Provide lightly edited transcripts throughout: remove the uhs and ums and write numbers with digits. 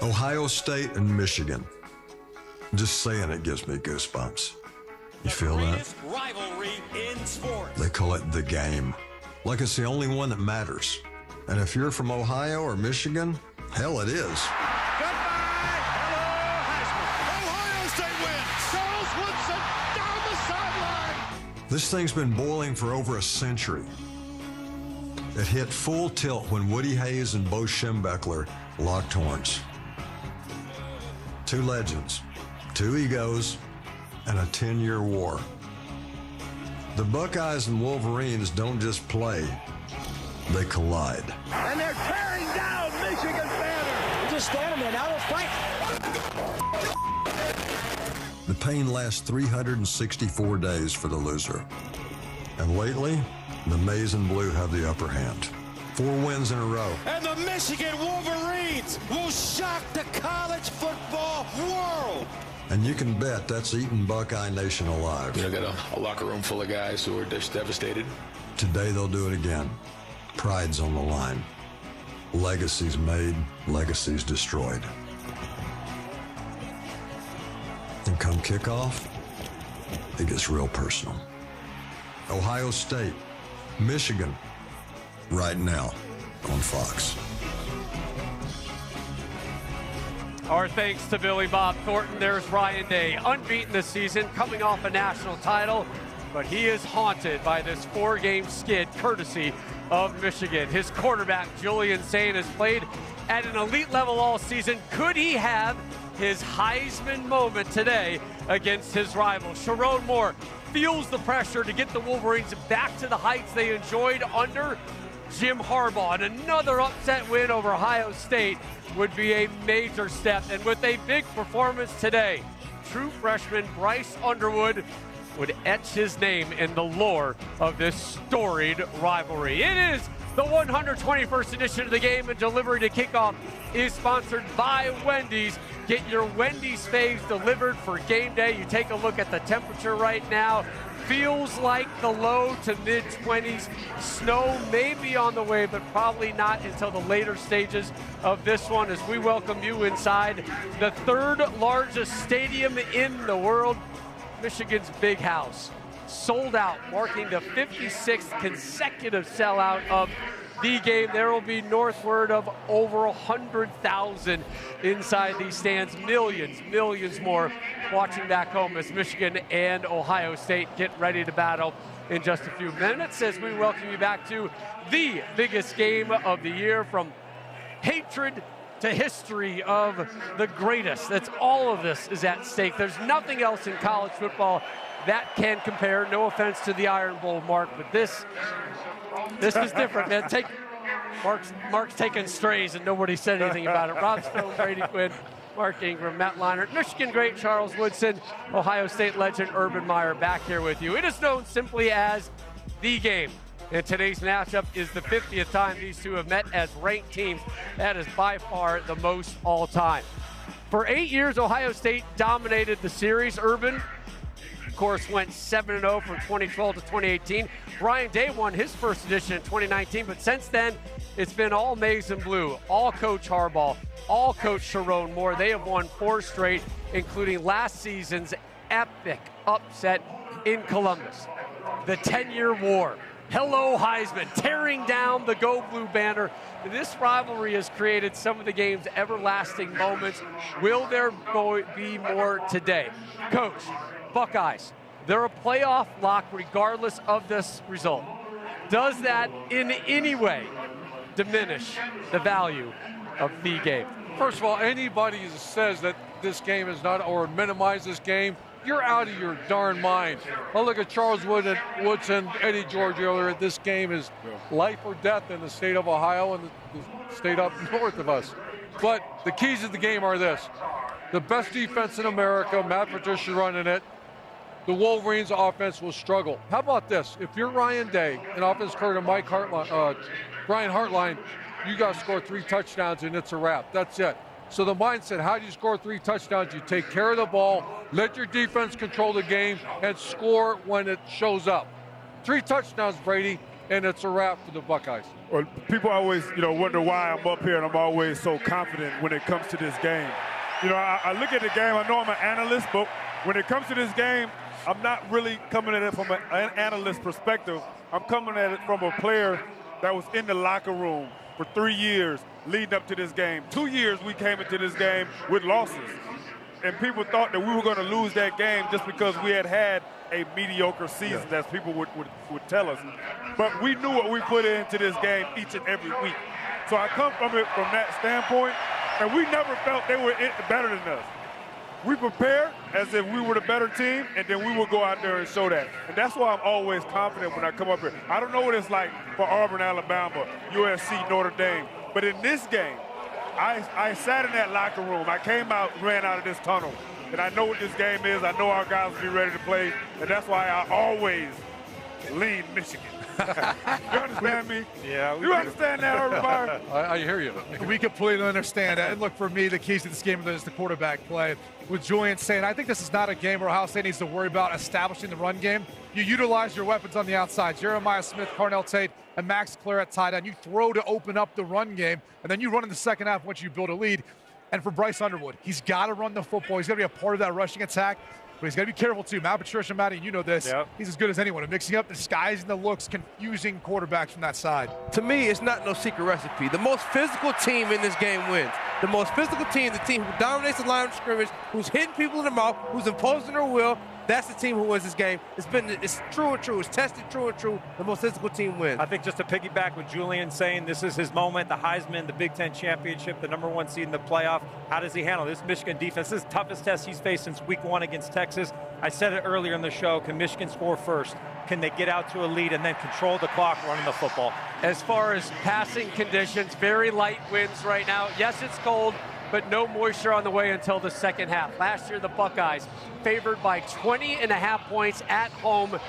Ohio State and Michigan. Just saying it gives me goosebumps. You feel that? Rivalry in sports. They call it the game. Like it's the only one that matters. And if you're from Ohio or Michigan, hell, it is. Goodbye. Hello, Heisman. Ohio State wins. Charles Woodson down the sideline. This thing's been boiling for over a century. It hit full tilt when Woody Hayes and Bo Schembechler locked horns. Two legends, two egos, and a 10-year war. The Buckeyes and Wolverines don't just play, they collide. And they're tearing down Michigan's banner. We're just standing there, now they'll fight. The pain lasts 364 days for the loser. And lately, the Maize and Blue have the upper hand. 4 wins in a row. And the Michigan Wolverines will shock the college football world. And you can bet that's eating Buckeye Nation alive. You know, got a locker room full of guys who are just devastated. Today they'll do it again. Pride's on the line. Legacies made, legacies destroyed. And come kickoff, it gets real personal. Ohio State, Michigan, right now on Fox. Our thanks to Billy Bob Thornton. There's Ryan Day, unbeaten this season, coming off a national title, but he is haunted by this 4-game skid courtesy of Michigan. His quarterback, Julian Sain, has played at an elite level all season. Could he have his Heisman moment today against his rival? Sharon Moore feels the pressure to get the Wolverines back to the heights they enjoyed under Jim Harbaugh. And another upset win over Ohio State would be a major step. And with a big performance today, true freshman Bryce Underwood would etch his name in the lore of this storied rivalry. It is the 121st edition of the game, and delivery to kickoff is sponsored by Wendy's. Get your Wendy's faves delivered for game day. You take a look at the temperature right now. Feels like the low to mid-20s. Snow may be on the way, but probably not until the later stages of this one as we welcome you inside the 3rd largest stadium in the world, Michigan's Big House. Sold out, marking the 56th consecutive sellout of the game. There will be northward of over 100,000 inside these stands. Millions more watching back home as Michigan and Ohio State get ready to battle in just a few minutes as we welcome you back to the biggest game of the year, from hatred to history of the greatest. That's all of this is at stake. There's nothing else in college football that can compare. No offense to the Iron Bowl, Mark, but this is different, man. Mark's taking strays and nobody said anything about it. Rob Stone, Brady Quinn, Mark Ingram, Matt Leinart, Michigan great Charles Woodson, Ohio State legend Urban Meyer back here with you. It is known simply as the game. And today's matchup is the 50th time these two have met as ranked teams. That is by far the most all time. For 8 years, Ohio State dominated the series. Urban, of course, went 7-0 from 2012 to 2018. Ryan Day won his first edition in 2019, but since then, it's been all Maize and Blue, all Coach Harbaugh, all Coach Sharon Moore. They have won 4 straight, including last season's epic upset in Columbus. The 10-year war. Hello, Heisman, tearing down the Go Blue banner. This rivalry has created some of the game's everlasting moments. Will there be more today? Coach, Buckeyes, they're a playoff lock regardless of this result. Does that in any way diminish the value of the game? First of all, anybody that says that this game is not, or minimize this game, you're out of your darn mind. Well, look at Charles Woodson, Eddie George earlier. This game is life or death in the state of Ohio and the state up north of us. But the keys of the game are this. The best defense in America, Matt Patricia running it. The Wolverines offense will struggle. How about this? If you're Ryan Day, an offense coordinator Brian Hartline, you got to score 3 touchdowns and it's a wrap. That's it. So the mindset, how do you score 3 touchdowns? You take care of the ball, let your defense control the game, and score when it shows up. 3 touchdowns, Brady, and it's a wrap for the Buckeyes. Well, people always, wonder why I'm up here and I'm always so confident when it comes to this game. I look at the game, I know I'm an analyst, but when it comes to this game, I'm not really coming at it from an analyst perspective. I'm coming at it from a player that was in the locker room for 3 years leading up to this game. 2 years we came into this game with losses. And people thought that we were going to lose that game just because we had a mediocre season, as people would tell us. But we knew what we put into this game each and every week. So I come from it from that standpoint, and we never felt they were better than us. We prepare as if we were the better team, and then we will go out there and show that. And that's why I'm always confident when I come up here. I don't know what it's like for Auburn, Alabama, USC, Notre Dame. But in this game, I sat in that locker room. I came out, ran out of this tunnel. And I know what this game is. I know our guys will be ready to play. And that's why I always lean Michigan. You understand me? Yeah. You understand that, everybody? I hear you. We completely understand that. And look, for me, the keys to this game is the quarterback play. With Julian saying, I think this is not a game where Ohio State needs to worry about establishing the run game. You utilize your weapons on the outside. Jeremiah Smith, Carnell Tate, and Max Clare at tight end. You throw to open up the run game, and then you run in the second half once you build a lead. And for Bryce Underwood, he's got to run the football. He's got to be a part of that rushing attack. But he's got to be careful, too. Matt Patricia, Matty, you know this. Yep. He's as good as anyone at mixing up the skies and the looks, confusing quarterbacks from that side. To me, it's not no secret recipe. The most physical team in this game wins. The most physical team, the team who dominates the line of scrimmage, who's hitting people in the mouth, who's imposing their will, that's the team who wins this game. It's true and true. It's tested true and true. The most physical team wins. I think just to piggyback with Julian saying this is his moment, the Heisman, the Big Ten championship, the #1 seed in the playoff. How does he handle this Michigan defense? This is the toughest test he's faced since week 1 against Texas. I said it earlier in the show. Can Michigan score first? Can they get out to a lead and then control the clock running the football? As far as passing conditions, very light winds right now. Yes, it's cold, but no moisture on the way until the second half. Last year, the Buckeyes favored by 20.5 points at home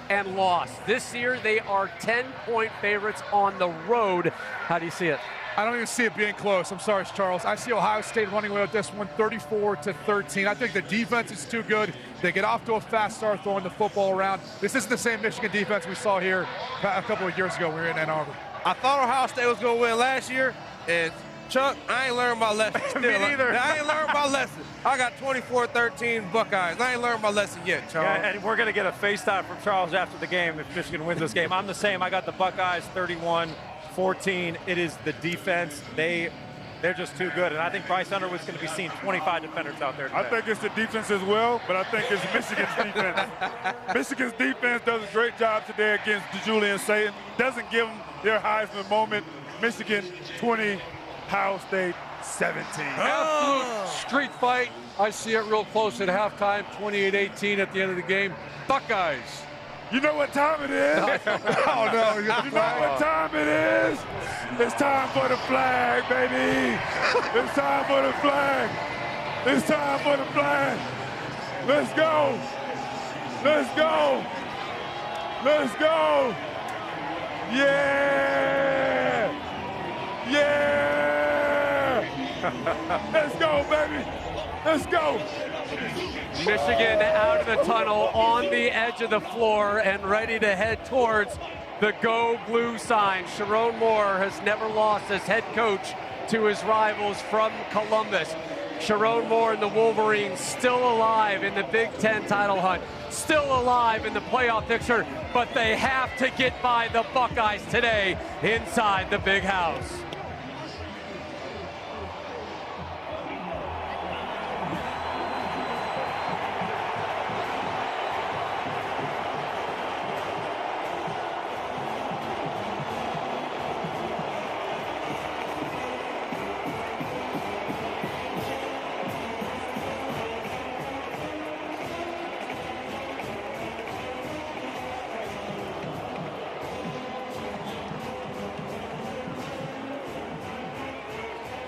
and lost. This year, they are 10-point favorites on the road. How do you see it? I don't even see it being close. I'm sorry, Charles. I see Ohio State running away with this one, 34-13. I think the defense is too good. They get off to a fast start throwing the football around. This isn't the same Michigan defense we saw here a couple of years ago when we were in Ann Arbor. I thought Ohio State was going to win last year, and Chuck, I ain't learned my lesson. Me neither. I ain't learned my lesson. I got 24-13 Buckeyes. I ain't learned my lesson yet, Charles. Yeah, and we're going to get a FaceTime from Charles after the game if Michigan wins this game. I'm the same. I got the Buckeyes 31-14. It is the defense. They're just too good. And I think Bryce Underwood's going to be seeing 25 defenders out there today. I think it's the defense as well, but I think it's Michigan's defense. Michigan's defense does a great job today against Julian Satan. Doesn't give them their Heisman moment. Michigan 20, Ohio State 17. Absolute street fight. I see it real close at halftime, 28-18 at the end of the game. Buckeyes. You know what time it is? Oh, no. You know what time it is? It's time for the flag, baby. It's time for the flag. It's time for the flag. Let's go. Let's go. Let's go. Yeah. Yeah. Let's go, baby. Let's go. Michigan out of the tunnel on the edge of the floor and ready to head towards the Go Blue sign. Sharon Moore has never lost as head coach to his rivals from Columbus. Sharon Moore and the Wolverines still alive in the Big Ten title hunt, still alive in the playoff picture, but they have to get by the Buckeyes today inside the Big House.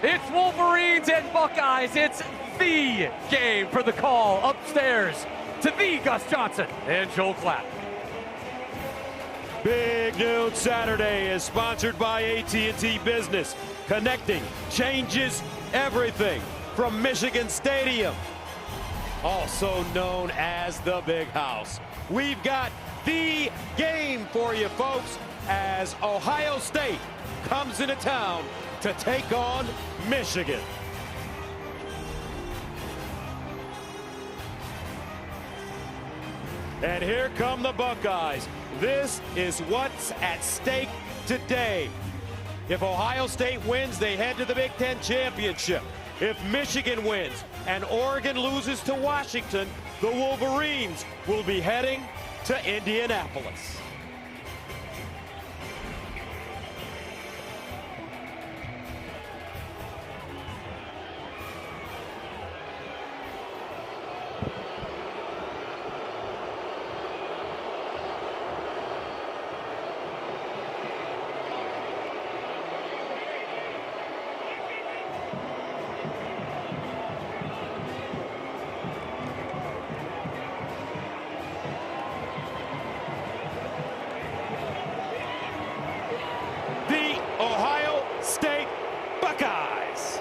It's Wolverines and Buckeyes. It's the game for the call upstairs to the Gus Johnson and Joel Klatt. Big Noon Saturday is sponsored by AT&T Business. Connecting changes everything from Michigan Stadium, also known as the Big House. We've got the game for you, folks. as Ohio State comes into town to take on Michigan. And here come the Buckeyes. This is what's at stake today. If Ohio State wins, they head to the Big Ten Championship. If Michigan wins and Oregon loses to Washington, the Wolverines will be heading to Indianapolis. Ohio State Buckeyes.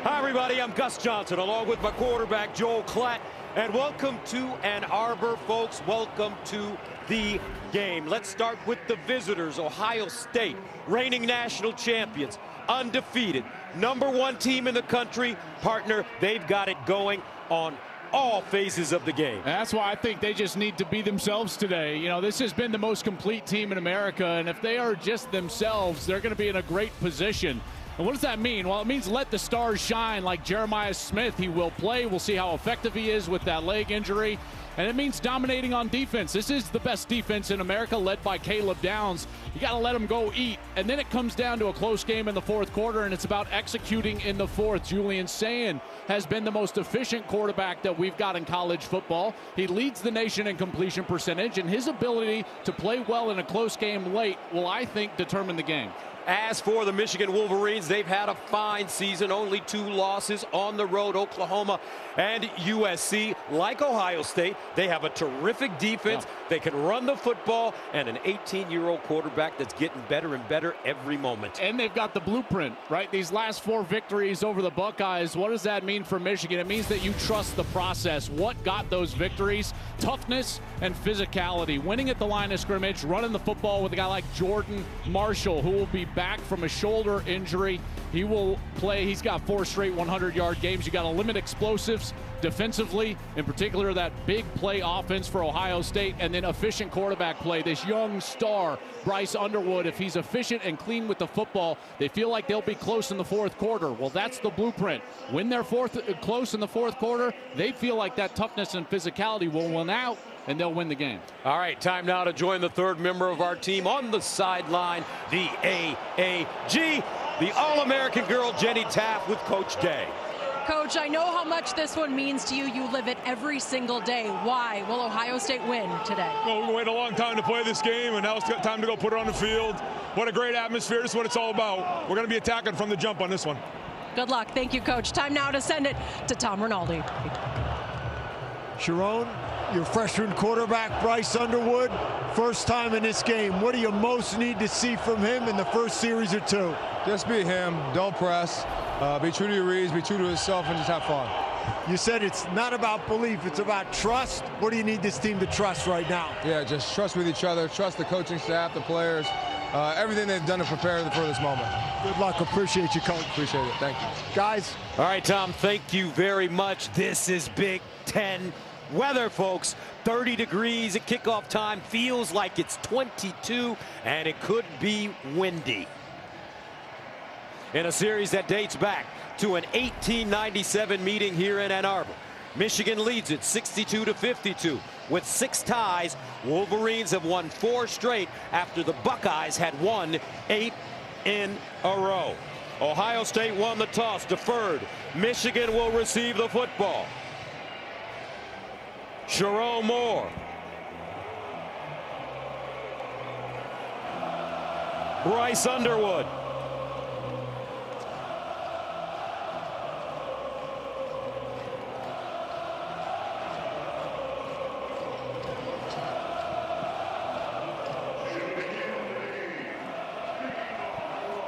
Hi, everybody. I'm Gus Johnson, along with my quarterback, Joel Klatt. And welcome to Ann Arbor, folks. Welcome to the game. Let's start with the visitors, Ohio State, reigning national champions, undefeated, #1 team in the country. Partner, they've got it going on all phases of the game. That's why I think they just need to be themselves today. You know, this has been the most complete team in America, and if they are just themselves, they're going to be in a great position. And what does that mean? Well, it means let the stars shine like Jeremiah Smith. He will play. We'll see how effective he is with that leg injury. And it means dominating on defense. This is the best defense in America, led by Caleb Downs. You got to let them go eat. And then it comes down to a close game in the fourth quarter, and it's about executing in the fourth. Julian Sayin has been the most efficient quarterback that we've got in college football. He leads the nation in completion percentage, and his ability to play well in a close game late will, I think, determine the game. As for the Michigan Wolverines, they've had a fine season, only 2 losses on the road, Oklahoma and USC. Like Ohio State, they have a terrific defense. Yeah. They can run the football, and an 18-year-old quarterback that's getting better and better every moment. And they've got the blueprint, right? These last 4 victories over the Buckeyes, what does that mean for Michigan? It means that you trust the process. What got those victories? Toughness and physicality. Winning at the line of scrimmage, running the football with a guy like Jordan Marshall, who will be back from a shoulder injury. He will play. He's got 4 straight 100-yard games. You got to limit explosives defensively, in particular that big play offense for Ohio State, and then efficient quarterback play. This young star, Bryce Underwood, if he's efficient and clean with the football, they feel like they'll be close in the fourth quarter. Well, that's the blueprint. When they're close in the fourth quarter, they feel like that toughness and physicality will win out, and they'll win the game. All right, time now to join the third member of our team on the sideline, the AAG, the All-American girl, Jenny Taft, with Coach Day. Coach, I know how much this one means to you. You live it every single day. Why will Ohio State win today? Well, we waited a long time to play this game, and now it's time to go put it on the field. What a great atmosphere. This is what it's all about. We're going to be attacking from the jump on this one. Good luck. Thank you, Coach. Time now to send it to Tom Rinaldi. Sharon, your freshman quarterback, Bryce Underwood, first time in this game. What do you most need to see from him in the first series or 2? Just be him. Don't press. Be true to your reads, be true to yourself, and just have fun. You said it's not about belief, it's about trust. What do you need this team to trust right now? Yeah, just trust with each other, trust the coaching staff, the players, everything they've done to prepare for this moment. Good luck. Appreciate you, Coach. Appreciate it. Thank you. Guys. All right, Tom, thank you very much. This is Big Ten weather, folks. 30 degrees at kickoff time. Feels like it's 22, and it could be windy. In a series that dates back to an 1897 meeting here in Ann Arbor, Michigan leads it 62-52. With 6 ties, Wolverines have won 4 straight after the Buckeyes had won 8 in a row. Ohio State won the toss, deferred. Michigan will receive the football. Sharon Moore. Bryce Underwood.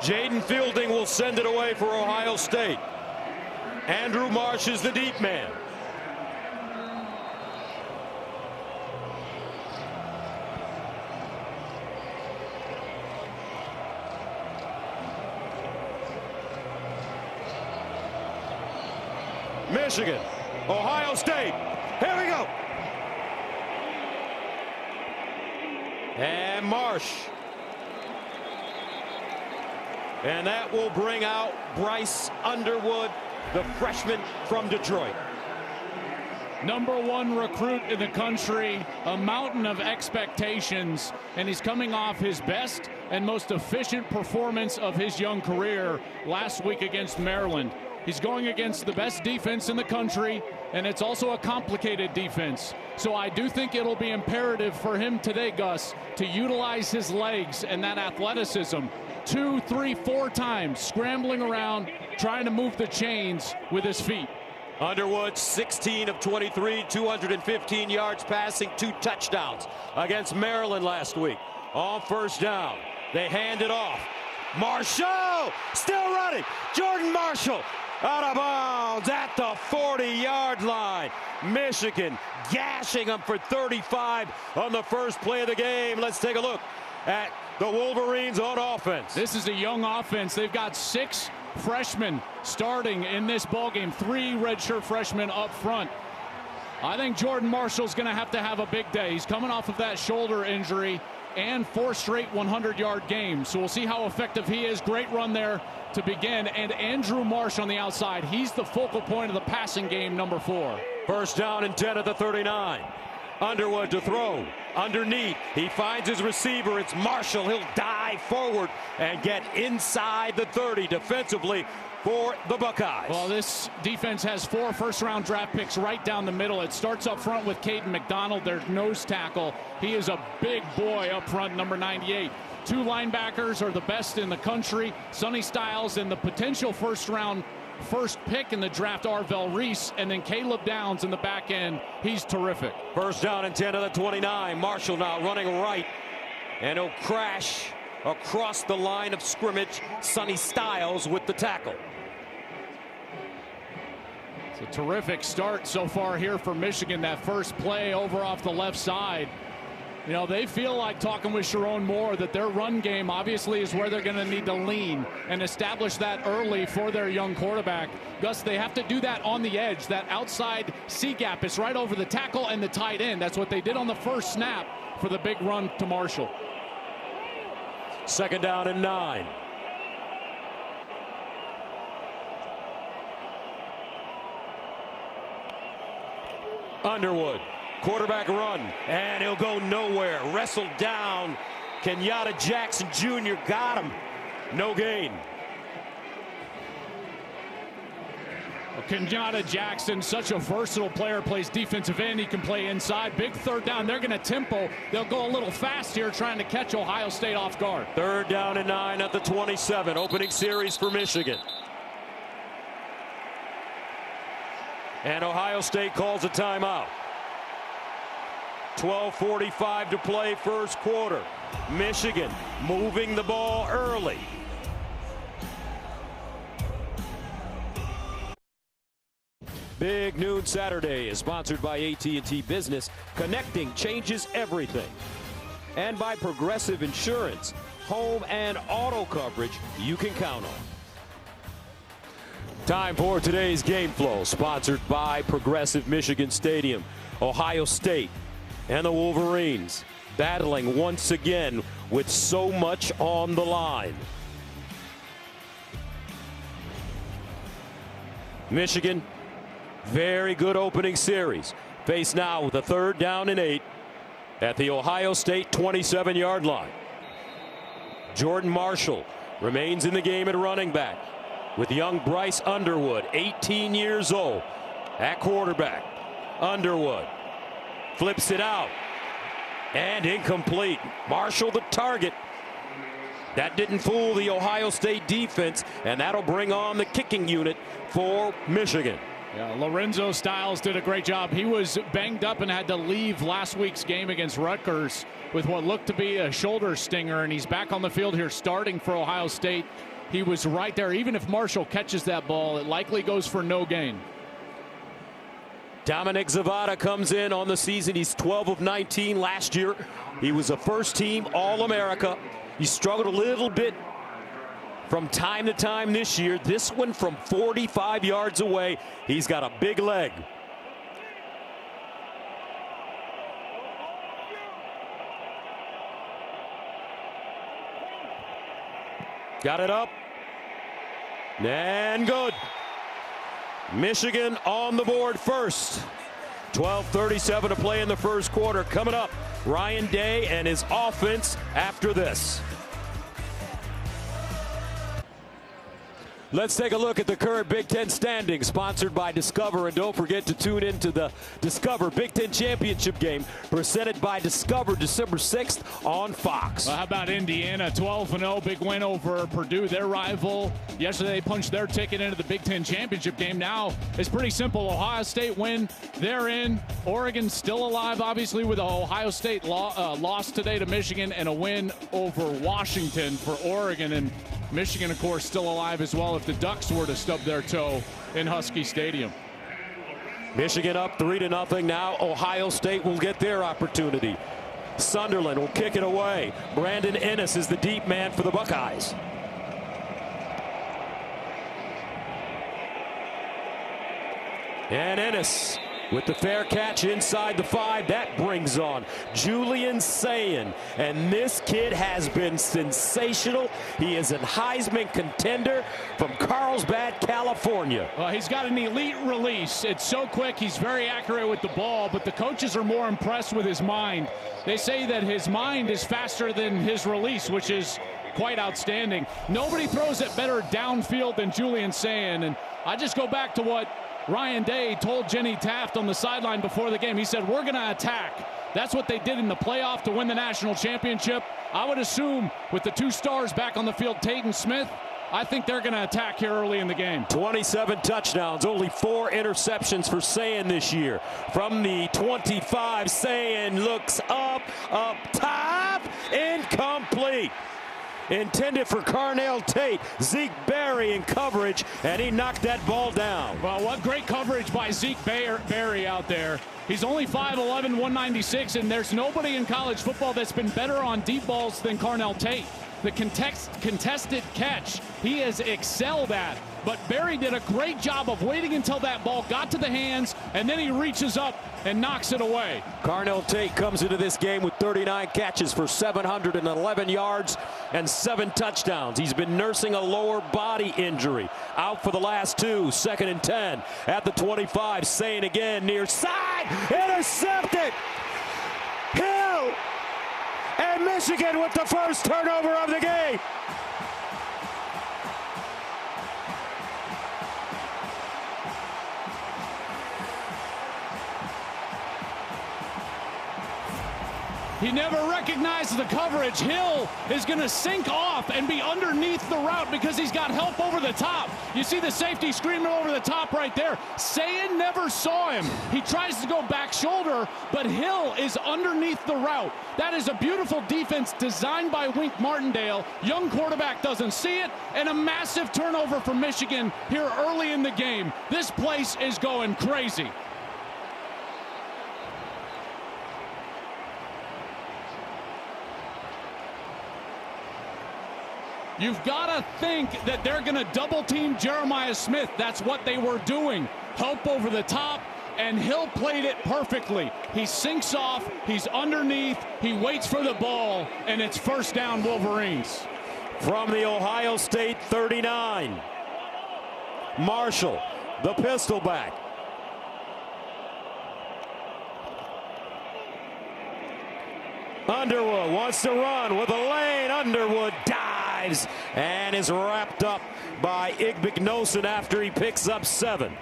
Jaden Fielding will send it away for Ohio State. Andrew Marsh is the deep man. Michigan, Ohio State. Here we go. And Marsh. And that will bring out Bryce Underwood, the freshman from Detroit. #1 recruit in the country, a mountain of expectations, and he's coming off his best and most efficient performance of his young career last week against Maryland. He's going against the best defense in the country, and it's also a complicated defense. So I do think it'll be imperative for him today, Gus, to utilize his legs and that athleticism 2, 3, 4 times, scrambling around, trying to move the chains with his feet. Underwood, 16 of 23, 215 yards passing, 2 touchdowns against Maryland last week. On first down, they hand it off. Marshall still running. Jordan Marshall out of bounds at the 40-yard line. Michigan gashing them for 35 on the first play of the game. Let's take a look at the Wolverines on offense. This is a young offense. They've got 6 freshmen starting in this ballgame, 3 redshirt freshmen up front. I think Jordan Marshall's going to have a big day. He's coming off of that shoulder injury and 4 straight 100-yard games. So we'll see how effective he is. Great run there to begin. And Andrew Marsh on the outside. He's the focal point of the passing game, #4. First down and 10 at the 39. Underwood to throw. Underneath, he finds his receiver. It's Marshall. He'll dive forward and get inside the 30 defensively for the Buckeyes. Well, this defense has 4 first-round draft picks right down the middle. It starts up front with Caden McDonald, their nose tackle. He is a big boy up front, number 98. 2 linebackers are the best in the country. Sonny Styles and the potential first pick in the draft, Arvell Reese, and then Caleb Downs in the back end. He's terrific. First down and 10 at the 29. Marshall now running right, and he'll crash across the line of scrimmage. Sonny Styles with the tackle. It's a terrific start so far here for Michigan. That first play over off the left side. You know, they feel like, talking with Sharon Moore, that their run game obviously is where they're going to need to lean and establish that early for their young quarterback. Gus, they have to do that on the edge. That outside C gap is right over the tackle and the tight end. That's what they did on the first snap for the big run to Marshall. Second down and 9. Underwood, quarterback run, and he'll go nowhere. Wrestled down. Kenyatta Jackson Jr. got him. No gain. Kenyatta Jackson, such a versatile player, plays defensive end. He can play inside. Big third down. They're going to tempo. They'll go a little fast here, trying to catch Ohio State off guard. Third down and 9 at the 27. Opening series for Michigan. And Ohio State calls a timeout. 12:45 to play first quarter. Michigan moving the ball early. Big Noon Saturday is sponsored by AT&T Business. Connecting changes everything. And by Progressive Insurance. Home and auto coverage you can count on. Time for today's game flow, sponsored by Progressive Michigan Stadium. Ohio State and the Wolverines battling once again with so much on the line. Michigan, very good opening series. Face now with a third down and 8 at the Ohio State 27-yard line. Jordan Marshall remains in the game at running back with young Bryce Underwood, 18 years old, at quarterback. Underwood flips it out and incomplete. Marshall the target. That didn't fool the Ohio State defense, and that'll bring on the kicking unit for Michigan. Yeah, Lorenzo Styles did a great job. He was banged up and had to leave last week's game against Rutgers with what looked to be a shoulder stinger, and he's back on the field here starting for Ohio State. he was right there. Even if Marshall catches that ball, it likely goes for no gain. Dominic Zavada comes in on the season. He's 12 of 19 last year. He was a first-team All-America. He struggled a little bit from time to time this year. This one from 45 yards away. He's got a big leg. Got it up. And good. Michigan on the board first. 12:37 to play in the first quarter. Coming up, Ryan Day and his offense after this. Let's take a look at the current Big Ten standings, sponsored by Discover. And don't forget to tune into the Discover Big Ten Championship game, presented by Discover, December 6th on Fox. Well, how about Indiana? 12-0, big win over Purdue, their rival. Yesterday, they punched their ticket into the Big Ten Championship game. Now, it's pretty simple. Ohio State win, they're in. Oregon still alive, obviously, with Ohio State loss today to Michigan and a win over Washington for Oregon. And Michigan, of course, still alive as well if the Ducks were to stub their toe in Husky Stadium. Michigan up 3-0. Now Ohio State will get their opportunity. Sunderland will kick it away. Brandon Ennis is the deep man for the Buckeyes. And Ennis with the fair catch inside the 5. That brings on Julian Sayin. And this kid has been sensational. He is a Heisman contender from Carlsbad, California. Well, he's got an elite release. It's so quick. He's very accurate with the ball, but the coaches are more impressed with his mind. They say that his mind is faster than his release, which is quite outstanding. Nobody throws it better downfield than Julian Sayin. And I just go back to what Ryan Day told Jenny Taft on the sideline before the game. He said, we're going to attack. That's what they did in the playoff to win the national championship. I would assume with the 2 stars back on the field, Tate and Smith, I think they're going to attack here early in the game. 27 touchdowns, only 4 interceptions for Sayin this year. From the 25, Sayin looks up top, incomplete. Intended for Carnell Tate. Zeke Berry in coverage, and he knocked that ball down. Well, what great coverage by Zeke Berry out there. He's only 5'11", 196, and there's nobody in college football that's been better on deep balls than Carnell Tate. The contested catch, he has excelled at. But Berry did a great job of waiting until that ball got to the hands, and then he reaches up and knocks it away. Carnell Tate comes into this game with 39 catches for 711 yards and 7 touchdowns. He's been nursing a lower body injury. Out for the last 2, 2nd and 10 at the 25. Sayin again near side, intercepted. Hill and Michigan with the first turnover of the game. He never recognizes the coverage. Hill is going to sink off and be underneath the route because he's got help over the top. You see the safety screaming over the top right there. Sayin never saw him. He tries to go back shoulder, but Hill is underneath the route. That is a beautiful defense designed by Wink Martindale. Young quarterback doesn't see it, and a massive turnover for Michigan here early in the game. This place is going crazy. You've got to think that they're going to double team Jeremiah Smith. That's what they were doing. Help over the top, and Hill played it perfectly. He sinks off, he's underneath, he waits for the ball, and it's first down Wolverines. From the Ohio State 39, Marshall, the pistol back. Underwood wants to run with a lane. Underwood dives and is wrapped up by Igbinosun after he picks up 7.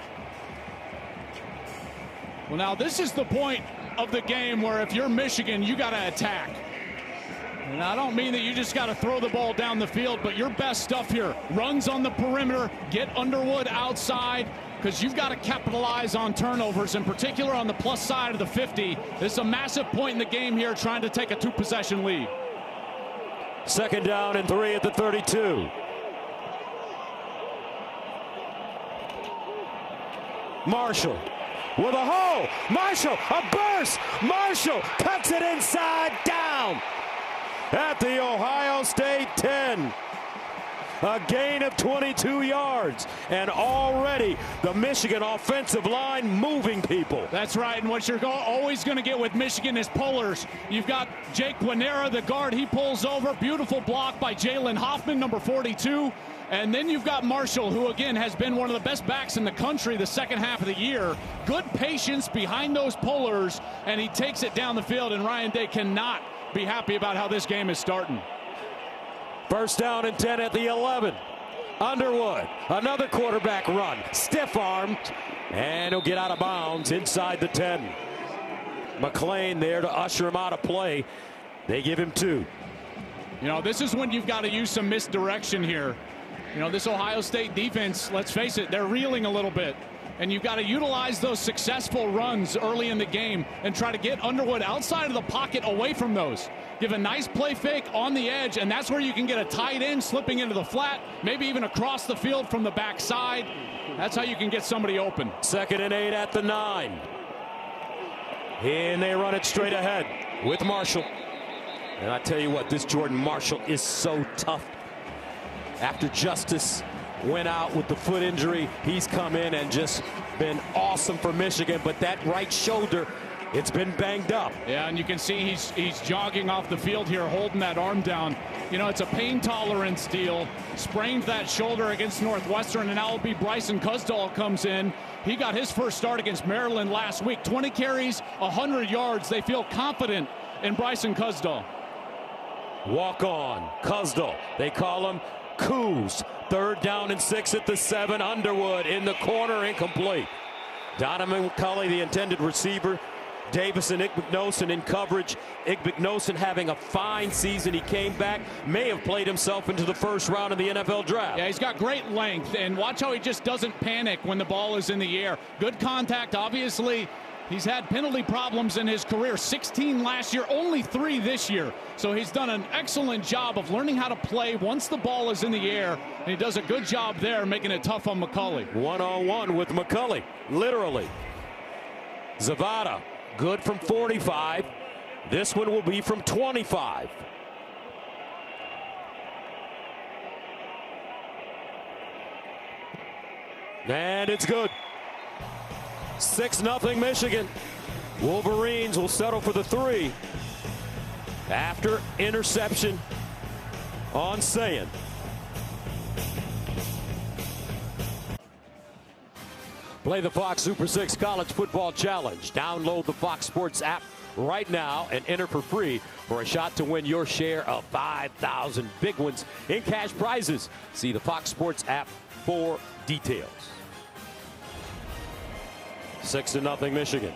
Well, now this is the point of the game where if you're Michigan, you got to attack. And I don't mean that you just got to throw the ball down the field, but your best stuff here, runs on the perimeter, get Underwood outside, because you've got to capitalize on turnovers, in particular on the plus side of the 50. This is a massive point in the game here, trying to take a 2-possession lead. 2nd down and 3 at the 32. Marshall with a hole. Marshall, a burst. Marshall cuts it inside, down at the Ohio State 10. A gain of 22 yards, and already the Michigan offensive line moving people. That's right, and what you're always going to get with Michigan is pullers. You've got Jake Guanera, the guard, he pulls over. Beautiful block by Jalen Hoffman, number 42. And then you've got Marshall, who, again, has been one of the best backs in the country the second half of the year. Good patience behind those pullers, and he takes it down the field, and Ryan Day cannot be happy about how this game is starting. First down and 10 at the 11. Underwood, another quarterback run, stiff-armed, and he'll get out of bounds inside the 10. McClain there to usher him out of play. They give him 2. You know, this is when you've got to use some misdirection here. You know, this Ohio State defense, let's face it, they're reeling a little bit. And you've got to utilize those successful runs early in the game and try to get Underwood outside of the pocket away from those. Give a nice play fake on the edge, and that's where you can get a tight end slipping into the flat, maybe even across the field from the backside. That's how you can get somebody open. 2nd and 8 at the 9. And they run it straight ahead with Marshall. And I tell you what, this Jordan Marshall is so tough. After Justice went out with the foot injury, he's come in and just been awesome for Michigan, but that right shoulder, it's been banged up. Yeah, and you can see he's jogging off the field here, holding that arm down. You know, it's a pain tolerance deal. Sprained that shoulder against Northwestern, and now it'll be Bryson Cusdall comes in. He got his first start against Maryland last week. 20 carries, 100 yards. They feel confident in Bryson Cusdall. Walk on, Cusdall. They call him Coos. 3rd down and 6 at the 7. Underwood in the corner, incomplete. Donovan McCulley, the intended receiver. Davis and Igbinosun in coverage. Igbinosun having a fine season. He came back, may have played himself into the first round of the NFL draft. Yeah, he's got great length, and watch how he just doesn't panic when the ball is in the air. Good contact, obviously. He's had penalty problems in his career, 16 last year, only 3 this year. So he's done an excellent job of learning how to play once the ball is in the air, and he does a good job there making it tough on McCulley. One-on-one with McCulley, literally. Zavada, good from 45. This one will be from 25. And it's good. 6-0 Michigan. Wolverines will settle for the 3 after interception on Sayin. Play the Fox Super 6 College Football Challenge. Download the Fox Sports app right now and enter for free for a shot to win your share of 5,000 big ones in cash prizes. See the Fox Sports app for details. 6-0 Michigan.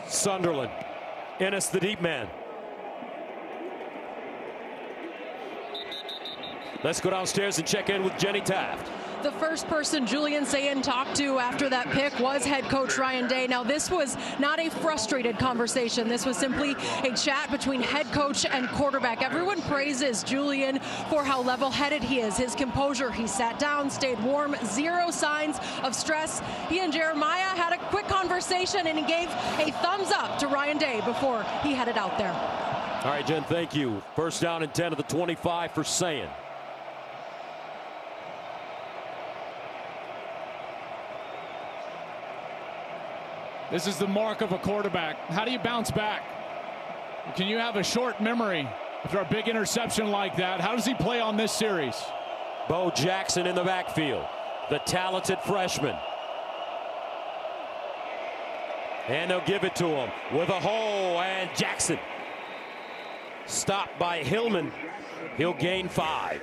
Sunderland. Ennis, the deep man. Let's go downstairs and check in with Jenny Taft. The first person Julian Sayin talked to after that pick was head coach Ryan Day. Now, this was not a frustrated conversation. This was simply a chat between head coach and quarterback. Everyone praises Julian for how level-headed he is, his composure. He sat down, stayed warm, 0 signs of stress. He and Jeremiah had a quick conversation, and he gave a thumbs up to Ryan Day before he headed out there. All right, Jen, thank you. First down and 10 at the 25 for Sayin. This is the mark of a quarterback. How do you bounce back? Can you have a short memory after a big interception like that? How does he play on this series? Bo Jackson in the backfield, the talented freshman. And they'll give it to him with a hole, and Jackson stopped by Hillman. He'll gain 5.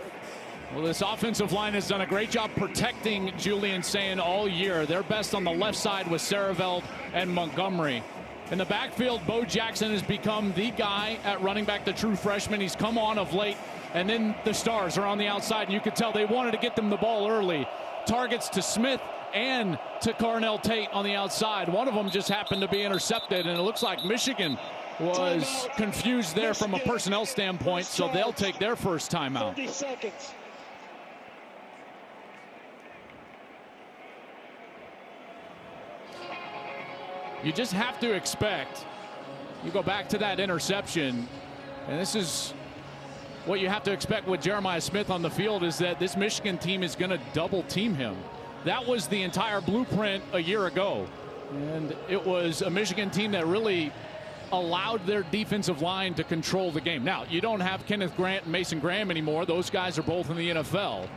Well, this offensive line has done a great job protecting Julian Sayin all year. They're best on the left side with Saraveld and Montgomery. In the backfield, Bo Jackson has become the guy at running back, the true freshman. He's come on of late, and then the stars are on the outside, and you could tell they wanted to get them the ball early. targets to Smith and to Carnell Tate on the outside. One of them just happened to be intercepted, and it looks like Michigan was confused there from a personnel standpoint, so they'll take their first timeout. 30 seconds. You just have to expect, you go back to that interception, and this is what you have to expect with Jeremiah Smith on the field, is that this Michigan team is going to double team him. That was the entire blueprint a year ago, and it was a Michigan team that really allowed their defensive line to control the game. Now, you don't have Kenneth Grant and Mason Graham anymore. Those guys are both in the NFL.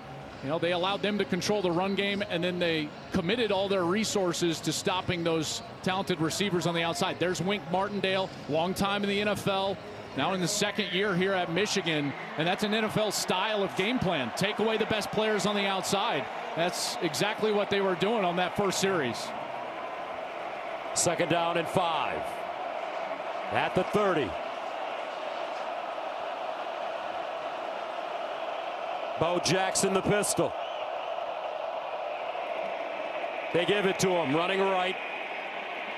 You know, they allowed them to control the run game, and then they committed all their resources to stopping those talented receivers on the outside. There's Wink Martindale, long time in the NFL, now in the second year here at Michigan, and that's an NFL style of game plan. Take away the best players on the outside. That's exactly what they were doing on that first series. 2nd down and 5. At the 30. Bo Jackson, the pistol. They give it to him, running right.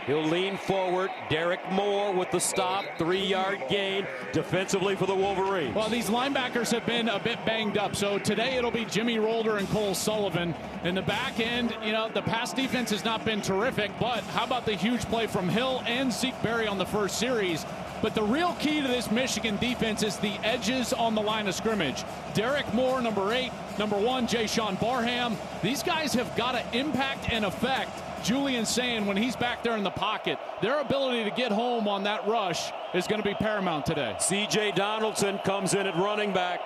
He'll lean forward. Derek Moore with the stop, 3-yard gain defensively for the Wolverines. Well, these linebackers have been a bit banged up, so today it'll be Jimmy Rolder and Cole Sullivan. In the back end, you know, the pass defense has not been terrific, but how about the huge play from Hill and Zeke Berry on the first series? But the real key to this Michigan defense is the edges on the line of scrimmage. Derek Moore, number 8, number 1, Jayshon Barham. These guys have got to impact and affect Julian Sayin when he's back there in the pocket. Their ability to get home on that rush is going to be paramount today. C.J. Donaldson comes in at running back.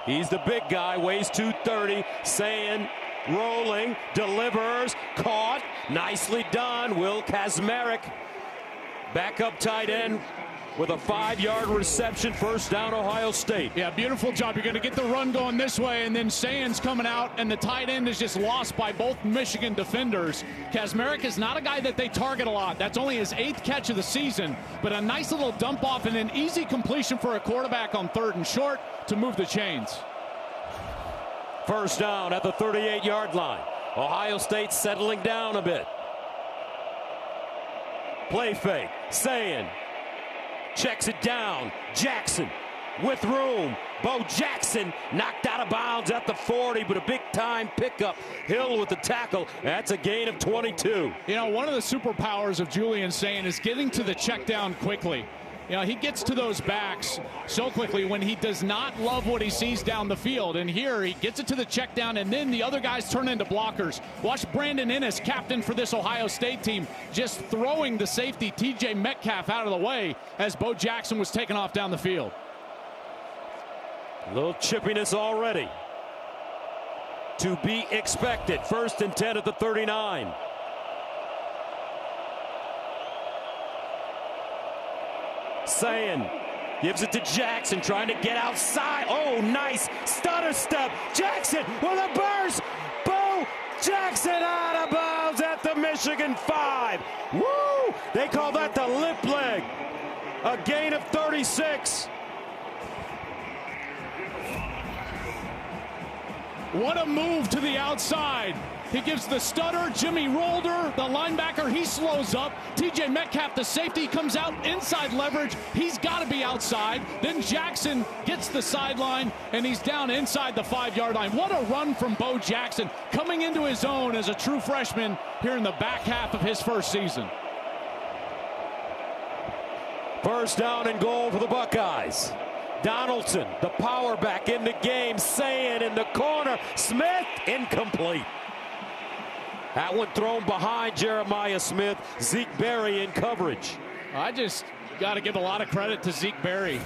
He's the big guy, weighs 230. Sayin rolling, delivers, caught, nicely done. Will Kazmarek, backup tight end, with a 5-yard reception, 1st down, Ohio State. Yeah, beautiful job. You're going to get the run going this way, and then Sayin's coming out, and the tight end is just lost by both Michigan defenders. Kazmarek is not a guy that they target a lot. That's only his 8th catch of the season, but a nice little dump off and an easy completion for a quarterback on 3rd and short to move the chains. 1st down at the 38-yard line. Ohio State settling down a bit. Play fake. Sayin checks it down. Jackson with room. Bo Jackson knocked out of bounds at the 40, but a big-time pickup. Hill with the tackle. That's a gain of 22. You know, one of the superpowers of Julian Sayin is getting to the check down quickly. You know, he gets to those backs so quickly when he does not love what he sees down the field. And here he gets it to the check down, and then the other guys turn into blockers. Watch Brandon Ennis, captain for this Ohio State team, just throwing the safety TJ Metcalf out of the way as Bo Jackson was taken off down the field. A little chippiness already to be expected. 1st and 10 at the 39. Sayin gives it to Jackson, trying to get outside. Oh, nice stutter step. Jackson with a burst. Bo Jackson out of bounds at the Michigan 5. Woo! They call that the lip leg. A gain of 36. What a move to the outside. He gives the stutter. Jimmy Rolder, the linebacker, he slows up. TJ Metcalf, the safety, comes out inside leverage. He's got to be outside. Then Jackson gets the sideline, and he's down inside the 5-yard line. What a run from Bo Jackson, coming into his own as a true freshman here in the back half of his first season. 1st down and goal for the Buckeyes. Donaldson, the power back in the game. Sayin in the corner. Smith, incomplete. That one thrown behind Jeremiah Smith. Zeke Berry in coverage. I just got to give a lot of credit to Zeke Berry.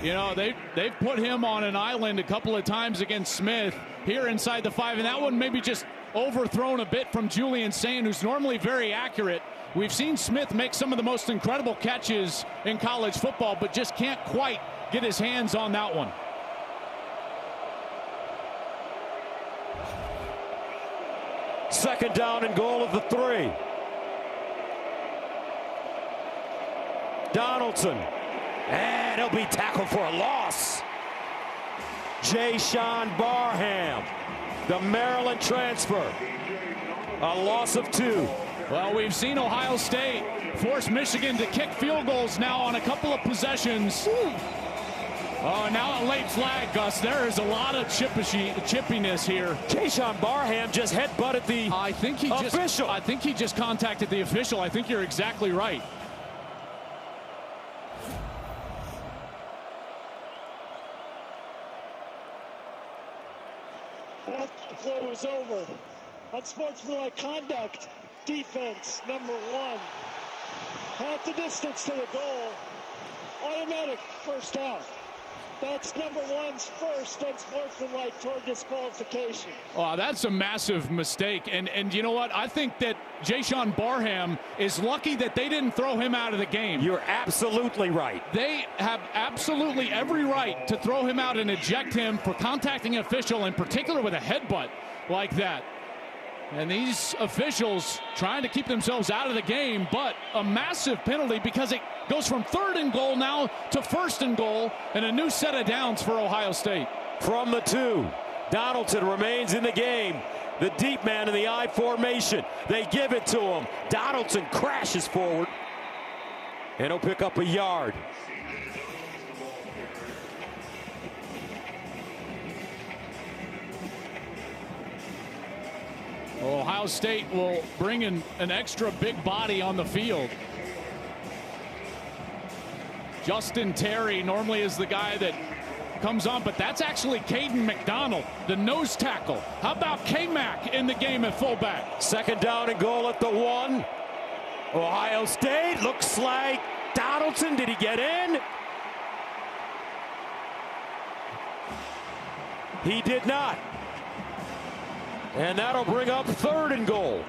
You know, they've put him on an island a couple of times against Smith here inside the 5, and that one maybe just overthrown a bit from Julian Sayin, who's normally very accurate. We've seen Smith make some of the most incredible catches in college football, but just can't quite get his hands on that one. Second down and goal of the 3. Donaldson. And he'll be tackled for a loss. Jayshon Barham the Maryland transfer. A loss of 2. Well, we've seen Ohio State force Michigan to kick field goals now on a couple of possessions. Oh, now a late flag, Gus. There is a lot of chippiness here. Keyshawn Barham just headbutted the official. I think he just contacted the official. I think you're exactly right. That play was over. Unsportsmanlike conduct. Defense, number 1. Half the distance to the goal. Automatic first down. That's number 1's first unsportsmanlike toward disqualification. Oh, that's a massive mistake. And you know what? I think that Keyshawn Barham is lucky that they didn't throw him out of the game. You're absolutely right. They have absolutely every right to throw him out and eject him for contacting an official, in particular with a headbutt like that. And these officials trying to keep themselves out of the game, but a massive penalty because it goes from 3rd and goal now to 1st and goal, and a new set of downs for Ohio State. From the 2, Donaldson remains in the game. The deep man in the I formation. They give it to him. Donaldson crashes forward, and he'll pick up a yard. Ohio State will bring in an extra big body on the field. Justin Terry normally is the guy that comes on, but that's actually Caden McDonald, the nose tackle. How about K-Mac in the game at fullback? 2nd down and goal at the 1. Ohio State looks like Donaldson. Did he get in? He did not. And that'll bring up 3rd and goal.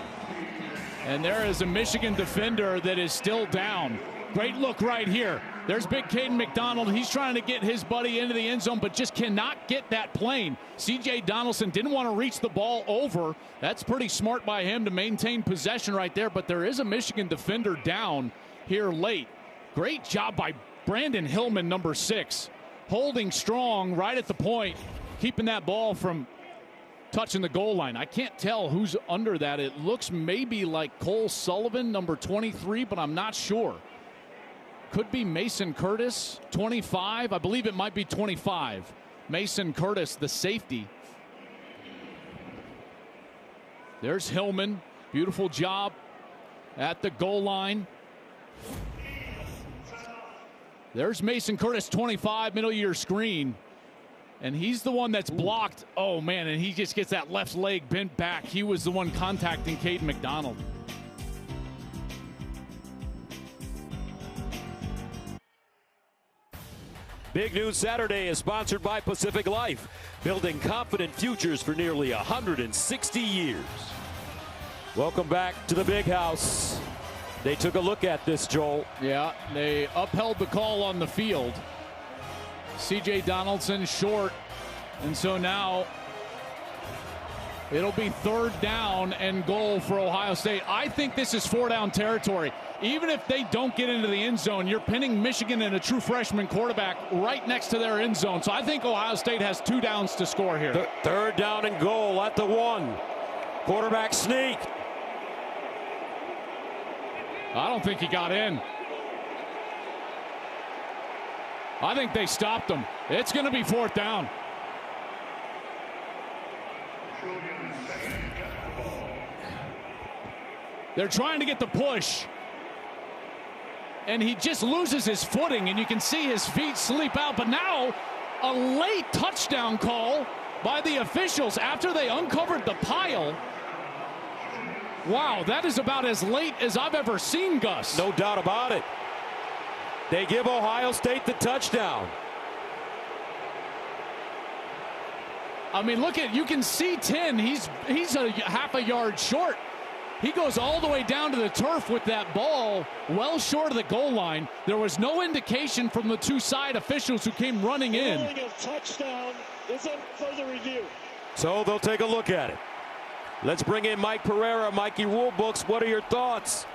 And there is a Michigan defender that is still down. Great look right here. There's big Caden McDonald. He's trying to get his buddy into the end zone, but just cannot get that plane. C.J. Donaldson didn't want to reach the ball over. That's pretty smart by him to maintain possession right there, but there is a Michigan defender down here late. Great job by Brandon Hillman, number 6. Holding strong right at the point, keeping that ball from touching the goal line. I can't tell who's under that. It looks maybe like Cole Sullivan, number 23, but I'm not sure. Could be Mason Curtis, 25. I believe it might be 25. Mason Curtis, the safety. There's Hillman. Beautiful job at the goal line. There's Mason Curtis, 25, middle of your screen. And he's the one that's blocked. Oh, man, and he just gets that left leg bent back. He was the one contacting Caden McDonald. Big News Saturday is sponsored by Pacific Life, building confident futures for nearly 160 years. Welcome back to the Big House. They took a look at this, Joel. Yeah, they upheld the call on the field. C.J. Donaldson short, and so now it'll be 3rd down and goal for Ohio State. I think this is 4-down territory. Even if they don't get into the end zone, you're pinning Michigan and a true freshman quarterback right next to their end zone. So I think Ohio State has 2 downs to score here. 3rd down and goal at the 1. Quarterback sneak. I don't think he got in. I think they stopped him. It's going to be 4th down. They're trying to get the push. And he just loses his footing, and you can see his feet sleep out. But now a late touchdown call by the officials after they uncovered the pile. Wow, that is about as late as I've ever seen, Gus. No doubt about it. They give Ohio State the touchdown. I mean, look at, you can see 10. He's a half a yard short. He goes all the way down to the turf with that ball, well short of the goal line. There was no indication from the 2 side officials who came running in. The ruling of touchdown is up for the review. So they'll take a look at it. Let's bring in Mike Pereira. Mikey, Rulebooks, what are your thoughts?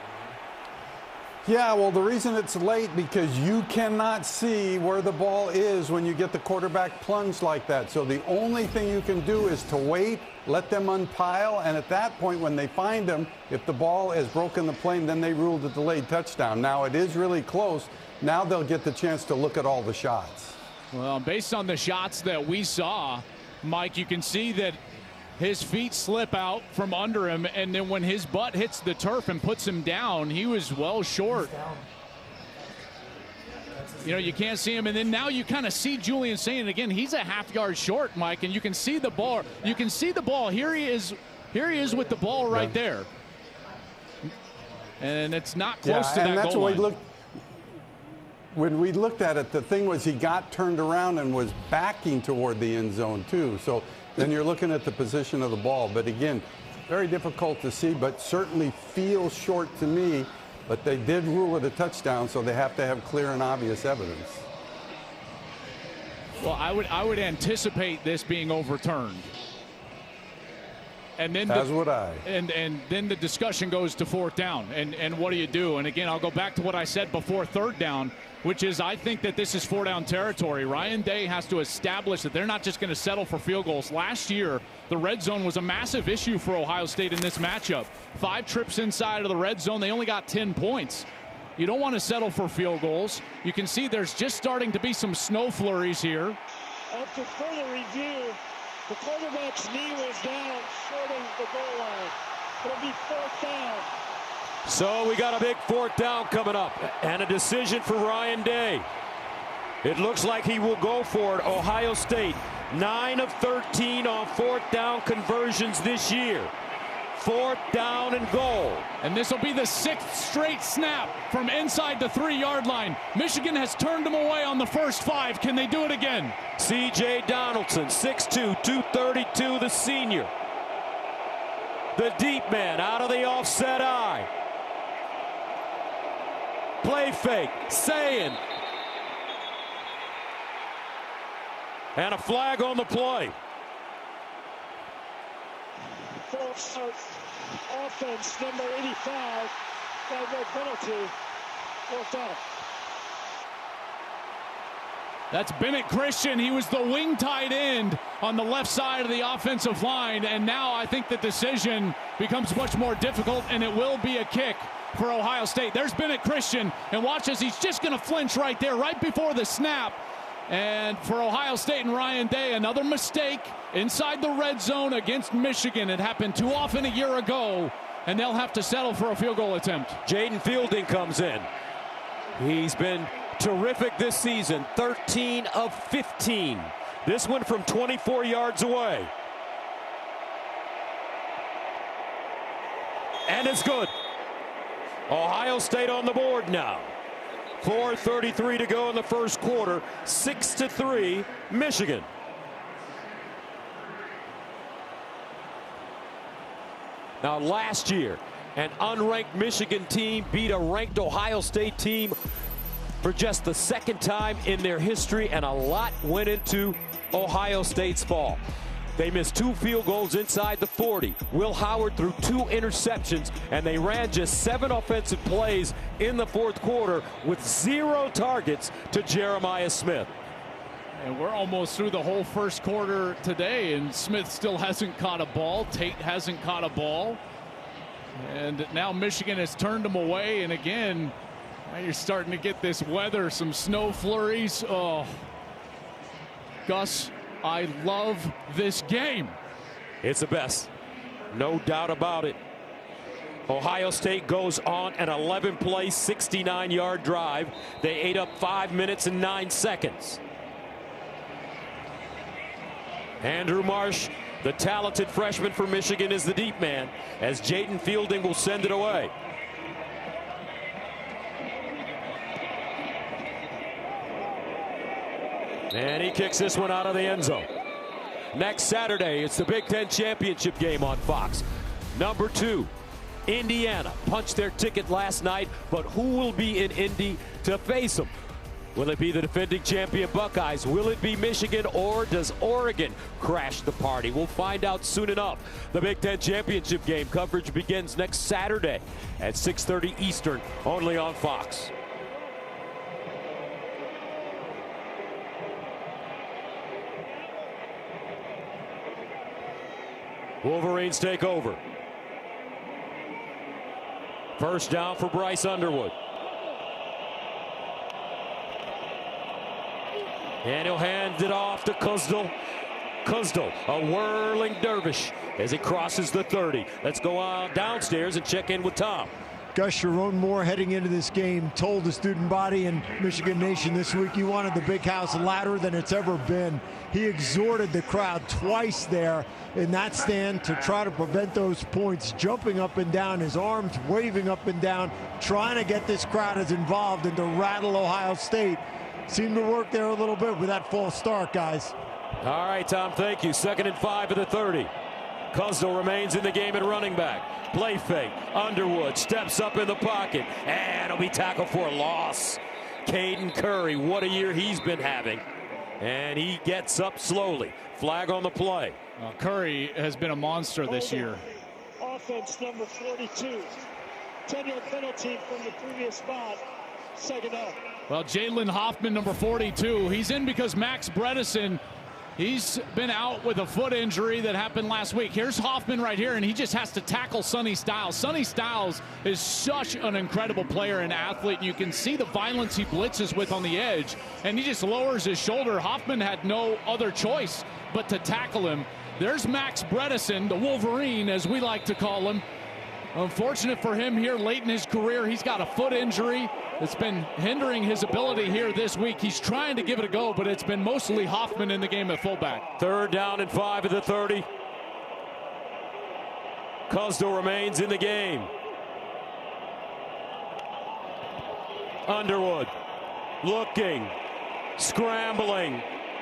Yeah, well, the reason it's late because you cannot see where the ball is when you get the quarterback plunge like that. So the only thing you can do is to wait, let them unpile, and at that point when they find them, if the ball has broken the plane, then they ruled a delayed touchdown. Now it is really close. Now they'll get the chance to look at all the shots. Well, based on the shots that we saw, Mike, you can see that his feet slip out from under him, and then when his butt hits the turf and puts him down, he was well short. You know, you can't see him, and then now you kind of see Julian saying again, he's a half-yard short, Mike, and you can see the ball. You can see the ball. Here he is with the ball right there. And it's not close to that goal line. When we looked at it, the thing was he got turned around and was backing toward the end zone too. So then you're looking at the position of the ball. But again, very difficult to see, but certainly feels short to me. But they did rule it a touchdown, so they have to have clear and obvious evidence. Well, I would anticipate this being overturned. And then As would I. And then the discussion goes to fourth down. And what do you do? And again, I'll go back to what I said before third down, which is I think that this is four down territory. Ryan Day has to establish that they're not just going to settle for field goals. Last year, the red zone was a massive issue for Ohio State in this matchup. 5 trips inside of the red zone. They only got 10 points. You don't want to settle for field goals. You can see there's just starting to be some snow flurries here. After further review, the quarterback's knee was down short of the goal line. It'll be fourth down. So we got a big fourth down coming up and a decision for Ryan Day. It looks like he will go for it. Ohio State, 9 of 13 on fourth down conversions this year. Fourth down and goal. And this will be the 6th straight snap from inside the 3-yard line. Michigan has turned them away on the first 5. Can they do it again? C.J. Donaldson, 6'2", 232, the senior. The deep man out of the offset eye. Play fake, Sayin. And a flag on the play. False start offense, number 85. Got no penalty. Fourth down. That's Bennett Christian. He was the wing tight end on the left side of the offensive line. And now I think the decision becomes much more difficult, and it will be a kick for Ohio State. There's Bennett Christian, and watch as he's just going to flinch right there, right before the snap. And for Ohio State and Ryan Day, another mistake inside the red zone against Michigan. It happened too often a year ago, and they'll have to settle for a field goal attempt. Jaden Fielding comes in. He's been terrific this season, 13 of 15. This one from 24 yards away. And it's good. Ohio State on the board now. 4:33 to go in the first quarter. 6-3, Michigan. Now last year, an unranked Michigan team beat a ranked Ohio State team for just the second time in their history, and a lot went into Ohio State's fall. They missed 2 field goals inside the 40. Will Howard threw 2 interceptions, and they ran just 7 offensive plays in the fourth quarter with 0 targets to Jeremiah Smith. And we're almost through the whole first quarter today, and Smith still hasn't caught a ball. Tate hasn't caught a ball. And now Michigan has turned them away, and again, now you're starting to get this weather, some snow flurries. Oh, Gus, I love this game. It's the best. No doubt about it. Ohio State goes on an 11-play, 69-yard drive. They ate up 5 minutes and 9 seconds. Andrew Marsh, the talented freshman for Michigan, is the deep man, as Jaden Fielding will send it away. And he kicks this one out of the end zone. Next Saturday, it's the Big Ten Championship game on Fox. Number 2, Indiana punched their ticket last night, but who will be in Indy to face them? Will it be the defending champion Buckeyes? Will it be Michigan, or does Oregon crash the party? We'll find out soon enough. The Big Ten Championship game coverage begins next Saturday at 6:30 Eastern, only on Fox. Wolverines take over. First down for Bryce Underwood. And he'll hand it off to Kuzdal. Kuzdal, a whirling dervish as he crosses the 30. Let's go on downstairs and check in with Tom. Gus Sharon Moore, heading into this game, told the student body in Michigan Nation this week he wanted the big house louder than it's ever been. He exhorted the crowd twice there in that stand to try to prevent those points, jumping up and down, his arms waving up and down, trying to get this crowd as involved and to rattle Ohio State. Seemed to work there a little bit with that false start, guys. All right, Tom, thank you. 2nd and 5 at the 30. Kuzdal remains in the game at running back. Play fake. Underwood steps up in the pocket, and he'll be tackled for a loss. Caden Curry, what a year he's been having. And he gets up slowly. Flag on the play. Curry has been a monster this year. Offense number 42. 10-yard penalty from the previous spot. 2nd up. Well, Jalen Hoffman, number 42, he's in because Max Bredesen, he's been out with a foot injury that happened last week. Here's Hoffman right here, and he just has to tackle Sonny Styles. Sonny Styles is such an incredible player and athlete. You can see the violence he blitzes with on the edge, and he just lowers his shoulder. Hoffman had no other choice but to tackle him. There's Max Bredesen, the Wolverine, as we like to call him. Unfortunate for him here late in his career, he's got a foot injury that's been hindering his ability here this week. He's trying to give it a go, but it's been mostly Hoffman in the game at fullback. 3rd down and 5 at the 30. Kuzdal remains in the game. Underwood looking, scrambling,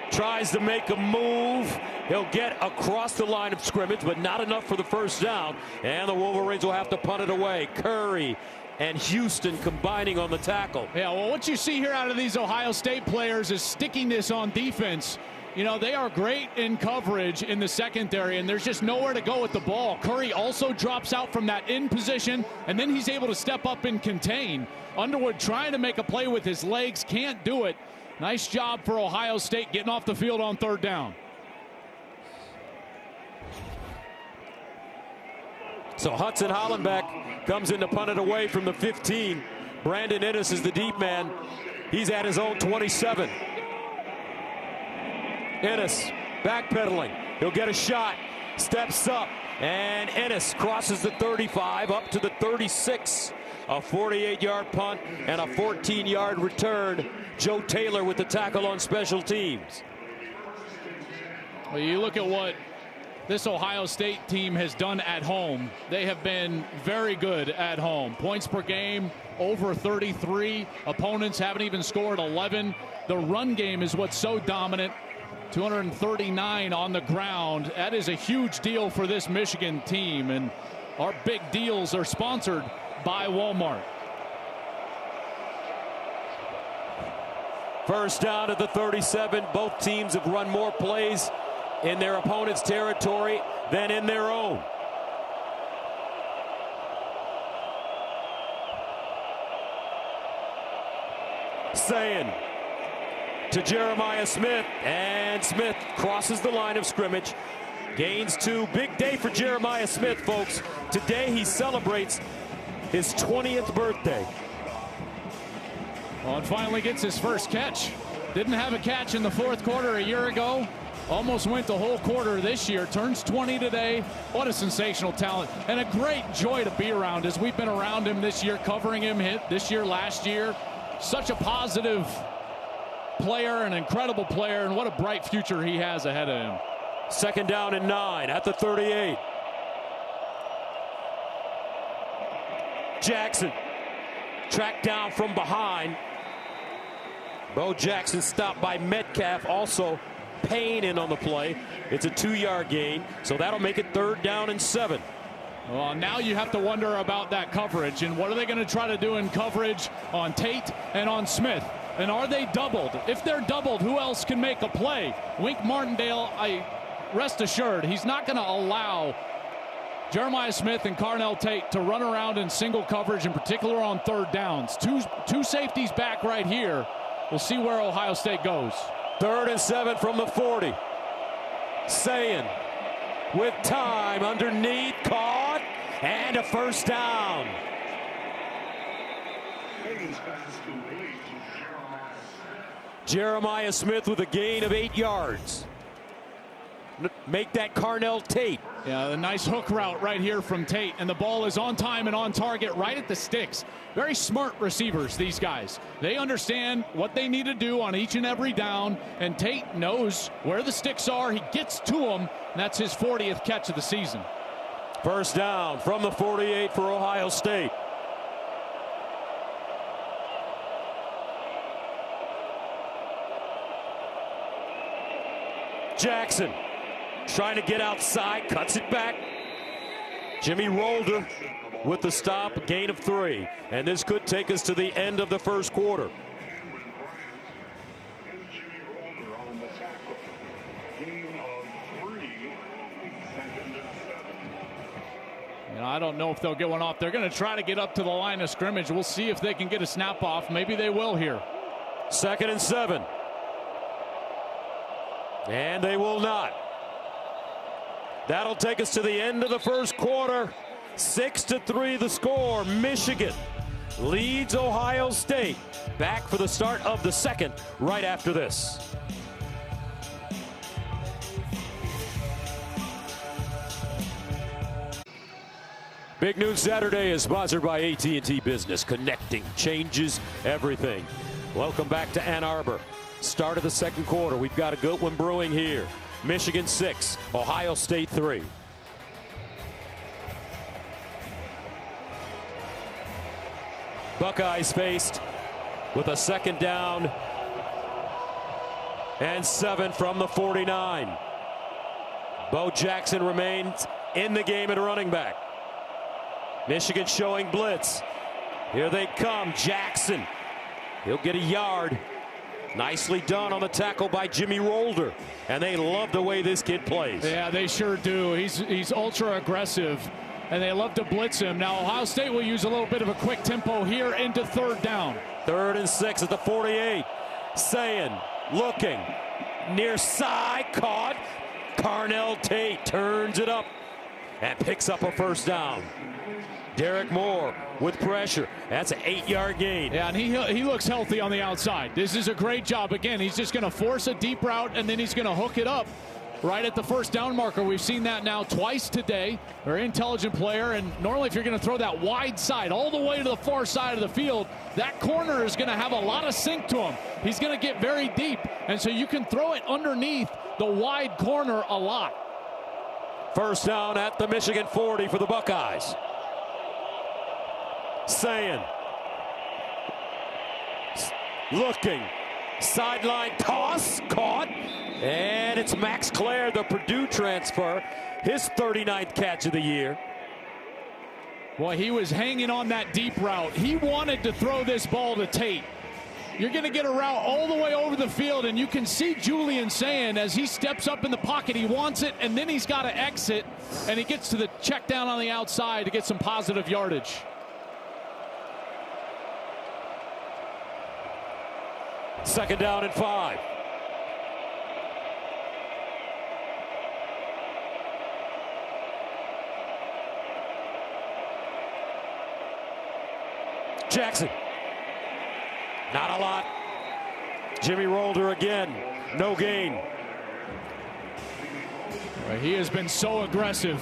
tries to make a move. He'll get across the line of scrimmage, but not enough for the first down. And the Wolverines will have to punt it away. Curry and Houston combining on the tackle. Yeah, well, what you see here out of these Ohio State players is stickiness on defense. You know, they are great in coverage in the secondary, and there's just nowhere to go with the ball. Curry also drops out from that in position, and then he's able to step up and contain. Underwood trying to make a play with his legs, can't do it. Nice job for Ohio State getting off the field on 3rd down. So Hudson Hollenbeck comes in to punt it away from the 15. Brandon Ennis is the deep man. He's at his own 27. Ennis backpedaling. He'll get a shot. Steps up. And Ennis crosses the 35 up to the 36. A 48-yard punt and a 14-yard return. Joe Taylor with the tackle on special teams. Well, you look at what this Ohio State team has done at home. They have been very good at home. Points per game over 33. Opponents haven't even scored 11. The run game is what's so dominant. 239 on the ground. That is a huge deal for this Michigan team. And our big deals are sponsored by Walmart. First down at the 37. Both teams have run more plays in their opponent's territory than in their own. Sayin to Jeremiah Smith, and Smith crosses the line of scrimmage, gains 2. Big day for Jeremiah Smith, folks. Today he celebrates his 20th birthday. Well, and finally gets his first catch. Didn't have a catch in the 4th quarter a year ago. Almost went the whole quarter this year. Turns 20 today. What a sensational talent. And a great joy to be around as we've been around him this year, covering him this year, last year. Such a positive player, an incredible player, and what a bright future he has ahead of him. 2nd down and 9 at the 38. Jackson tracked down from behind. Bo Jackson stopped by Metcalf, also Payne in on the play. It's a 2-yard gain, so that'll make it 3rd down and 7. Well, now you have to wonder about that coverage, and what are they going to try to do in coverage on Tate and on Smith? And are they doubled? If they're doubled, who else can make a play? Wink Martindale, rest assured, he's not going to allow Jeremiah Smith and Carnell Tate to run around in single coverage, in particular on 3rd downs. Two safeties back right here. We'll see where Ohio State goes. 3rd and 7 from the 40. Sayin with time underneath, caught, and a first down. Jeremiah Smith with a gain of 8 yards. Make that Carnell Tate. Yeah, a nice hook route right here from Tate, and the ball is on time and on target right at the sticks. Very smart receivers, these guys. They understand what they need to do on each and every down, and Tate knows where the sticks are. He gets to them, and that's his 40th catch of the season. First down from the 48 for Ohio State. Jackson trying to get outside, cuts it back. Jimmy Rolder with the stop, a gain of 3. And this could take us to the end of the first quarter. You know, I don't know if they'll get one off. They're going to try to get up to the line of scrimmage. We'll see if they can get a snap off. Maybe they will here. 2nd and 7. And they will not. That'll take us to the end of the first quarter. 6-3 the score. Michigan leads Ohio State. Back for the start of the second right after this. Big Noon Saturday is sponsored by AT&T Business. Connecting changes everything. Welcome back to Ann Arbor. Start of the second quarter. We've got a good one brewing here. Michigan 6, Ohio State 3. Buckeyes faced with a 2nd down and 7 from the 49. Bo Jackson remains in the game at running back. Michigan showing blitz. Here they come. Jackson. He'll get a yard. Nicely done on the tackle by Jimmy Rolder. And they love the way this kid plays. Yeah, they sure do. He's ultra aggressive, and they love to blitz him. Now, Ohio State will use a little bit of a quick tempo here into 3rd down. 3rd and 6 at the 48. Sayin looking. Near side, caught. Carnell Tate turns it up and picks up a first down. Derek Moore with pressure. That's an 8-yard gain. Yeah, and he looks healthy on the outside. This is a great job. Again, he's just going to force a deep route, and then he's going to hook it up right at the first down marker. We've seen that now twice today. Very intelligent player, and normally if you're going to throw that wide side all the way to the far side of the field, that corner is going to have a lot of sink to him. He's going to get very deep, and so you can throw it underneath the wide corner a lot. First down at the Michigan 40 for the Buckeyes. Sayin looking, sideline toss, caught, and it's Max Clare, the Purdue transfer, his 39th catch of the year. Boy, he was hanging on that deep route. He wanted to throw this ball to Tate. You're going to get a route all the way over the field, and you can see Julian Sayin as he steps up in the pocket. He wants it, and then he's got to exit, and he gets to the check down on the outside to get some positive yardage. 2nd down and 5. Jackson. Not a lot. Jimmy Rolder again. No gain. He has been so aggressive,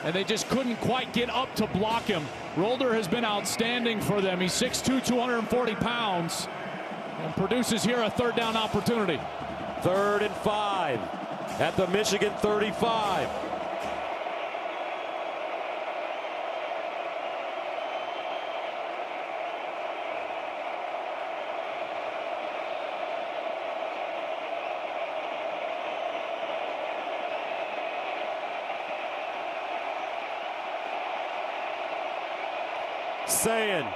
and they just couldn't quite get up to block him. Rolder has been outstanding for them. He's 6'2", 240 pounds. And produces here a 3rd down opportunity. 3rd and 5 at the Michigan 35. Sayin,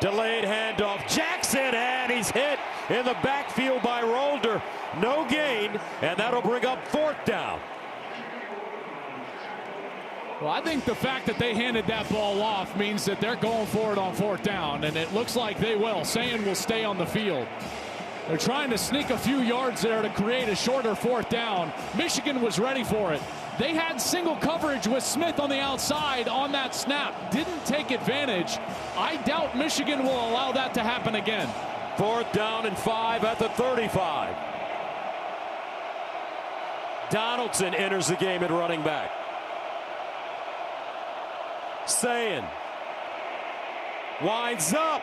delayed handoff. Jackson, and he's hit in the backfield by Rolder. No gain, and that'll bring up 4th down. Well, I think the fact that they handed that ball off means that they're going for it on 4th down, and it looks like they will. Sayin will stay on the field. They're trying to sneak a few yards there to create a shorter 4th down. Michigan was ready for it. They had single coverage with Smith on the outside on that snap. Didn't take advantage. I doubt Michigan will allow that to happen again. 4th down and 5 at the 35. Donaldson enters the game at running back. Sayin winds up.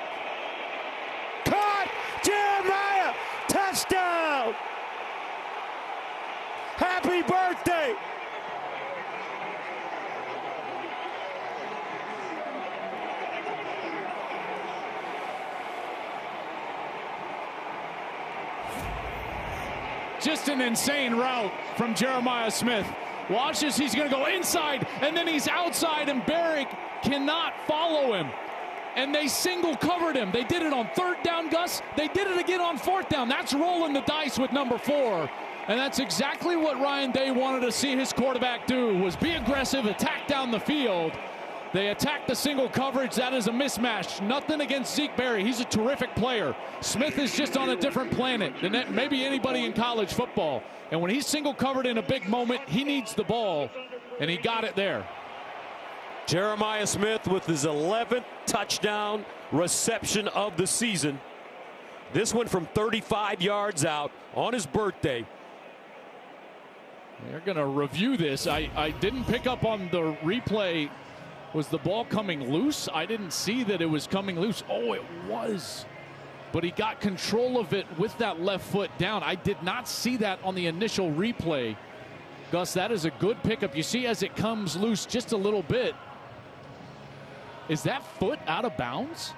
Caught! Jeremiah! Touchdown! Happy birthday! Just an insane route from Jeremiah Smith. Watch this, he's going to go inside, and then he's outside, and Barrick cannot follow him. And they single covered him. They did it on 3rd down, Gus. They did it again on 4th down. That's rolling the dice with number 4. And that's exactly what Ryan Day wanted to see his quarterback do, was be aggressive, attack down the field. They attacked the single coverage. That is a mismatch. Nothing against Zeke Berry. He's a terrific player. Smith is just on a different planet than maybe anybody in college football. And when he's single covered in a big moment, he needs the ball, and he got it there. Jeremiah Smith with his 11th touchdown reception of the season. This one from 35 yards out on his birthday. They're going to review this. I didn't pick up on the replay. Was the ball coming loose? I didn't see that it was coming loose. Oh, it was. But he got control of it with that left foot down. I did not see that on the initial replay. Gus, that is a good pickup. You see as it comes loose just a little bit. Is that foot out of bounds?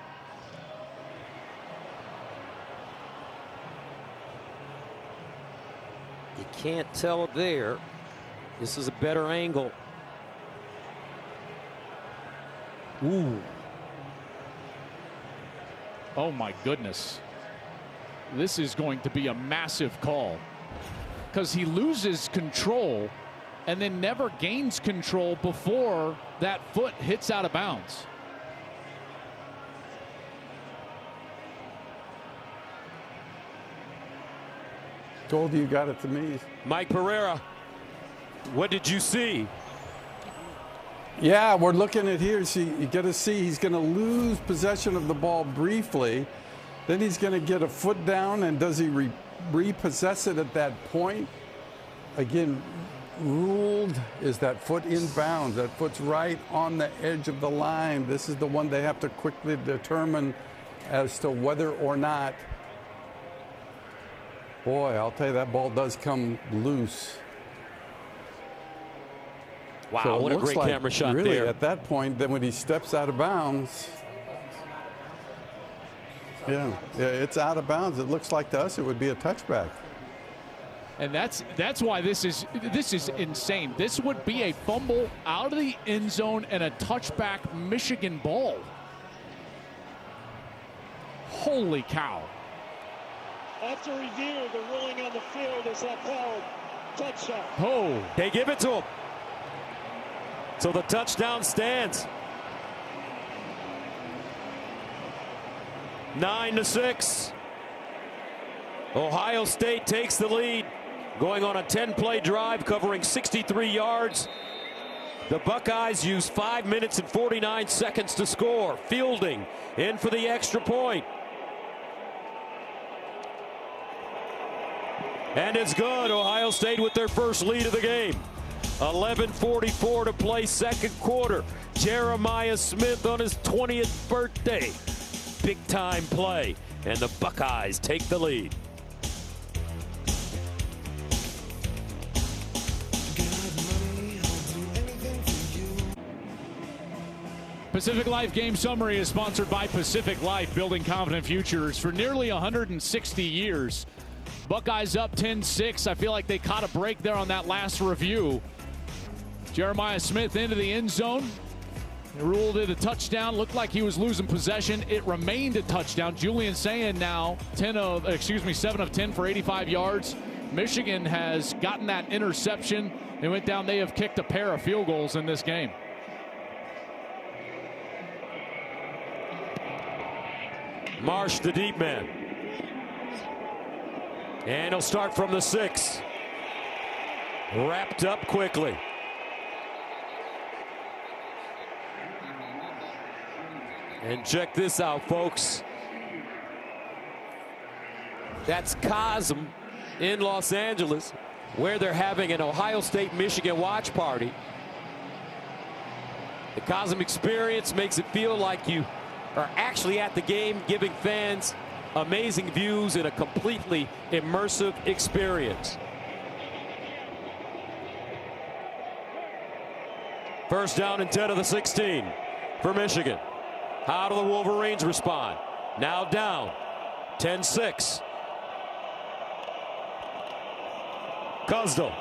You can't tell there. This is a better angle. Ooh. Oh my goodness. This is going to be a massive call, because he loses control and then never gains control before that foot hits out of bounds. Told you got it to me. Mike Pereira, what did you see? Yeah, we're looking at here. See, you get to see he's going to lose possession of the ball briefly. Then he's going to get a foot down, and does he repossess it at that point? Again, ruled is that foot in bounds. That foot's right on the edge of the line. This is the one they have to quickly determine as to whether or not. Boy, I'll tell you, that ball does come loose. Wow, so what a great camera shot really, there. At that point, then when he steps out of bounds, yeah, it's out of bounds. It looks like to us it would be a touchback. And that's why this is insane. This would be a fumble out of the end zone and a touchback Michigan ball. Holy cow. After review, the ruling on the field is upheld. Touchdown. Oh. They give it to him. So the touchdown stands. 9-6. Ohio State takes the lead, going on a 10-play drive covering 63 yards. The Buckeyes use 5 minutes and 49 seconds to score. Fielding in for the extra point. And it's good. Ohio State with their first lead of the game. 11:44 to play, second quarter. Jeremiah Smith on his 20th birthday. Big time play, and the Buckeyes take the lead. Pacific Life Game Summary is sponsored by Pacific Life, building confident futures for nearly 160 years. Buckeyes up 10-6. I feel like they caught a break there on that last review. Jeremiah Smith into the end zone. They ruled it a touchdown. Looked like he was losing possession. It remained a touchdown. Julian Sayin now 7 of 10 for 85 yards. Michigan has gotten that interception. They went down. They have kicked a pair of field goals in this game. Marsh, the deep man. And he'll start from the 6. Wrapped up quickly. And check this out, folks. That's Cosm in Los Angeles, where they're having an Ohio State-Michigan watch party. The Cosm experience makes it feel like you are actually at the game, giving fans amazing views in a completely immersive experience. First down and 10 of the 16 for Michigan. How do the Wolverines respond? Now down, 10-6. Cusdell.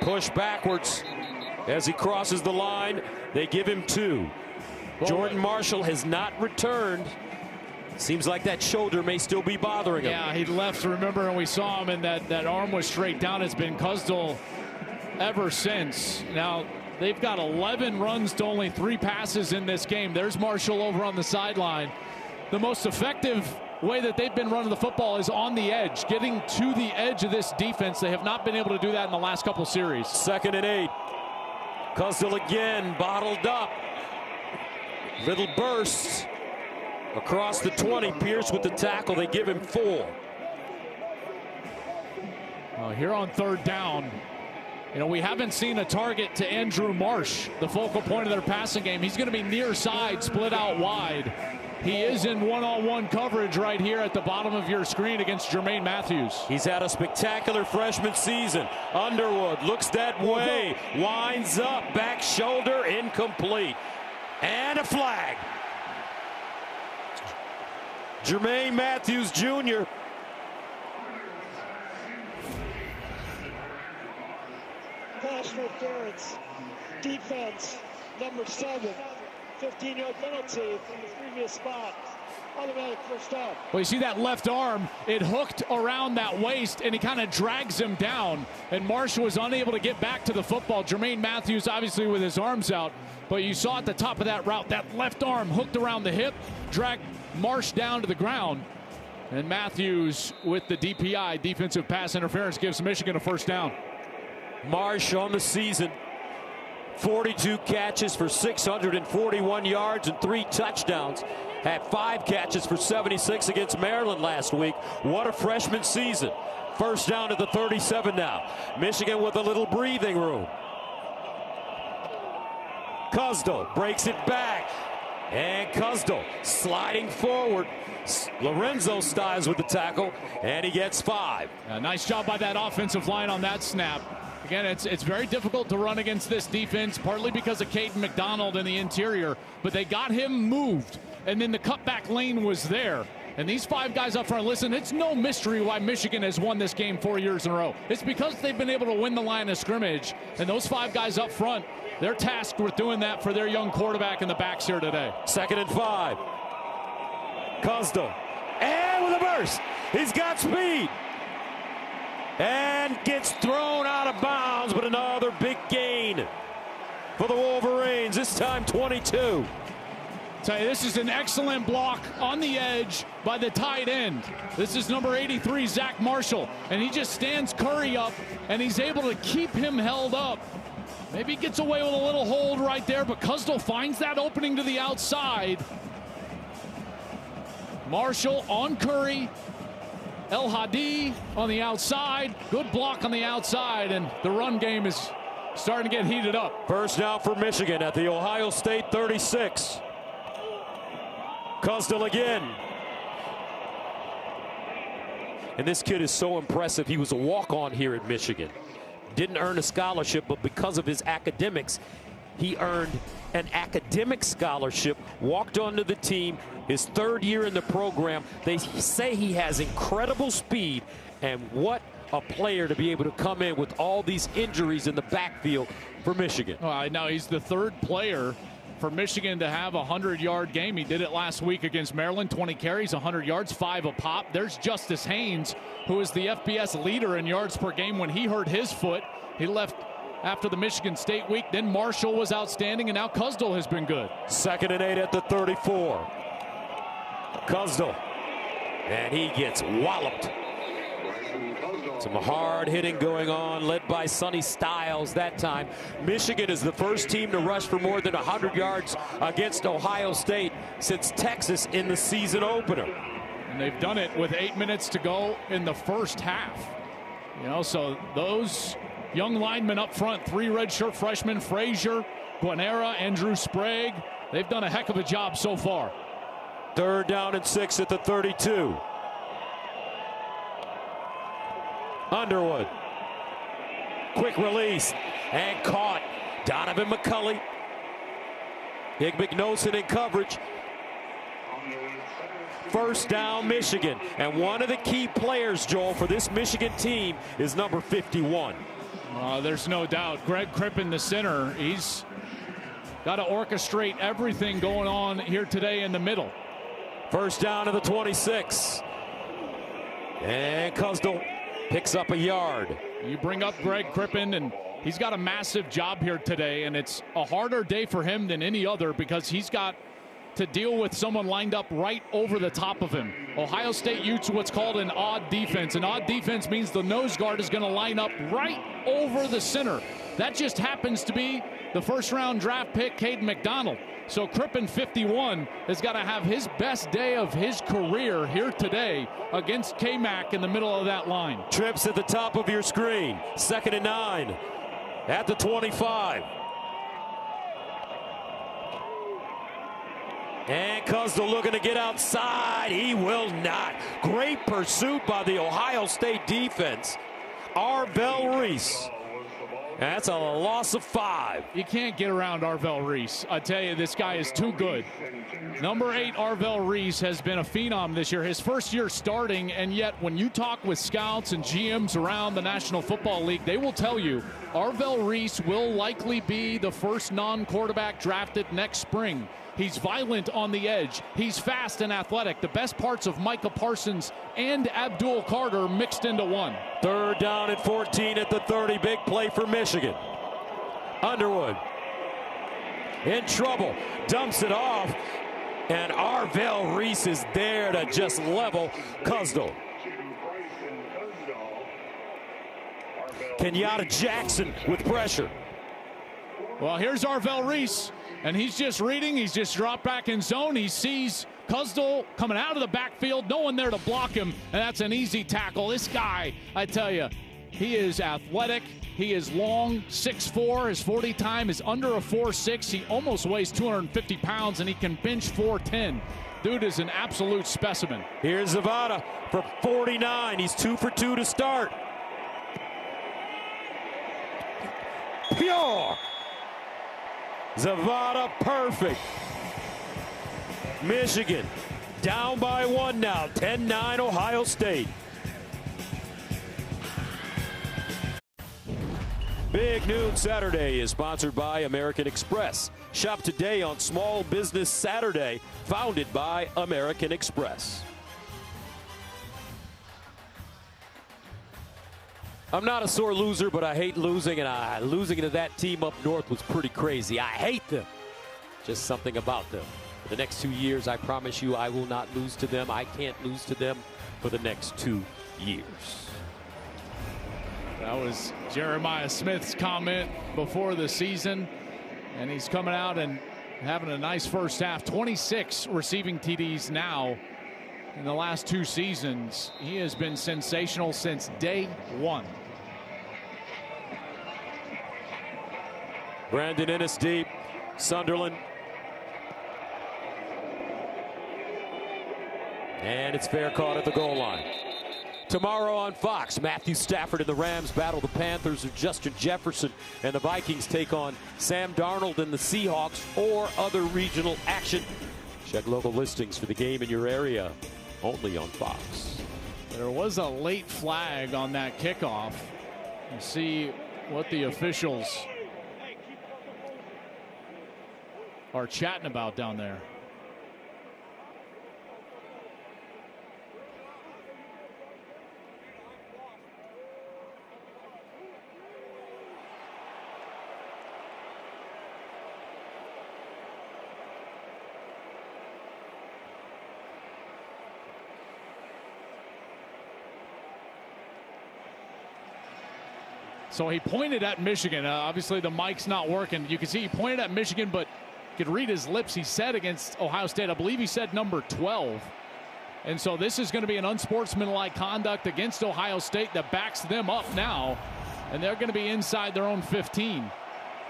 Push backwards as he crosses the line. They give him 2. Jordan Marshall has not returned. Seems like that shoulder may still be bothering him. Yeah, he left, remember, and we saw him, and that arm was straight down. It's been Cusdell ever since. Now, they've got 11 runs to only 3 passes in this game. There's Marshall over on the sideline. The most effective way that they've been running the football is on the edge, getting to the edge of this defense. They have not been able to do that in the last couple series. 2nd and 8. Cusdell again, bottled up. Little bursts across the 20. Pierce with the tackle. They give him 4. Here on 3rd down, we haven't seen a target to Andrew Marsh, the focal point of their passing game. He's going to be near side, split out wide. He is in one-on-one coverage right here at the bottom of your screen against Jermaine Matthews. He's had a spectacular freshman season. Underwood looks that way, winds up, back shoulder, incomplete. And a flag. Jermaine Matthews Jr. Pass interference. Defense, number 7. 15-yard penalty from the previous spot. Automatic first down. Well, you see that left arm, it hooked around that waist, and he kind of drags him down. And Marsh was unable to get back to the football. Jermaine Matthews, obviously, with his arms out. But you saw at the top of that route, that left arm hooked around the hip, dragged Marsh down to the ground. And Matthews with the DPI, defensive pass interference, gives Michigan a first down. Marsh on the season, 42 catches for 641 yards and 3 touchdowns. Had 5 catches for 76 against Maryland last week. What a freshman season. First down at the 37 now. Michigan with a little breathing room. Cusdell breaks it back. And Cusdell sliding forward. Lorenzo Styles with the tackle, and he gets 5. Nice job by that offensive line on that snap. Again, it's very difficult to run against this defense, partly because of Caden McDonald in the interior, but they got him moved, and then the cutback lane was there. And these 5 guys up front, listen, it's no mystery why Michigan has won this game 4 years in a row. It's because they've been able to win the line of scrimmage, and those 5 guys up front, they're tasked with doing that for their young quarterback in the backs here today. 2nd and 5. Cusdell, and with a burst, he's got speed. And gets thrown out of bounds, but another big gain for the Wolverines, this time 22. Tell you, this is an excellent block on the edge by the tight end. This is number 83, Zach Marshall, and he just stands Curry up, and he's able to keep him held up. Maybe he gets away with a little hold right there, but Cusdell finds that opening to the outside. Marshall on Curry. El Hadi on the outside. Good block on the outside, and the run game is starting to get heated up. First down for Michigan at the Ohio State 36. Cusdell again. And this kid is so impressive. He was a walk-on here at Michigan. Didn't earn a scholarship, but because of his academics, he earned an academic scholarship, walked onto the team, his 3rd year in the program. They say he has incredible speed, and what a player to be able to come in with all these injuries in the backfield for Michigan. Now he's the 3rd player for Michigan to have a 100-yard game. He did it last week against Maryland, 20 carries, 100 yards, 5 a pop. There's Justice Haynes, who is the FBS leader in yards per game when he hurt his foot. He left after the Michigan State week. Then Marshall was outstanding, and now Cusdell has been good. 2nd and 8 at the 34. Cusdell, and he gets walloped. Some hard hitting going on, led by Sonny Styles that time. Michigan is the first team to rush for more than 100 yards against Ohio State since Texas in the season opener. And they've done it with 8 minutes to go in the first half. You know, so those young linemen up front, 3 redshirt freshmen, Frazier, Guanera, Andrew Sprague, they've done a heck of a job so far. 3rd down and 6 at the 32. Underwood. Quick release and caught. Donovan McCulley. Igbinosun in coverage. 1st down, Michigan. And one of the key players, Joel, for this Michigan team is number 51. There's no doubt. Greg Crippen, the center, he's got to orchestrate everything going on here today in the middle. 1st down to the 26. And Cusdell picks up a yard. You bring up Greg Crippen, and he's got a massive job here today, and it's a harder day for him than any other because he's got to deal with someone lined up right over the top of him. Ohio State uses what's called an odd defense. An odd defense means the nose guard is going to line up right over the center. That just happens to be the 1st-round draft pick, Caden McDonald. So Crippen, 51, has got to have his best day of his career here today against K-Mac in the middle of that line. Trips at the top of your screen. 2nd and 9 at the 25. And Cusdell looking to get outside. He will not. Great pursuit by the Ohio State defense. Arvell Reese. That's a loss of 5. You can't get around Arvell Reese. I tell you, this guy is too good. Number 8, Arvell Reese, has been a phenom this year. His first year starting, and yet when you talk with scouts and GMs around the National Football League, they will tell you Arvell Reese will likely be the first non-quarterback drafted next spring. He's violent on the edge. He's fast and athletic. The best parts of Micah Parsons and Abdul Carter mixed into one. 3rd down and 14 at the 30. Big play for Michigan. Underwood in trouble. Dumps it off. And Arvell Reese is there to just level Cusdell. Kenyatta Jackson with pressure. Well, here's Arvell Reese, and he's just reading. He's just dropped back in zone. He sees Cusdell coming out of the backfield, no one there to block him, and that's an easy tackle. This guy, I tell you, he is athletic. He is long, 6'4". His 40 time is under a 4.6. He almost weighs 250 pounds, and he can bench 410. Dude is an absolute specimen. Here's Zavada for 49. He's 2 for 2 to start. Pure. Zavada perfect. Michigan down by 1 now. 10-9 Ohio State. Big Noon Saturday is sponsored by American Express. Shop today on Small Business Saturday, founded by American Express. I'm not a sore loser, but I hate losing, and losing to that team up north was pretty crazy. I hate them. Just something about them. For the next 2 years, I promise you I will not lose to them. I can't lose to them for the next 2 years. That was Jeremiah Smith's comment before the season, and he's coming out and having a nice first half. 26 receiving TDs now in the last 2 seasons. He has been sensational since day 1. Brandon Innes deep. Sunderland. And it's fair caught at the goal line. Tomorrow on Fox, Matthew Stafford and the Rams battle the Panthers, or Justin Jefferson and the Vikings take on Sam Darnold and the Seahawks, or other regional action. Check local listings for the game in your area, only on Fox. There was a late flag on that kickoff. You see what the officials are chatting about down there. So he pointed at Michigan. Obviously, the mic's not working. You can see he pointed at Michigan, but you could read his lips. He said against Ohio State, I believe he said number 12. And so this is going to be an unsportsmanlike conduct against Ohio State that backs them up now. And they're going to be inside their own 15.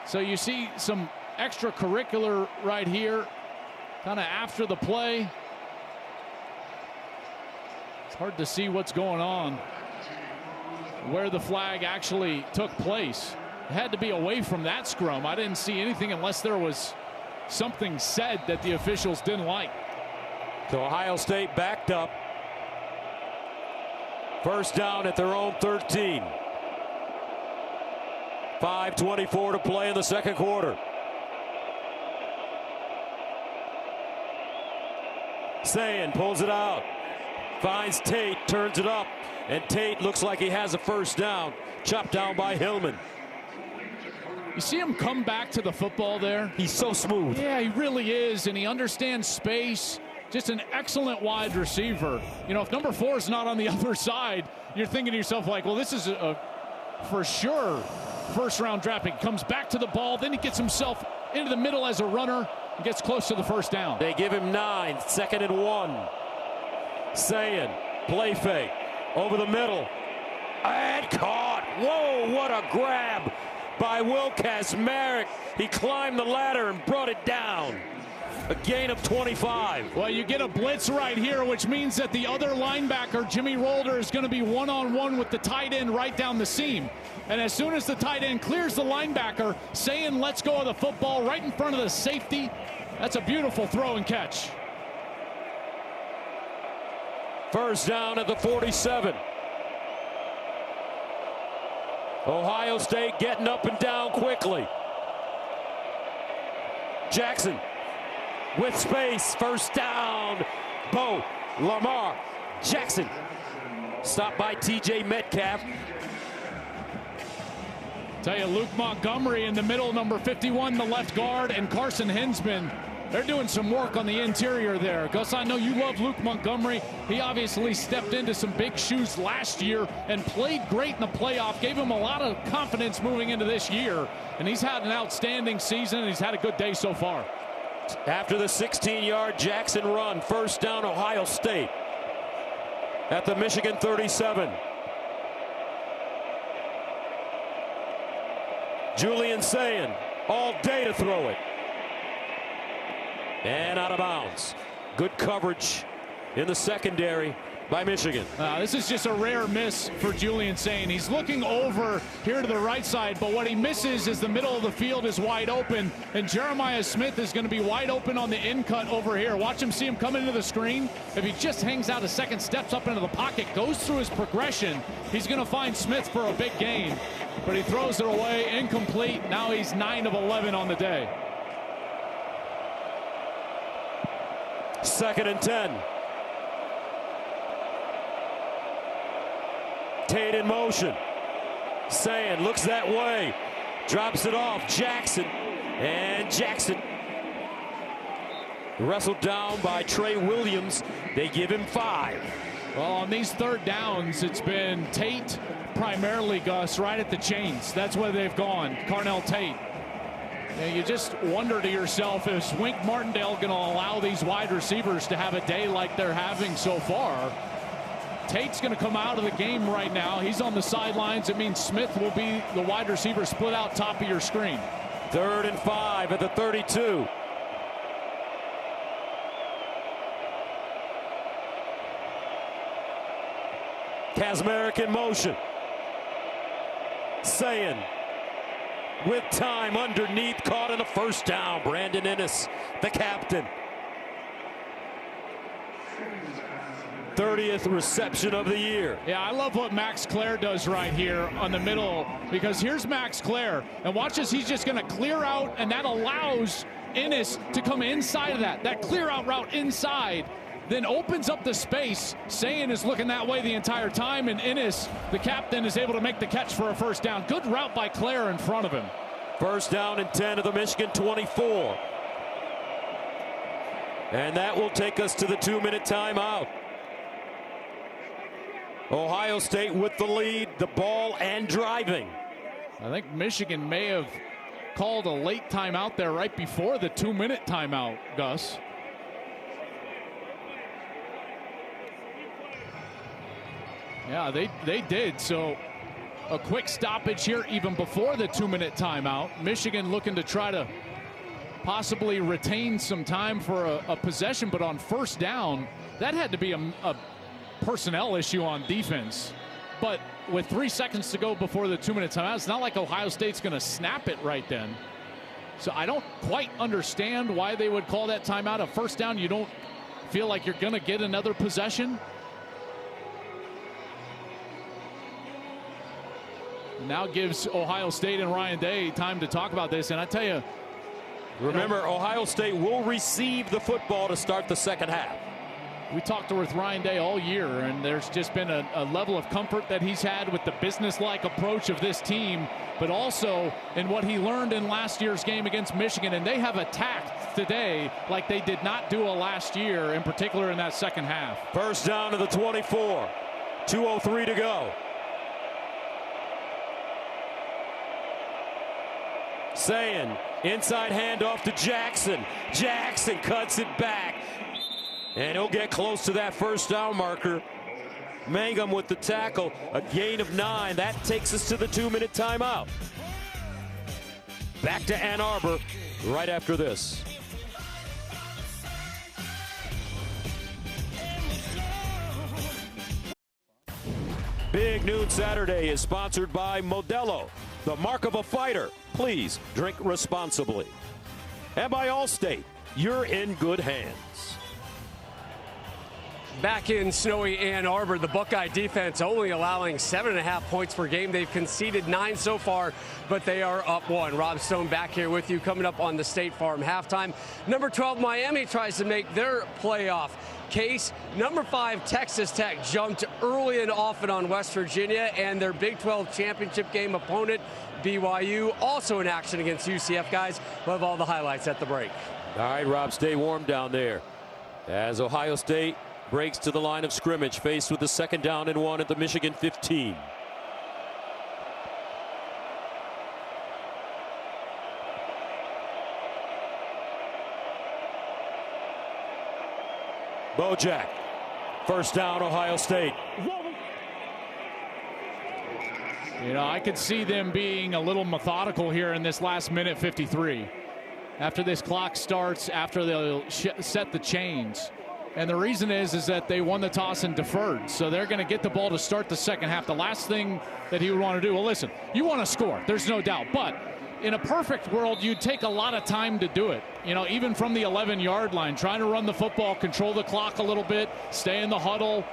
So you see some extracurricular right here, kind of after the play. It's hard to see what's going on, where the flag actually took place. It had to be away from that scrum. I didn't see anything unless there was something said that the officials didn't like. So Ohio State backed up. First down at their own 13. 5:24 to play in the second quarter. Sayin pulls it out. Finds Tate, turns it up. And Tate looks like he has a first down. Chopped down by Hillman. You see him come back to the football there? He's so smooth. Yeah, he really is, and he understands space. Just an excellent wide receiver. You know, if number 4 is not on the other side, you're thinking to yourself like, well, this is a for sure first-round draft pick. Comes back to the ball, then he gets himself into the middle as a runner and gets close to the first down. They give him 9, 2nd and 1. Sayin, play fake, over the middle, and caught. Whoa, what a grab by Will Kacmarek. He climbed the ladder and brought it down. A gain of 25. Well, you get a blitz right here, which means that the other linebacker, Jimmy Rolder, is going to be one-on-one with the tight end right down the seam. And as soon as the tight end clears the linebacker, Sayin lets go of the football right in front of the safety. That's a beautiful throw and catch. First down at the 47. Ohio State getting up and down quickly. Jackson with space, first down. Bo, Lamar, Jackson. Stopped by T.J. Metcalf. Tell you, Luke Montgomery in the middle, number 51, the left guard, and Carson Hinsman. They're doing some work on the interior there. Gus, I know you love Luke Montgomery. He obviously stepped into some big shoes last year and played great in the playoff, gave him a lot of confidence moving into this year. And he's had an outstanding season, and he's had a good day so far. After the 16-yard Jackson run, first down Ohio State at the Michigan 37. Julian Sayin all day to throw it. And out of bounds. Good coverage in the secondary by Michigan. This is just a rare miss for Julian Sayin. He's looking over here to the right side, but what he misses is the middle of the field is wide open, and Jeremiah Smith is going to be wide open on the in cut over here. Watch him see him come into the screen. If he just hangs out a second, steps up into the pocket, goes through his progression, he's going to find Smith for a big gain. But he throws it away, incomplete. Now he's 9 of 11 on the day. 2nd and 10. Tate in motion. Sayin looks that way. Drops it off. Jackson. And Jackson wrestled down by Trey Williams. They give him 5. Well, on these third downs, it's been Tate primarily, Gus, right at the chains. That's where they've gone. Carnell Tate. And you just wonder to yourself, is Wink Martindale going to allow these wide receivers to have a day like they're having so far? Tate's going to come out of the game right now. He's on the sidelines. It means Smith will be the wide receiver split out top of your screen. 3rd and 5 at the 32. Kacmarek in motion. Sayin with time underneath, caught in a first down. Brandon Inniss, the captain. 30th reception of the year. Yeah, I love what Max Clare does right here on the middle, because here's Max Clare, and watch as he's just going to clear out, and that allows Inniss to come inside of that. That clear out route inside then opens up the space. Sayin is looking that way the entire time, and Inniss, the captain, is able to make the catch for a first down. Good route by Clare in front of him. First down and 10 of the Michigan 24. And that will take us to the 2-minute timeout. Ohio State with the lead, the ball, and driving. I think Michigan may have called a late timeout there right before the 2-minute timeout, Gus. Yeah, they did. So a quick stoppage here even before the 2-minute timeout. Michigan looking to try to possibly retain some time for a possession, but on first down, that had to be a personnel issue on defense. But with 3 seconds to go before the 2-minute timeout, it's not like Ohio State's going to snap it right then. So I don't quite understand why they would call that timeout. A first down, you don't feel like you're going to get another possession. Now gives Ohio State and Ryan Day time to talk about this. And I tell you, remember, Ohio State will receive the football to start the second half. We talked with Ryan Day all year, and there's just been a level of comfort that he's had with the business-like approach of this team, but also in what he learned in last year's game against Michigan. And they have attacked today like they did not do last year, in particular in that second half. First down to the 24. 2:03 to go. Sayin, inside handoff to Jackson. Jackson cuts it back. And he'll get close to that first down marker. Mangum with the tackle, a gain of 9. That takes us to the 2-minute timeout. Back to Ann Arbor right after this. Big Noon Saturday is sponsored by Modelo, the mark of a fighter. Please drink responsibly. And by Allstate, you're in good hands. Back in snowy Ann Arbor, the Buckeye defense only allowing 7.5 points per game. They've conceded 9 so far, but they are up 1. Rob Stone back here with you, coming up on the State Farm halftime. Number 12, Miami tries to make their playoff case. Number 5, Texas Tech jumped early and often on West Virginia, and their Big 12 championship game opponent, BYU, also in action against UCF. Guys, we'll have all the highlights at the break. All right, Rob, stay warm down there. As Ohio State breaks to the line of scrimmage, faced with the 2nd down and 1 at the Michigan 15. Bojack, first down, Ohio State. You know, I could see them being a little methodical here in this last minute 53. After this clock starts, after they'll set the chains. And the reason is that they won the toss and deferred. So they're going to get the ball to start the second half. The last thing that he would want to do, well, listen, you want to score. There's no doubt. But in a perfect world, you'd take a lot of time to do it. You know, even from the 11-yard line, trying to run the football, control the clock a little bit, stay in the huddle.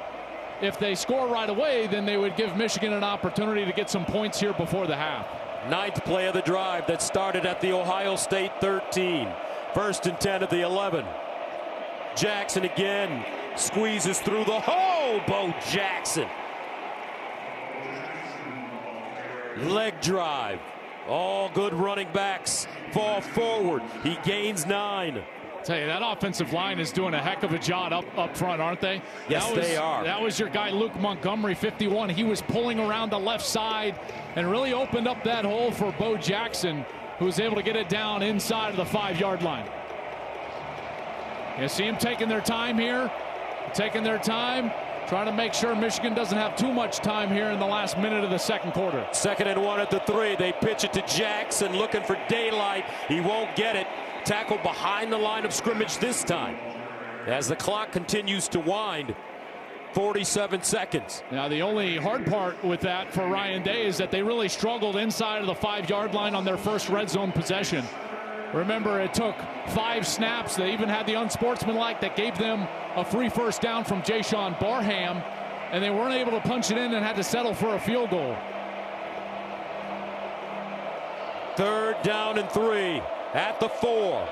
If they score right away, then they would give Michigan an opportunity to get some points here before the half. 9th play of the drive that started at the Ohio State 13. 1st and 10 at the 11. Jackson again squeezes through the hole. Bo Jackson. Leg drive. All good running backs fall forward. He gains 9. Tell you, that offensive line is doing a heck of a job up front, aren't they? Yes, they are. That was your guy, Luke Montgomery, 51. He was pulling around the left side and really opened up that hole for Bo Jackson, who was able to get it down inside of the 5-yard line. You see him taking their time here, trying to make sure Michigan doesn't have too much time here in the last minute of the second quarter. 2nd and 1 at the 3. They pitch it to Jackson, looking for daylight. He won't get it. Tackled behind the line of scrimmage this time. As the clock continues to wind, 47 seconds. Now, the only hard part with that for Ryan Day is that they really struggled inside of the 5-yard line on their first red zone possession. Remember, it took 5 snaps. They even had the unsportsmanlike that gave them a free first down from Jayshon Barham, and they weren't able to punch it in and had to settle for a field goal. 3rd down and 3 at the 4.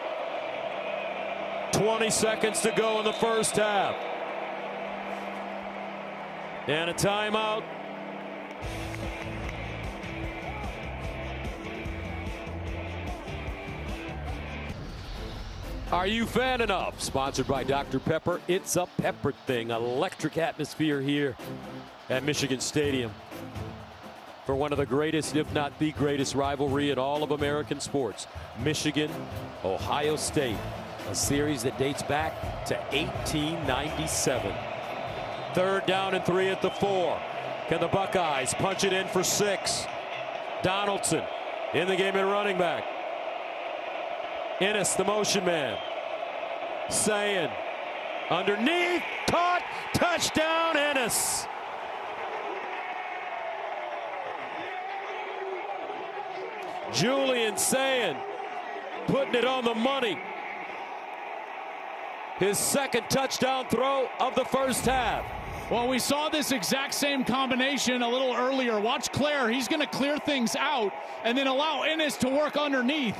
20 seconds to go in the first half. And a timeout. Are you fan enough? Sponsored by Dr. Pepper. It's a Pepper thing. Electric atmosphere here at Michigan Stadium. for one of the greatest, if not the greatest, rivalry in all of American sports. Michigan, Ohio State, a series that dates back to 1897. 3rd down and 3 at the 4. Can the Buckeyes punch it in for 6? Donaldson in the game at running back. Ennis, the motion man. Sayin underneath, caught, touchdown, Ennis. Julian Sayin putting it on the money. His 2nd touchdown throw of the first half. Well, we saw this exact same combination a little earlier. Watch Claire. He's going to clear things out and then allow Ennis to work underneath.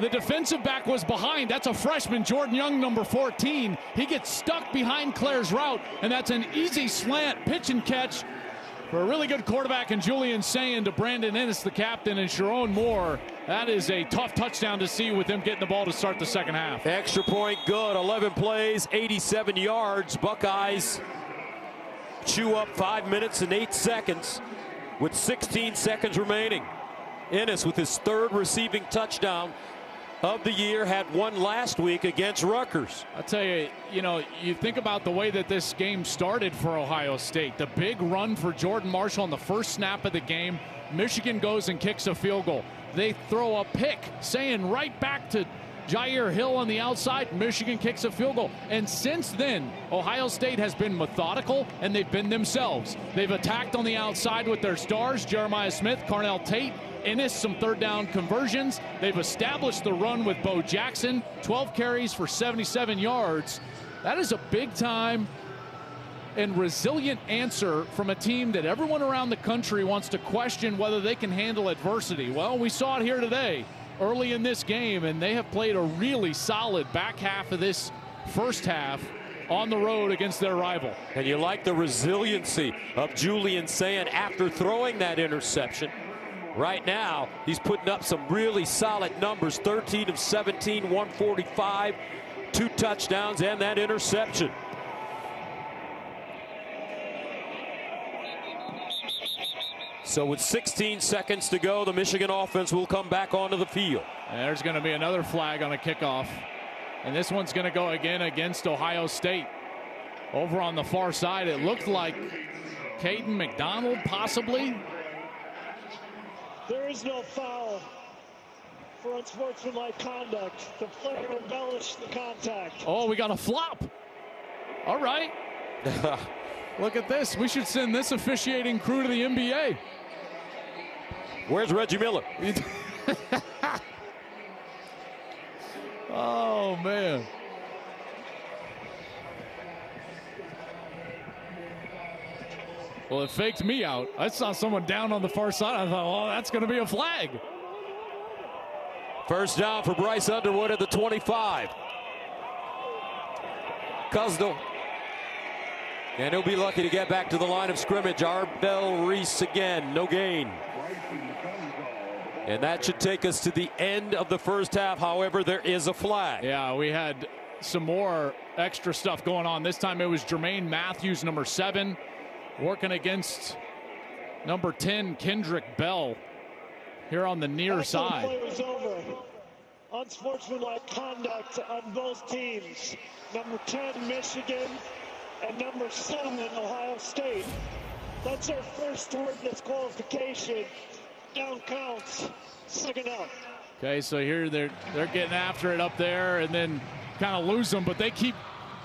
The defensive back was behind. That's a freshman, Jordan Young, number 14. He gets stuck behind Claire's route, and that's an easy slant pitch and catch for a really good quarterback and Julian Sayin to Brandon Ennis, the captain, and Sharon Moore. That is a tough touchdown to see with them getting the ball to start the second half. Extra point good. 11 plays, 87 yards. Buckeyes chew up 5 minutes and 8 seconds with 16 seconds remaining. Ennis with his 3rd receiving touchdown of the year, had one last week against Rutgers. I'll tell you, you think about the way that this game started for Ohio State. The big run for Jordan Marshall on the first snap of the game. Michigan goes and kicks a field goal. They throw a pick, Sayin right back to Jair Hill on the outside. Michigan kicks a field goal. And since then, Ohio State has been methodical, and they've been themselves. They've attacked on the outside with their stars, Jeremiah Smith, Carnell Tate, Ennis, some 3rd down conversions. They've established the run with Bo Jackson, 12 carries for 77 yards. That is a big time and resilient answer from a team that everyone around the country wants to question whether they can handle adversity. Well, we saw it here today early in this game, and they have played a really solid back half of this first half on the road against their rival. And you like the resiliency of Julian Sayin after throwing that interception. Right now, he's putting up some really solid numbers. 13 of 17, 145, 2 touchdowns, and that interception. So with 16 seconds to go, the Michigan offense will come back onto the field. And there's going to be another flag on a kickoff. And this one's going to go again against Ohio State. Over on the far side, it looked like Caden McDonald, possibly. There is no foul for unsportsmanlike conduct. The player embellished the contact. Oh, we got a flop. All right. Look at this. We should send this officiating crew to the NBA. Where's Reggie Miller? Oh, man. Well, it faked me out. I saw someone down on the far side. I thought, oh, that's going to be a flag. First down for Bryce Underwood at the 25. Cusdell. And he'll be lucky to get back to the line of scrimmage. Arbel Reese again, no gain. And that should take us to the end of the first half. However, there is a flag. Yeah, we had some more extra stuff going on. This time it was Jermaine Matthews, number 7, working against number 10, Kendrick Bell, here on the near side. The play was over. Unsportsmanlike conduct on both teams. Number 10, Michigan, and number 7, Ohio State. That's our first word disqualification. Down counts. Second up. Okay, so here they're getting after it up there and then kind of lose them, but they keep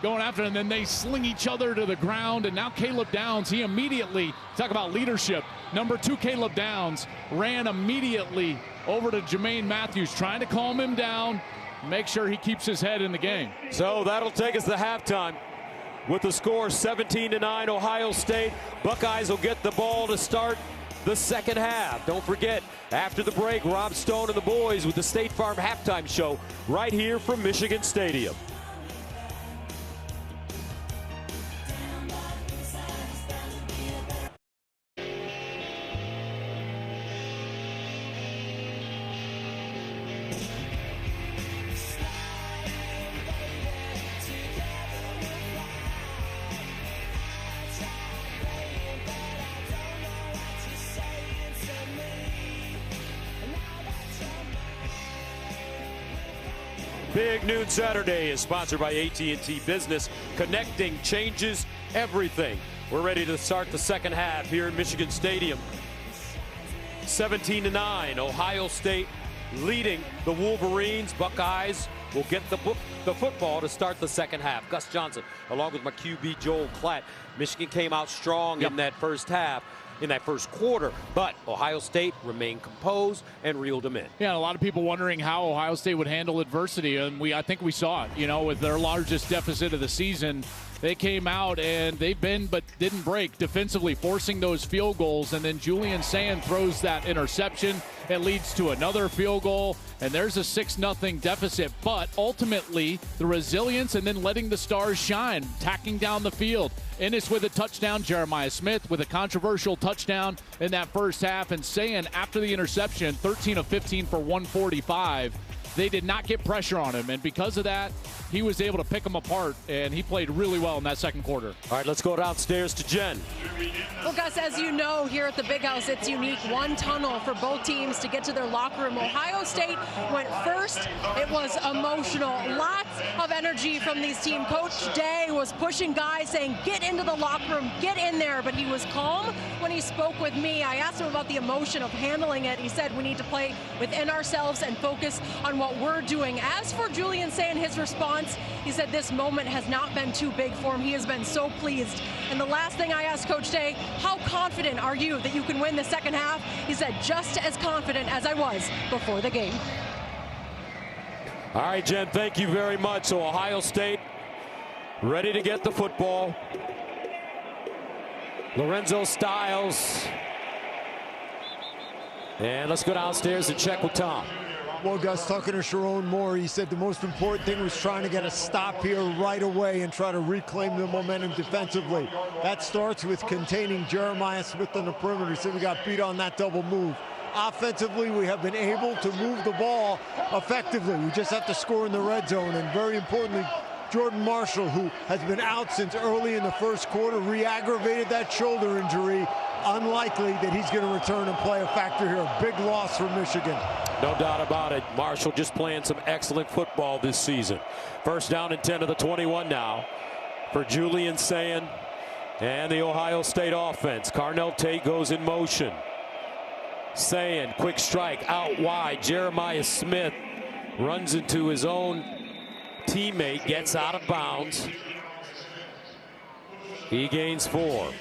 going after it, and then they sling each other to the ground. And now Caleb Downs, he immediately, talk about leadership, number 2 Caleb Downs ran immediately over to Jermaine Matthews, trying to calm him down, make sure he keeps his head in the game. So that'll take us to halftime with the score 17-9 Ohio State. Buckeyes will get the ball to start the second half. Don't forget, after the break, Rob Stone and the boys with the State Farm halftime show right here from Michigan Stadium. Big Noon Saturday is sponsored by AT&T Business. Connecting changes everything. We're ready to start the second half here in Michigan Stadium. 17-9, Ohio State leading the Wolverines. Buckeyes will get the football to start the second half. Gus Johnson, along with my QB Joel Klatt. Michigan came out strong in that first half, in that first quarter, but Ohio State remained composed and reeled them in. Yeah, a lot of people wondering how Ohio State would handle adversity, and I think we saw it. You know, with their largest deficit of the season, they came out and they bend but didn't break defensively, forcing those field goals, and then Julian Sand throws that interception. It leads to another field goal, and there's a 6-0 deficit. But ultimately, the resilience and then letting the stars shine, tacking down the field. Ennis with a touchdown, Jeremiah Smith with a controversial touchdown in that first half, and Sand, after the interception, 13 of 15 for 145. They did not get pressure on him, and because of that, he was able to pick them apart, and he played really well in that second quarter. All right, let's go downstairs to Jen. Well, Gus, as you know, here at the Big House, it's unique. One tunnel for both teams to get to their locker room. Ohio State went first. It was emotional. Lots of energy from these teams. Coach Day was pushing guys, saying, get into the locker room, get in there. But he was calm when he spoke with me. I asked him about the emotion of handling it. He said, we need to play within ourselves and focus on what we're doing. As for Julian Sand, his response, he said this moment has not been too big for him. He has been so pleased. And the last thing I asked Coach Day, how confident are you that you can win the second half? He said, just as confident as I was before the game. All right, Jen, thank you very much. So Ohio State ready to get the football. Lorenzo Styles. And let's go downstairs and check with Tom. Well, Gus, talking to Sharon Moore, he said the most important thing was trying to get a stop here right away and try to reclaim the momentum defensively. That starts with containing Jeremiah Smith on the perimeter. He said we got beat on that double move. Offensively, we have been able to move the ball effectively. We just have to score in the red zone. And very importantly, Jordan Marshall, who has been out since early in the first quarter, re-aggravated that shoulder injury. Unlikely that he's going to return and play a factor here. A big loss for Michigan. No doubt about it. Marshall just playing some excellent football this season. First down and 10 to the 21 now for Julian Sand and the Ohio State offense. Carnell Tate goes in motion. Sand, quick strike out wide. Jeremiah Smith runs into his own teammate, gets out of bounds. He gains 4.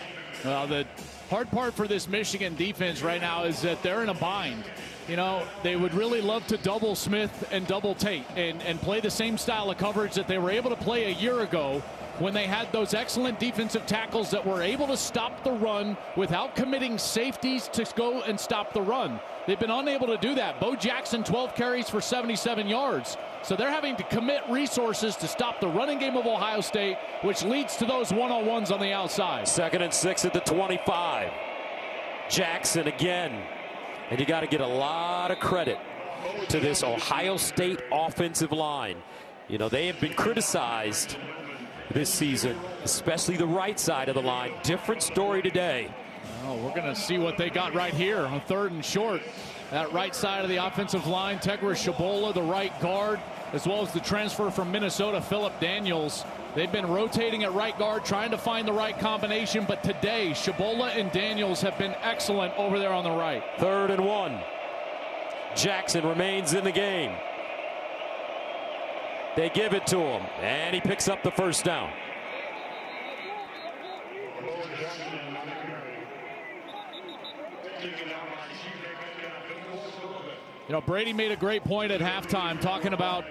Well, the hard part for this Michigan defense right now is that they're in a bind. You know, they would really love to double Smith and double Tate and play the same style of coverage that they were able to play a year ago when they had those excellent defensive tackles that were able to stop the run without committing safeties to go and stop the run. They've been unable to do that. Bo Jackson, 12 carries for 77 yards. So they're having to commit resources to stop the running game of Ohio State, which leads to those one-on-ones on the outside. 2nd and 6 at the 25. Jackson again. And you got to get a lot of credit to this Ohio State offensive line. You know, they have been criticized this season, especially the right side of the line. Different story today. Oh, we're going to see what they got right here on 3rd and short. That right side of the offensive line, Tegra Shabola, the right guard, as well as the transfer from Minnesota, Philip Daniels. They've been rotating at right guard, trying to find the right combination, but today, Shabola and Daniels have been excellent over there on the right. 3rd and 1. Jackson remains in the game. They give it to him, and he picks up the first down. You know, Brady made a great point at halftime talking about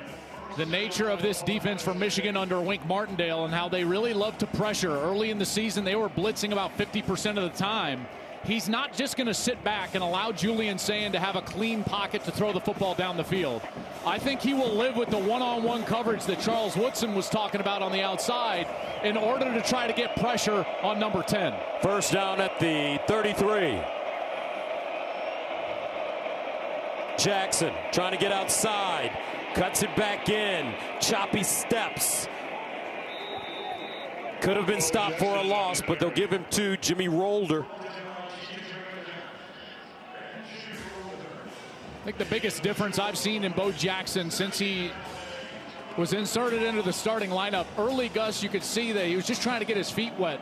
the nature of this defense for Michigan under Wink Martindale and how they really love to pressure. Early in the season, they were blitzing about 50% of the time. He's not just going to sit back and allow Julian Sand to have a clean pocket to throw the football down the field. I think he will live with the one-on-one coverage that Charles Woodson was talking about on the outside in order to try to get pressure on number 10. First down at the 33. Jackson trying to get outside. Cuts it back in. Choppy steps. Could have been stopped for a loss, but they'll give him to Jimmy Rolder. I think the biggest difference I've seen in Bo Jackson since he was inserted into the starting lineup. Early, Gus, you could see that he was just trying to get his feet wet,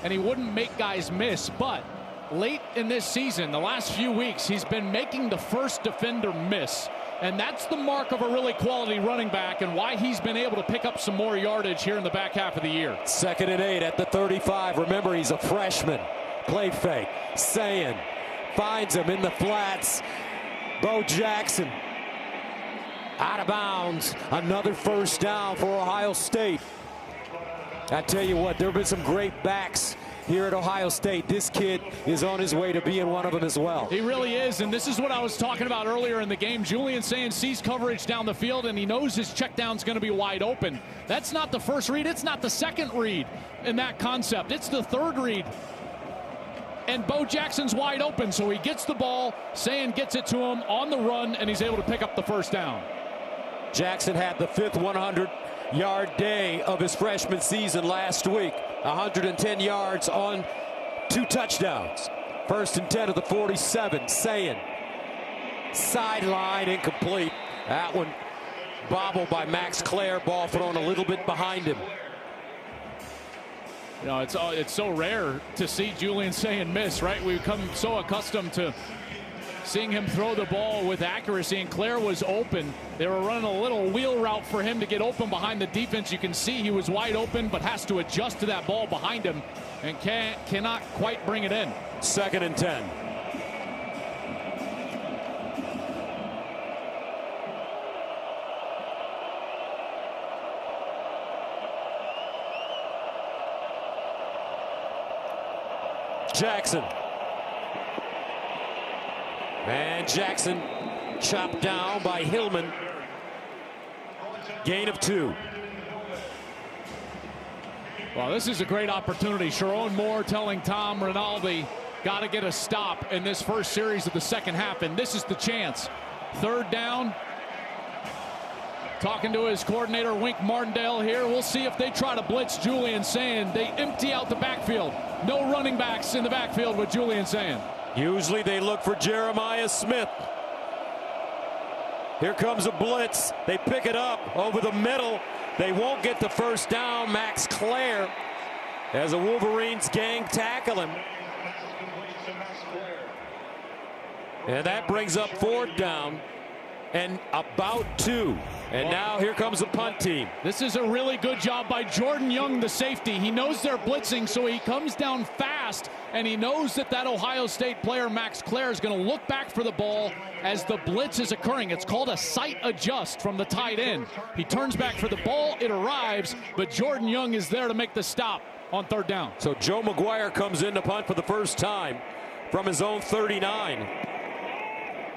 and he wouldn't make guys miss. But late in this season, the last few weeks, he's been making the first defender miss. And that's the mark of a really quality running back and why he's been able to pick up some more yardage here in the back half of the year. 2nd and 8 at the 35. Remember, he's a freshman. Play fake. Sayin finds him in the flats. Bo Jackson out of bounds. Another first down for Ohio State. I tell you what, there have been some great backs here at Ohio State. This kid is on his way to being one of them as well. He really is, and this is what I was talking about earlier in the game. Julian Sayin sees coverage down the field, and he knows his check down's going to be wide open. That's not the first read. It's not the second read in that concept. It's the third read. And Bo Jackson's wide open, so he gets the ball. Sayin gets it to him on the run, and he's able to pick up the first down. Jackson had the 5th 100-yard day of his freshman season last week. 110 yards on 2 touchdowns. 1st and 10 of the 47. Sayin sideline incomplete. That one bobbled by Max Clare. Ball thrown a little bit behind him. You know, it's so rare to see Julian Sayin miss, right? We've come so accustomed to seeing him throw the ball with accuracy, and Clare was open. They were running a little wheel route for him to get open behind the defense. You can see he was wide open, but has to adjust to that ball behind him and cannot quite bring it in. 2nd and 10. Jackson. And Jackson chopped down by Hillman. Gain of 2. Well, this is a great opportunity. Sharon Moore telling Tom Rinaldi, got to get a stop in this first series of the second half, and this is the chance. 3rd down. Talking to his coordinator, Wink Martindale here. We'll see if they try to blitz Julian Sayin. They empty out the backfield. No running backs in the backfield with Julian Sayin. Usually they look for Jeremiah Smith. Here comes a blitz. They pick it up over the middle. They won't get the first down. Max Clare, as the Wolverines gang tackle him. And that brings up 4th down and about 2. And now here comes the punt team. This is a really good job by Jordan Young, the safety. He knows they're blitzing, so he comes down fast, and he knows that Ohio State player, Max Clare, is going to look back for the ball as the blitz is occurring. It's called a sight adjust from the tight end. He turns back for the ball. It arrives, but Jordan Young is there to make the stop on 3rd down. So Joe McGuire comes in to punt for the first time from his own 39.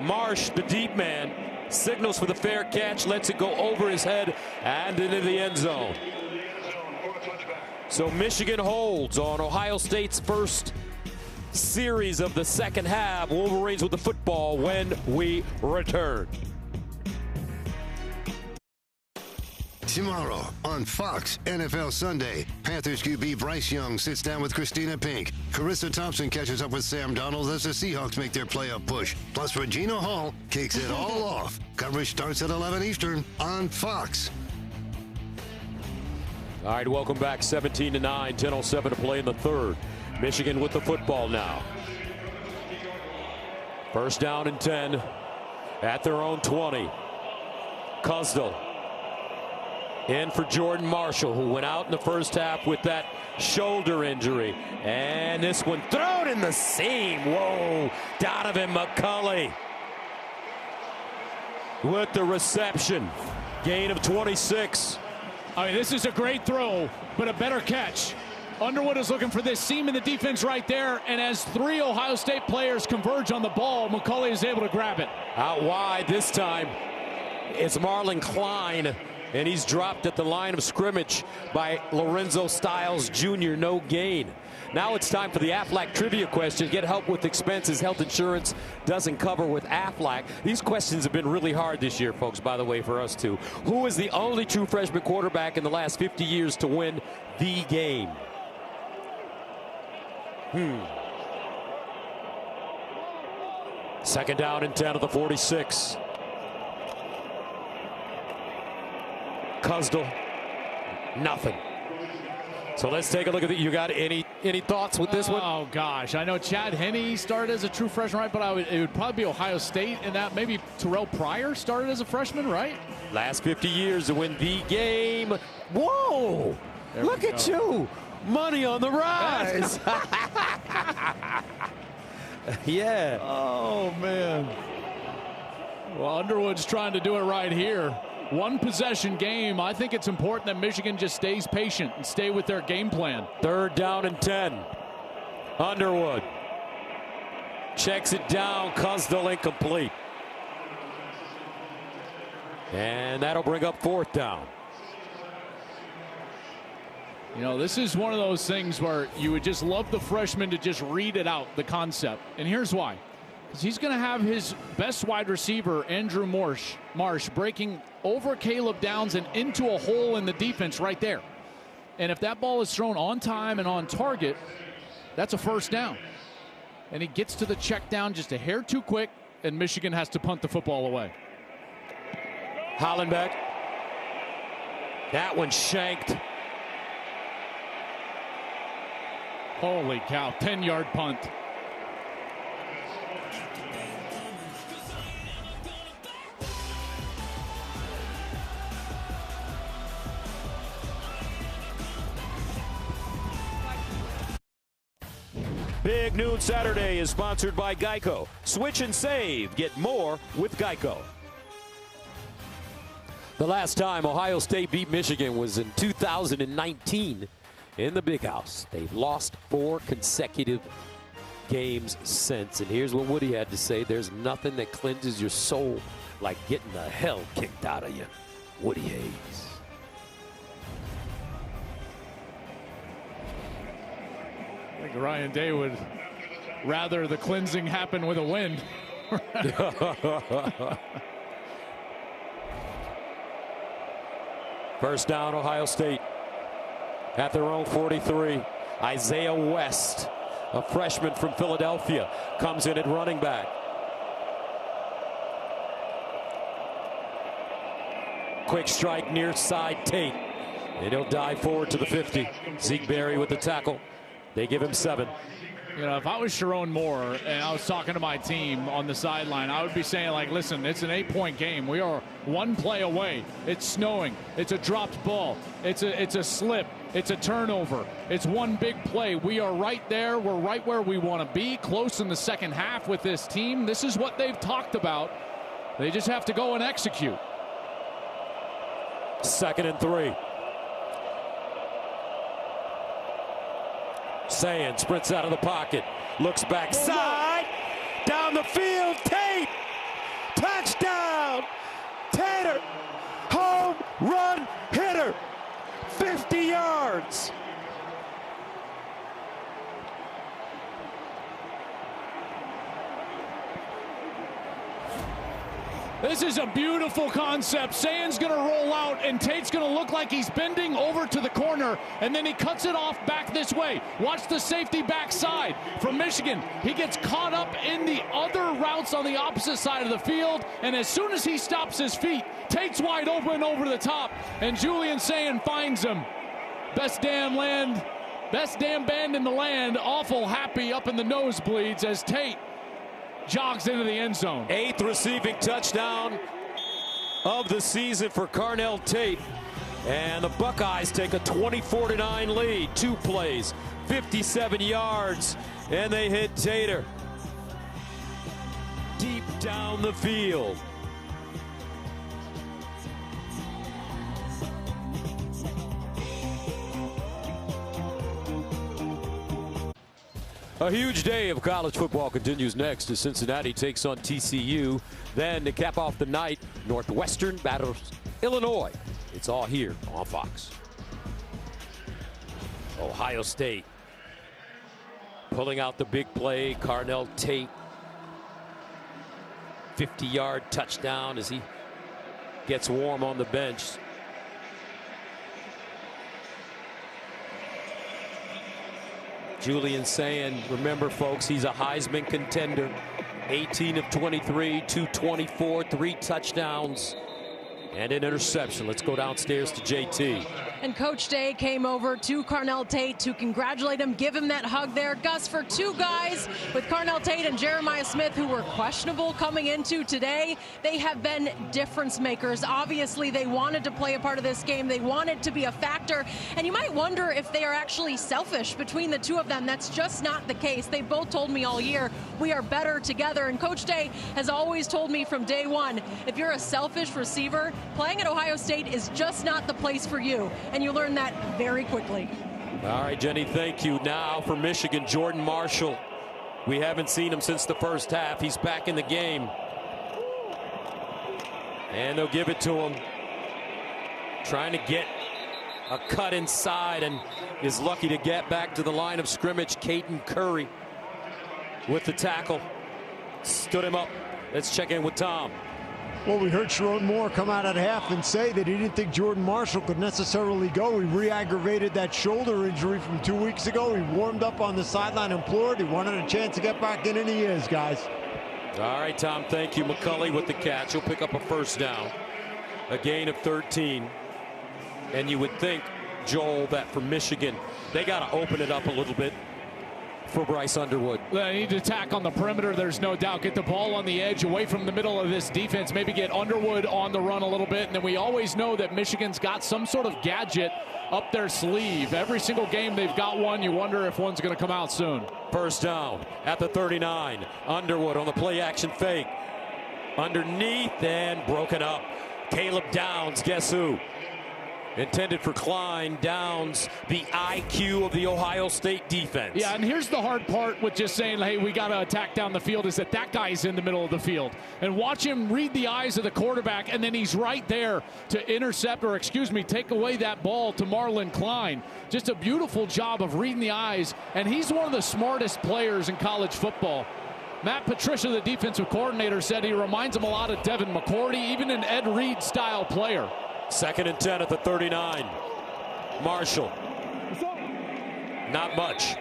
Marsh, the deep man, signals for the fair catch, lets it go over his head and into the end zone. So Michigan holds on Ohio State's first series of the second half. Wolverines with the football when we return. Tomorrow on Fox NFL Sunday, Panthers QB Bryce Young sits down with Christina Pink. Carissa Thompson catches up with Sam Donald as the Seahawks make their playoff push. Plus, Regina Hall kicks it all off. Coverage starts at 11 Eastern on Fox. All right, welcome back. 17-9, 10:07 to play in the 3rd. Michigan with the football now. 1st down and 10 at their own 20. Cusdell in for Jordan Marshall, who went out in the first half with that shoulder injury. And this one thrown in the seam. Whoa, Donovan McCulley with the reception. Gain of 26. I mean, this is a great throw, but a better catch. Underwood is looking for this seam in the defense right there, and as 3 Ohio State players converge on the ball, McCulley is able to grab it. Out wide this time, it's Marlon Klein, and he's dropped at the line of scrimmage by Lorenzo Styles Jr. No gain. Now it's time for the Aflac trivia question. Get help with expenses health insurance doesn't cover with Aflac. These questions have been really hard this year, folks, by the way, for us too. Who is the only true freshman quarterback in the last 50 years to win the game? 2nd down and 10 of the 46. Kuzdal, nothing. So let's take a look at it. You got any thoughts with this one? Oh, gosh. I know Chad Henne started as a true freshman, right? But it would probably be Ohio State in that. Maybe Terrell Pryor started as a freshman, right? Last 50 years to win the game. Whoa! Look at you. Money on the rise. Yeah. Oh, man. Well, Underwood's trying to do it right here. One possession game. I think it's important that Michigan just stays patient and stay with their game plan. 3rd down and 10. Underwood checks it down. Kuzdal incomplete. And that'll bring up 4th down. You know, this is one of those things where you would just love the freshman to just read it out, the concept. And here's why. Because he's going to have his best wide receiver, Andrew Marsh, breaking over Caleb Downs and into a hole in the defense right there. And if that ball is thrown on time and on target, that's a 1st down. And he gets to the check down just a hair too quick, and Michigan has to punt the football away. Hollenbeck. That one shanked. Holy cow, 10-yard punt. Big Noon Saturday is sponsored by Geico. Switch and save. Get more with Geico. The last time Ohio State beat Michigan was in 2019 in the Big House. They've lost 4 consecutive games since. And here's what Woody had to say. There's nothing that cleanses your soul like getting the hell kicked out of you. Woody Hayes. I think Ryan Day would rather the cleansing happen with a win. First down, Ohio State at their own 43. Isaiah West, a freshman from Philadelphia, comes in at running back. Quick strike near side Tate, and he'll dive forward to the 50. Zeke Berry with the tackle. They give him 7. You know, if I was Sharon Moore and I was talking to my team on the sideline, I would be saying, like, listen, it's an 8-point game. We are 1 play away. It's snowing. It's a dropped ball. It's a slip. It's a turnover. It's one big play. We are right there. We're right where we want to be, close in the second half with this team. This is what they've talked about. They just have to go and execute. 2nd and 3. Sayin sprints out of the pocket, looks backside, down the field, Tate, touchdown, Tater, home run hitter, 50 yards. This is a beautiful concept. Sayin's going to roll out, and Tate's going to look like he's bending over to the corner, and then he cuts it off back this way. Watch the safety backside from Michigan. He gets caught up in the other routes on the opposite side of the field, and as soon as he stops his feet, Tate's wide open over the top, and Julian Sayin finds him. Best damn band in the land. Awful happy up in the nosebleeds as Tate jogs into the end zone. 8th receiving touchdown of the season for Carnell Tate. And the Buckeyes take a 24-9 lead. 2 plays, 57 yards, and they hit Tater deep down the field. A huge day of college football continues next as Cincinnati takes on TCU. Then to cap off the night, Northwestern battles Illinois. It's all here on Fox. Ohio State pulling out the big play. Carnell Tate, 50-yard touchdown as he gets warm on the bench. Julian Sayin, remember folks, he's a Heisman contender. 18 of 23, 224, 3 touchdowns. and an interception. Let's go downstairs to JT. And Coach Day came over to Carnell Tate to congratulate him, give him that hug there. Gus, for two guys with Carnell Tate and Jeremiah Smith who were questionable coming into today, they have been difference makers. Obviously, they wanted to play a part of this game. They wanted to be a factor. And you might wonder if they are actually selfish between the two of them. That's just not the case. They both told me all year, we are better together. And Coach Day has always told me from day one, if you're a selfish receiver, playing at Ohio State is just not the place for you. And you learn that very quickly. All right, Jenny, thank you. Now for Michigan, Jordan Marshall. We haven't seen him since the first half. He's back in the game. And they'll give it to him. Trying to get a cut inside and is lucky to get back to the line of scrimmage. Caden Curry with the tackle. Stood him up. Let's check in with Tom. Well, we heard Sharon Moore come out at half and say that he didn't think Jordan Marshall could necessarily go. He re-aggravated that shoulder injury from 2 weeks ago. He warmed up on the sideline, implored. He wanted a chance to get back in, and he is, guys. All right, Tom, thank you. McCulley with the catch. He'll pick up a first down. A gain of 13. And you would think, Joel, that for Michigan, they got to open it up a little bit for Bryce Underwood. They need to attack on the perimeter, there's no doubt. Get the ball on the edge away from the middle of this defense. Maybe get Underwood on the run a little bit. And then we always know that Michigan's got some sort of gadget up their sleeve. Every single game they've got one. You wonder if one's going to come out soon. First down at the 39. Underwood on the play action fake. Underneath and broken up. Caleb Downs, guess who? Intended for Klein. Downs, the IQ of the Ohio State defense. Yeah, and here's the hard part with just saying, hey, we got to attack down the field, is that guy's in the middle of the field. And watch him read the eyes of the quarterback, and then he's right there to intercept, or excuse me, take away that ball to Marlon Klein. Just a beautiful job of reading the eyes, and he's one of the smartest players in college football. Matt Patricia, the defensive coordinator, said he reminds him a lot of Devin McCourty, even an Ed Reed-style player. 2nd and 10 at the 39. Marshall. Not much.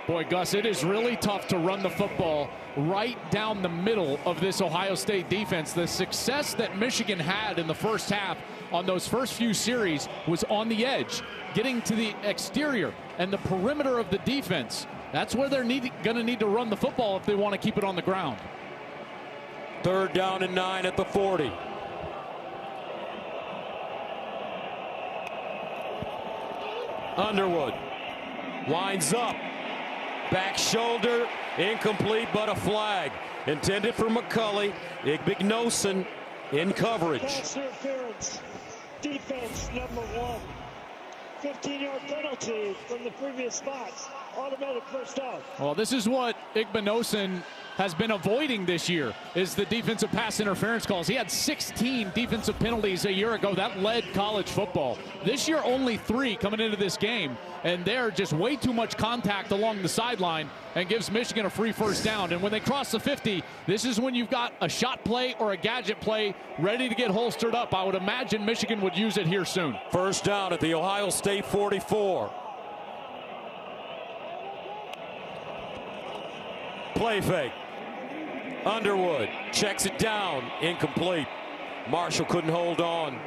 Boy, Gus, it is really tough to run the football right down the middle of this Ohio State defense. The success that Michigan had in the first half on those first few series was on the edge, getting to the exterior and the perimeter of the defense. That's where they're going to need to run the football if they want to keep it on the ground. 3rd down and 9 at the 40. Underwood winds up. Back shoulder, incomplete, but a flag. Intended for McCulley. Igbinosun in coverage. Pass interference. Defense number 1. 15-yard penalty from the previous spots. Automatic first down. Well, this is what Igbinosun has been avoiding this year, is the defensive pass interference calls. He had 16 defensive penalties a year ago. That led college football. This year, only 3 coming into this game, and they're just way too much contact along the sideline and gives Michigan a free first down. And when they cross the 50, this is when you've got a shot play or a gadget play ready to get holstered up. I would imagine Michigan would use it here soon. First down at the Ohio State 44. Play fake. Underwood checks it down, incomplete. Marshall couldn't hold on.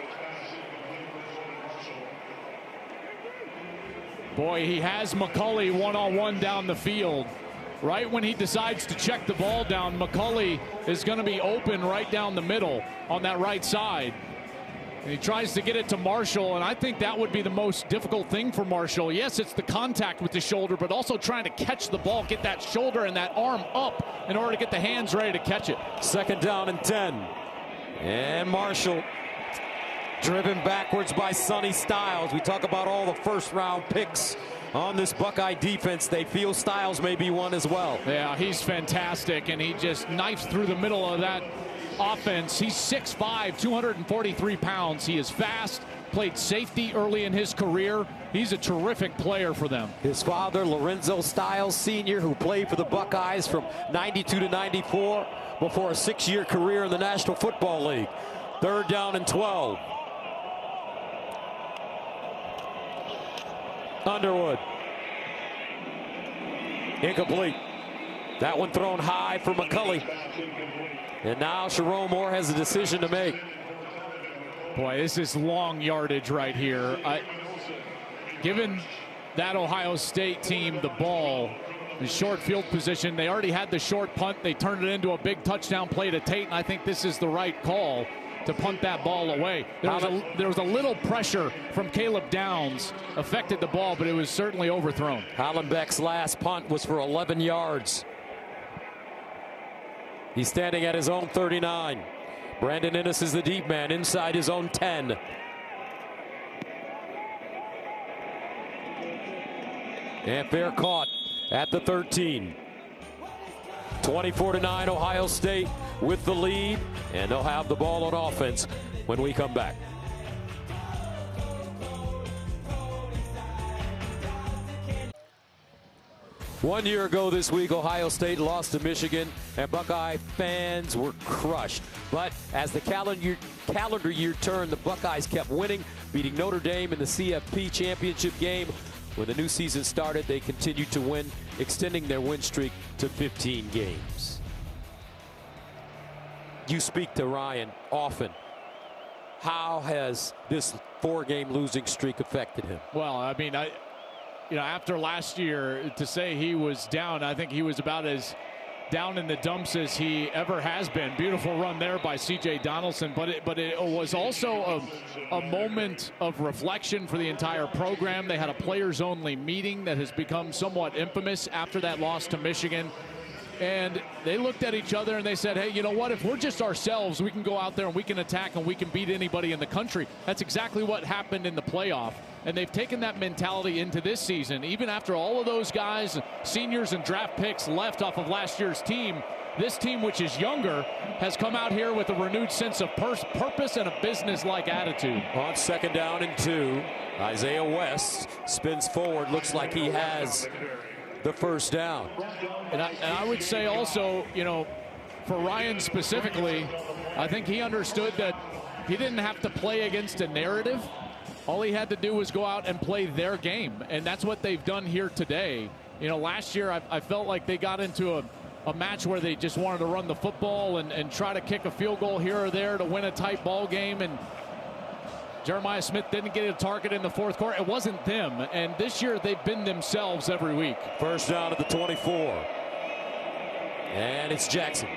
Boy, he has McCulley one-on-one down the field. Right when he decides to check the ball down, McCulley is going to be open right down the middle on that right side. And he tries to get it to Marshall, and I think that would be the most difficult thing for Marshall. Yes, it's the contact with the shoulder, but also trying to catch the ball, get that shoulder and that arm up in order to get the hands ready to catch it. 2nd down and 10. And Marshall driven backwards by Sonny Styles. We talk about all the first-round picks on this Buckeye defense. They feel Styles may be one as well. Yeah, he's fantastic, and he just knifes through the middle of that offense. He's 6'5", 243 pounds. He is fast, played safety early in his career. He's a terrific player for them. His father, Lorenzo Styles Sr., who played for the Buckeyes from 92 to 94 before a 6-year career in the National Football League. 3rd down and 12. Underwood. Incomplete. That one thrown high for McCulley. And now Sherrone Moore has a decision to make. Boy, this is long yardage right here. Given that Ohio State team the ball, the short field position, they already had the short punt. They turned it into a big touchdown play to Tate, and I think this is the right call to punt that ball away. There was a little pressure from Caleb Downs, affected the ball, but it was certainly overthrown. Hollenbeck's last punt was for 11 yards. He's standing at his own 39. Brandon Inniss is the deep man inside his own 10. And fair caught at the 13. 24-9 Ohio State with the lead, and they'll have the ball on offense when we come back. One year ago this week, Ohio State lost to Michigan, and Buckeye fans were crushed. But as the calendar year turned, the Buckeyes kept winning, beating Notre Dame in the CFP championship game. When the new season started, they continued to win, extending their win streak to 15 games. You speak to Ryan often. How has this 4-game losing streak affected him? Well, I mean, after last year, to say he was down, I think he was about as down in the dumps as he ever has been. Beautiful run there by C.J. Donaldson, but it was also a moment of reflection for the entire program. They had a players-only meeting that has become somewhat infamous after that loss to Michigan. And they looked at each other and they said, hey, you know what? If we're just ourselves, we can go out there and we can attack and we can beat anybody in the country. That's exactly what happened in the playoff. And they've taken that mentality into this season. Even after all of those guys, seniors and draft picks left off of last year's team, this team, which is younger, has come out here with a renewed sense of purpose and a business-like attitude. On 2nd down and 2, Isaiah West spins forward. Looks like he has the first down. And I would say also, for Ryan specifically, I think he understood that he didn't have to play against a narrative. All he had to do was go out and play their game, and that's what they've done here today. Last year I felt like they got into a match where they just wanted to run the football and try to kick a field goal here or there to win a tight ball game, and Jeremiah Smith didn't get a target in the 4th quarter. It wasn't them, and this year they've been themselves every week. First down at the 24, and it's Jackson.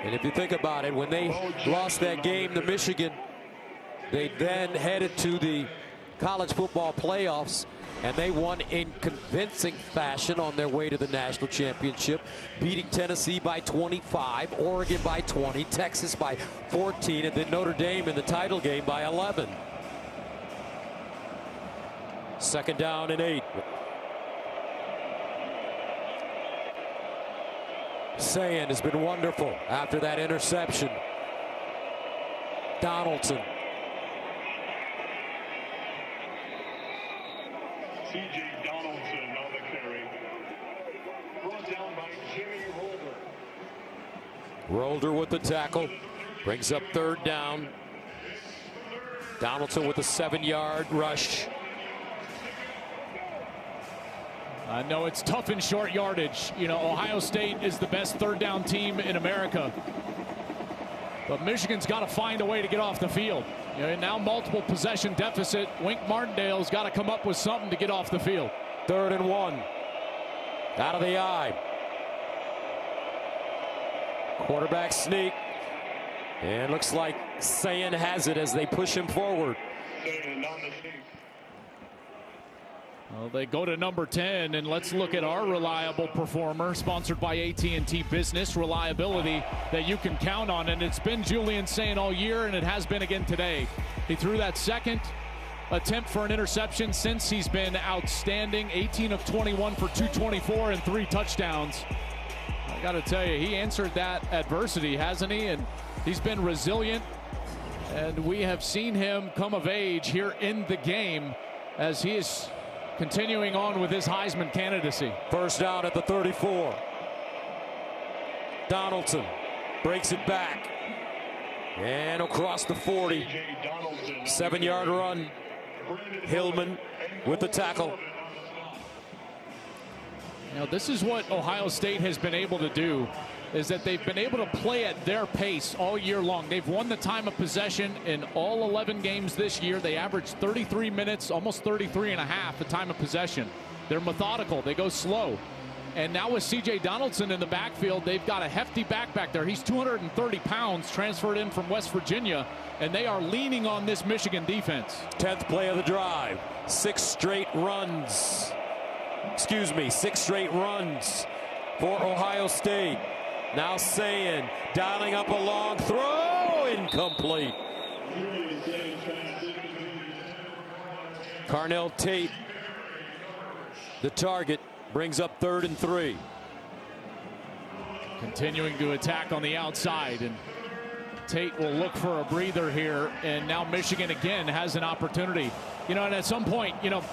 And if you think about it, when they lost that game to Michigan, they then headed to the college football playoffs, and they won in convincing fashion on their way to the national championship, beating Tennessee by 25, Oregon by 20, Texas by 14, and then Notre Dame in the title game by 11. 2nd down and 8. Sayin has been wonderful after that interception. Donaldson. C.J. Donaldson on the carry. Brought down by Jimmy Rolder. Rolder with the tackle. Brings up 3rd down. Donaldson with a 7-yard rush. I know it's tough in short yardage. Ohio State is the best 3rd down team in America. But Michigan's got to find a way to get off the field. Now multiple possession deficit. Wink Martindale's got to come up with something to get off the field. 3rd and 1. Out of the eye. Quarterback sneak. And looks like Sayin has it as they push him forward. Well, they go to number 10, and let's look at our reliable performer, sponsored by AT&T Business. Reliability that you can count on, and it's been Julian Sayin all year, and it has been again today. He threw that 2nd attempt for an interception since he's been outstanding. 18 of 21 for 224 and 3 touchdowns. I got to tell you, he answered that adversity, hasn't he? And he's been resilient, and we have seen him come of age here in the game as he is continuing on with his Heisman candidacy. First down at the 34. Donaldson breaks it back and across the 40. 7-yard run. Hillman with the tackle. You know, this is what Ohio State has been able to do, is that they've been able to play at their pace all year long. They've won the time of possession in all 11 games this year. They averaged 33 minutes, almost 33 and a half the time of possession. They're methodical. They go slow. And now with C.J. Donaldson in the backfield, they've got a hefty back there. He's 230 pounds, transferred in from West Virginia, and they are leaning on this Michigan defense. 10th play of the drive. 6 straight runs for Ohio State. Now Sayin dialing up a long throw, incomplete. Carnell Tate, the target, brings up 3rd and 3. Continuing to attack on the outside, and Tate will look for a breather here, and now Michigan again has an opportunity. You know, and at some point, you know,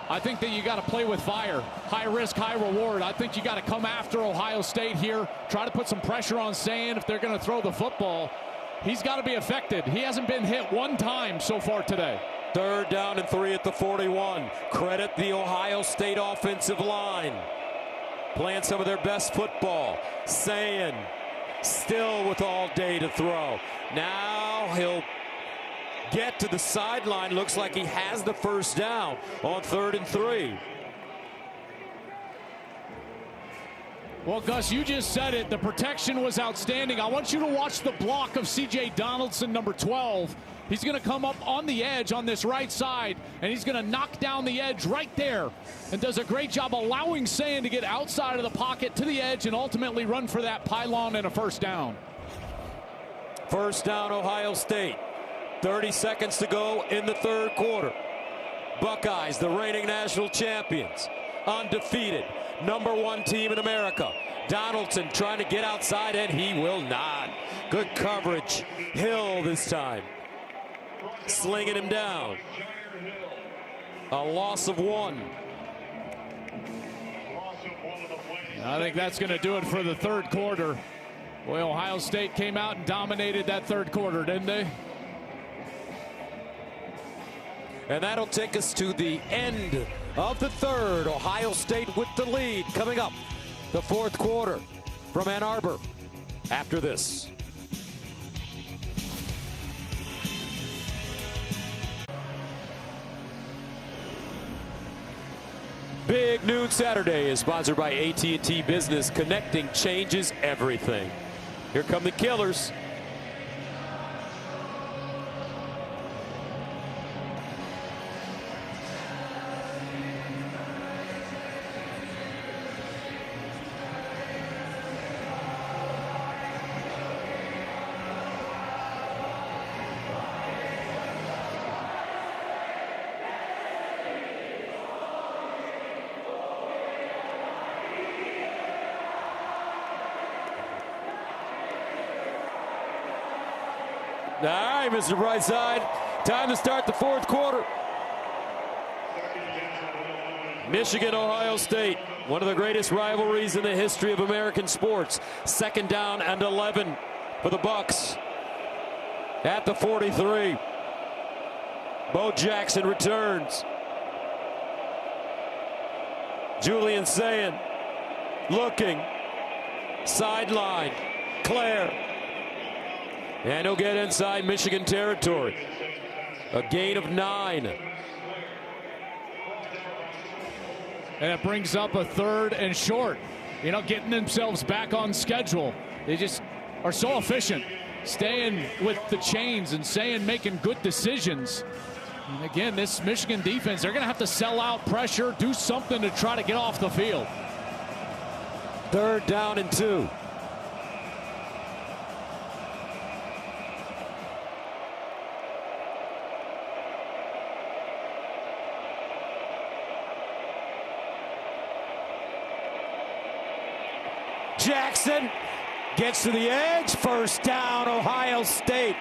I think that you got to play with fire. High risk, high reward. I think you got to come after Ohio State here, try to put some pressure on Sayin if they're going to throw the football. He's got to be affected. He hasn't been hit one time so far today. 3rd down and 3 at the 41. Credit the Ohio State offensive line. Playing some of their best football. Sayin still with all day to throw. Now he'll get to the sideline. Looks like he has the 1st down on 3rd and 3. Well, Gus, you just said it. The protection was outstanding. I want you to watch the block of C.J. Donaldson, number 12. He's going to come up on the edge on this right side, and he's going to knock down the edge right there, and does a great job allowing Sayin to get outside of the pocket to the edge and ultimately run for that pylon and a 1st down. 1st down, Ohio State. 30 seconds to go in the 3rd quarter. Buckeyes, the reigning national champions, undefeated, number 1 team in America. Donaldson trying to get outside, and he will not. Good coverage. Hill this time, slinging him down. A loss of 1. I think that's going to do it for the 3rd quarter. Boy, Ohio State came out and dominated that 3rd quarter, didn't they? And that'll take us to the end of the 3rd. Ohio State with the lead. Coming up, the 4th quarter from Ann Arbor after this. Big Noon Saturday is sponsored by AT&T Business. Connecting changes everything. Here come the Killers. All right, Mr. Brightside, time to start the 4th quarter. Michigan, Ohio State, one of the greatest rivalries in the history of American sports. 2nd down and 11 for the Bucks at the 43. Bo Jackson returns. Julian Sayin looking, sideline, Claire. And he'll get inside Michigan territory. A gain of 9. And it brings up a 3rd and short. You know, getting themselves back on schedule. They just are so efficient, staying with the chains and making good decisions. And again, this Michigan defense, they're going to have to sell out pressure, do something to try to get off the field. 3rd down and 2. Jackson gets to the edge. 1st down, Ohio State.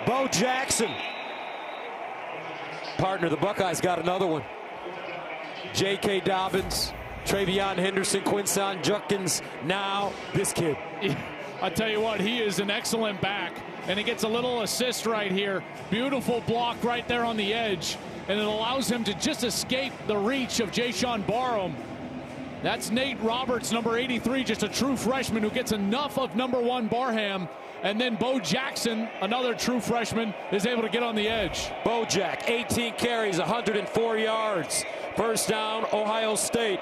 Bo Jackson. Partner, the Buckeyes got another one. J.K. Dobbins, Travion Henderson, Quinson Judkins. Now this kid. I tell you what, he is an excellent back. And he gets a little assist right here. Beautiful block right there on the edge. And it allows him to just escape the reach of Jayshon Barham. That's Nate Roberts, number 83, just a true freshman who gets enough of number 1 Barham. And then Bo Jackson, another true freshman, is able to get on the edge. Bo Jack, 18 carries, 104 yards. First down, Ohio State.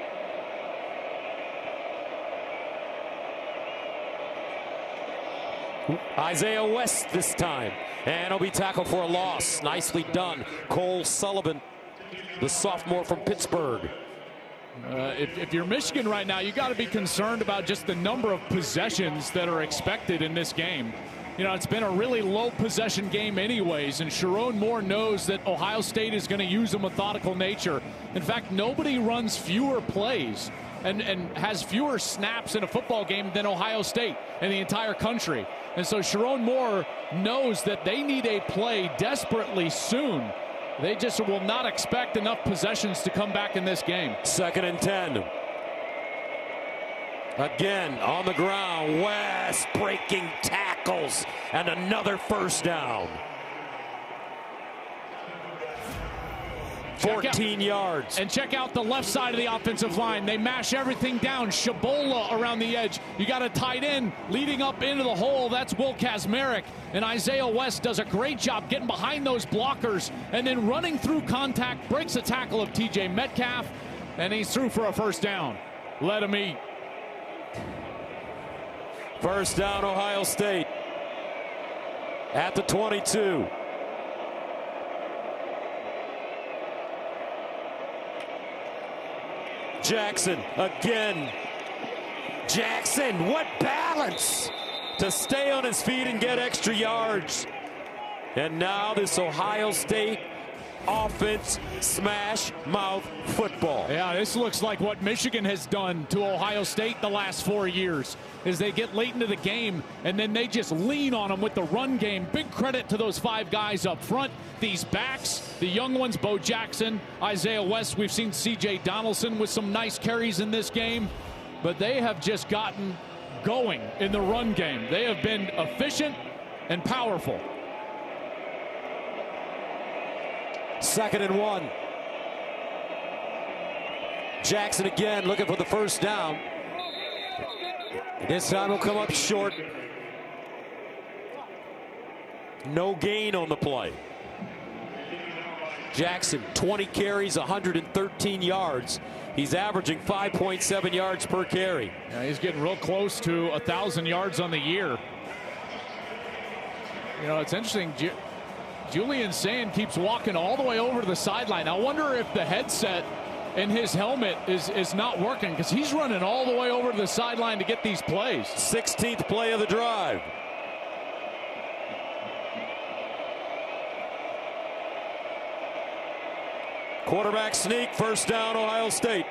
Isaiah West this time. And he'll be tackled for a loss. Nicely done. Cole Sullivan, the sophomore from Pittsburgh. If you're Michigan right now, you got to be concerned about just the number of possessions that are expected in this game. You know, it's been a really low possession game anyways, and Sharon Moore knows that Ohio State is going to use a methodical nature. In fact, nobody runs fewer plays and has fewer snaps in a football game than Ohio State in the entire country. And so Sharon Moore knows that they need a play desperately soon. They just will not expect enough possessions to come back in this game. 2nd and 10. Again on the ground. West breaking tackles and another first down. 14 yards. And check out the left side of the offensive line. They mash everything down. Shabola around the edge. You got a tight end leading up into the hole. That's Will Kazmarek. And Isaiah West does a great job getting behind those blockers and then running through contact, breaks a tackle of TJ Metcalf, and he's through for a first down. Let him eat. First down, Ohio State at the 22. Jackson again. Jackson, what balance to stay on his feet and get extra yards. And now this Ohio State offense smash mouth football. Yeah, this looks like what Michigan has done to Ohio State the last 4 years, is they get late into the game and then they just lean on them with the run game. Big credit to those 5 guys up front. These backs, the young ones, Bo Jackson, Isaiah West. We've seen C.J. Donaldson with some nice carries in this game, but they have just gotten going in the run game. They have been efficient and powerful. 2nd and 1. Jackson again looking for the first down. This time he'll come up short. No gain on the play. Jackson, 20 carries, 113 yards. He's averaging 5.7 yards per carry. Yeah, he's getting real close to 1,000 yards on the year. You know, it's interesting. Julian Sayin keeps walking all the way over to the sideline. I wonder if the headset in his helmet is not working, because he's running all the way over to the sideline to get these plays. 16th play of the drive. Quarterback sneak, first down, Ohio State.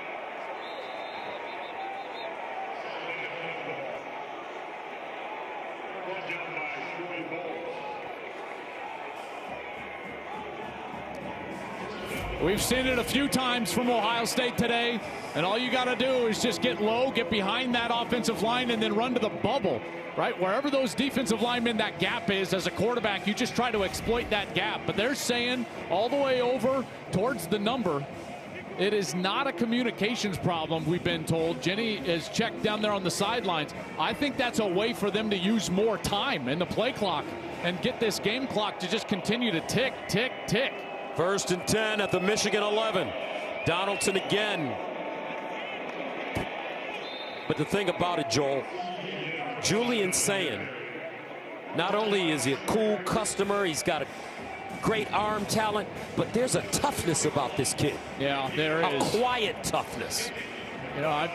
We've seen it a few times from Ohio State today, and all you got to do is just get low, get behind that offensive line, and then run to the bubble, right? Wherever those defensive linemen, that gap is, as a quarterback, you just try to exploit that gap. But they're saying all the way over towards the number. It is not a communications problem, we've been told. Jenny is checked down there on the sidelines. I think that's a way for them to use more time in the play clock and get this game clock to just continue to tick, tick, tick. 1st and 10 at the Michigan 11. Donaldson again. But the thing about it, Joel, Julian Sayin, not only is he a cool customer, he's got a great arm talent, but there's a toughness about this kid. Yeah, there is. A quiet toughness. You know,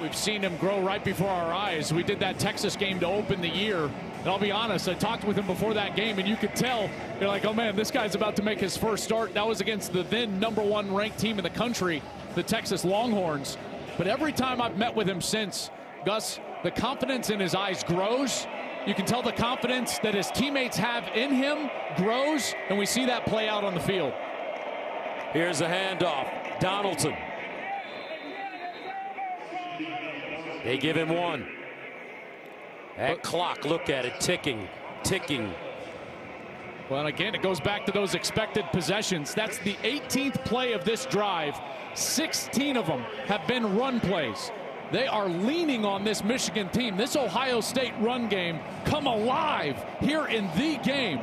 we've seen him grow right before our eyes. We did that Texas game to open the year. And I'll be honest, I talked with him before that game, and you could tell, you're like, oh man, this guy's about to make his first start. That was against the then #1 ranked team in the country, the Texas Longhorns. But every time I've met with him since, Gus, the confidence in his eyes grows. You can tell the confidence that his teammates have in him grows, and we see that play out on the field. Here's a handoff. Donaldson. They give him one. That clock, look at it, ticking, ticking. Well, again, it goes back to those expected possessions. That's the 18th play of this drive. 16 of them have been run plays. They are leaning on this Michigan team. This Ohio State run game come alive here in the game.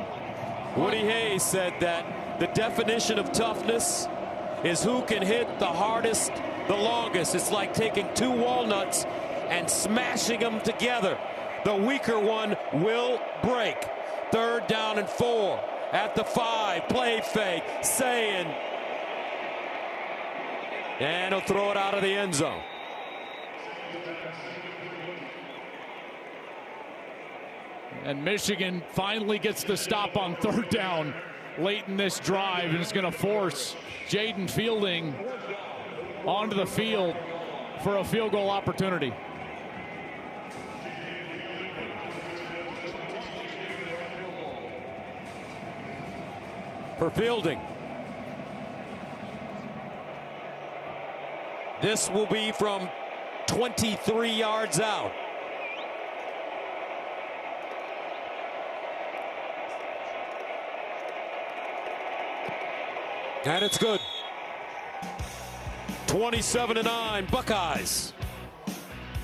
Woody Hayes said that the definition of toughness is who can hit the hardest the longest. It's like taking two walnuts and smashing them together. The weaker one will break. 3rd down and 4 at the 5. Play fake. Sayin. And he'll throw it out of the end zone. And Michigan finally gets the stop on 3rd down late in this drive, and it's going to force Jaden Fielding onto the field for a field goal opportunity. For Fielding. This will be from 23 yards out. And it's good. 27-9 Buckeyes.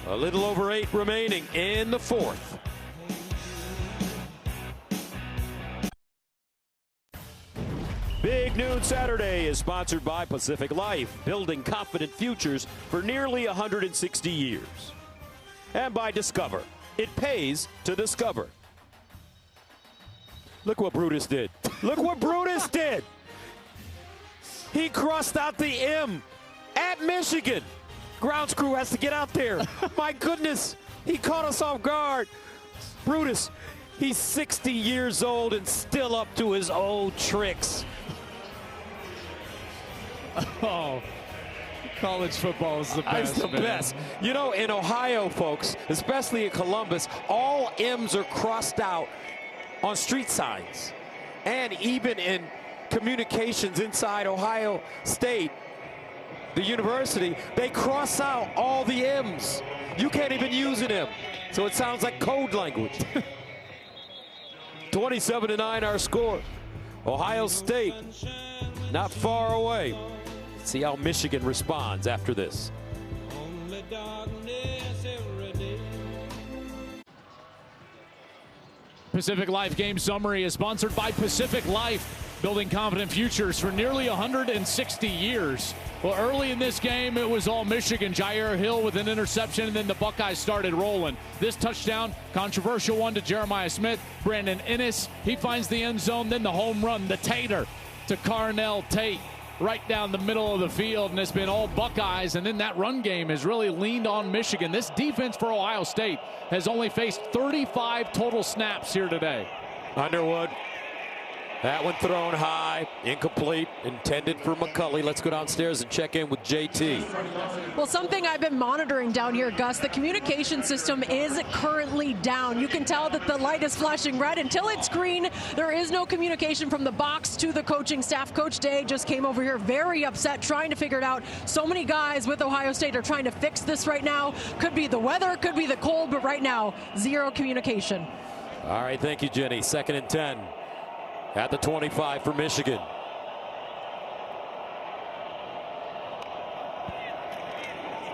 A little over 8 remaining in the 4th. Big Noon Saturday is sponsored by Pacific Life, building confident futures for nearly 160 years. And by Discover. It pays to discover. Look what Brutus did. Look what Brutus did. He crossed out the M at Michigan. Grounds crew has to get out there. My goodness, he caught us off guard. Brutus, he's 60 years old and still up to his old tricks. Oh, college football is the best. It's the best. You know, in Ohio, folks, especially in Columbus, all M's are crossed out on street signs. And even in communications inside Ohio State, the university, they cross out all the M's. You can't even use an M. So it sounds like code language. 27-9 our score. Ohio State not far away. Let's see how Michigan responds after this. Pacific Life Game Summary is sponsored by Pacific Life, building confident futures for nearly 160 years. Well, early in this game, it was all Michigan. Jair Hill with an interception, and then the Buckeyes started rolling. This touchdown, controversial one to Jeremiah Smith. Brandon Inniss, he finds the end zone. Then the home run, the tater to Carnell Tate, right down the middle of the field, and it's been all Buckeyes. And then that run game has really leaned on Michigan. This defense for Ohio State has only faced 35 total snaps here today. Underwood. That one thrown high, incomplete, intended for McCulley. Let's go downstairs and check in with JT. Well, something I've been monitoring down here, Gus, the communication system is currently down. You can tell that the light is flashing red. Until it's green, there is no communication from the box to the coaching staff. Coach Day just came over here very upset, trying to figure it out. So many guys with Ohio State are trying to fix this right now. Could be the weather, could be the cold, but right now, zero communication. All right, thank you, Jenny. 2nd and 10. At the 25 for Michigan.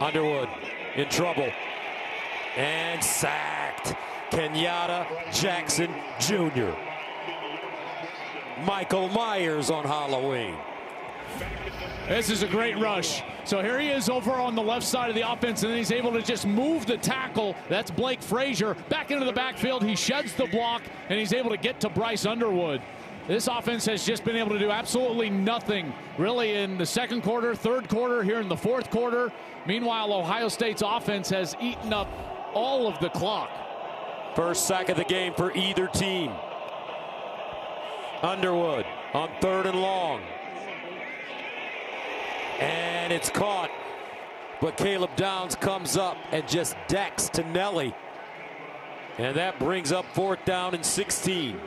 Underwood in trouble. And sacked. Kenyatta Jackson Jr. Michael Myers on Halloween. This is a great rush. So here he is over on the left side of the offense, and then he's able to just move the tackle. That's Blake Frazier back into the backfield. He sheds the block, and he's able to get to Bryce Underwood. This offense has just been able to do absolutely nothing, really, in the 2nd quarter, 3rd quarter, here in the 4th quarter. Meanwhile, Ohio State's offense has eaten up all of the clock. First sack of the game for either team. Underwood on 3rd and long. And it's caught. But Caleb Downs comes up and just decks to Nelly. And that brings up 4th down and 16.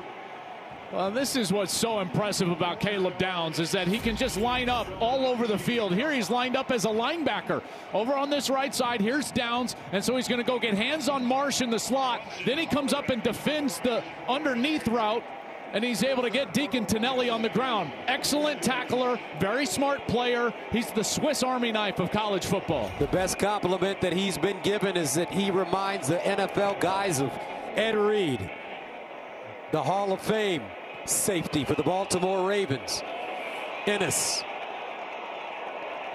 Well, this is what's so impressive about Caleb Downs, is that he can just line up all over the field. Here he's lined up as a linebacker. Over on this right side, here's Downs, and so he's going to go get hands on Marsh in the slot. Then he comes up and defends the underneath route, and he's able to get Deacon Tonelli on the ground. Excellent tackler, very smart player. He's the Swiss Army knife of college football. The best compliment that he's been given is that he reminds the NFL guys of Ed Reed, the Hall of Fame safety for the Baltimore Ravens. Ennis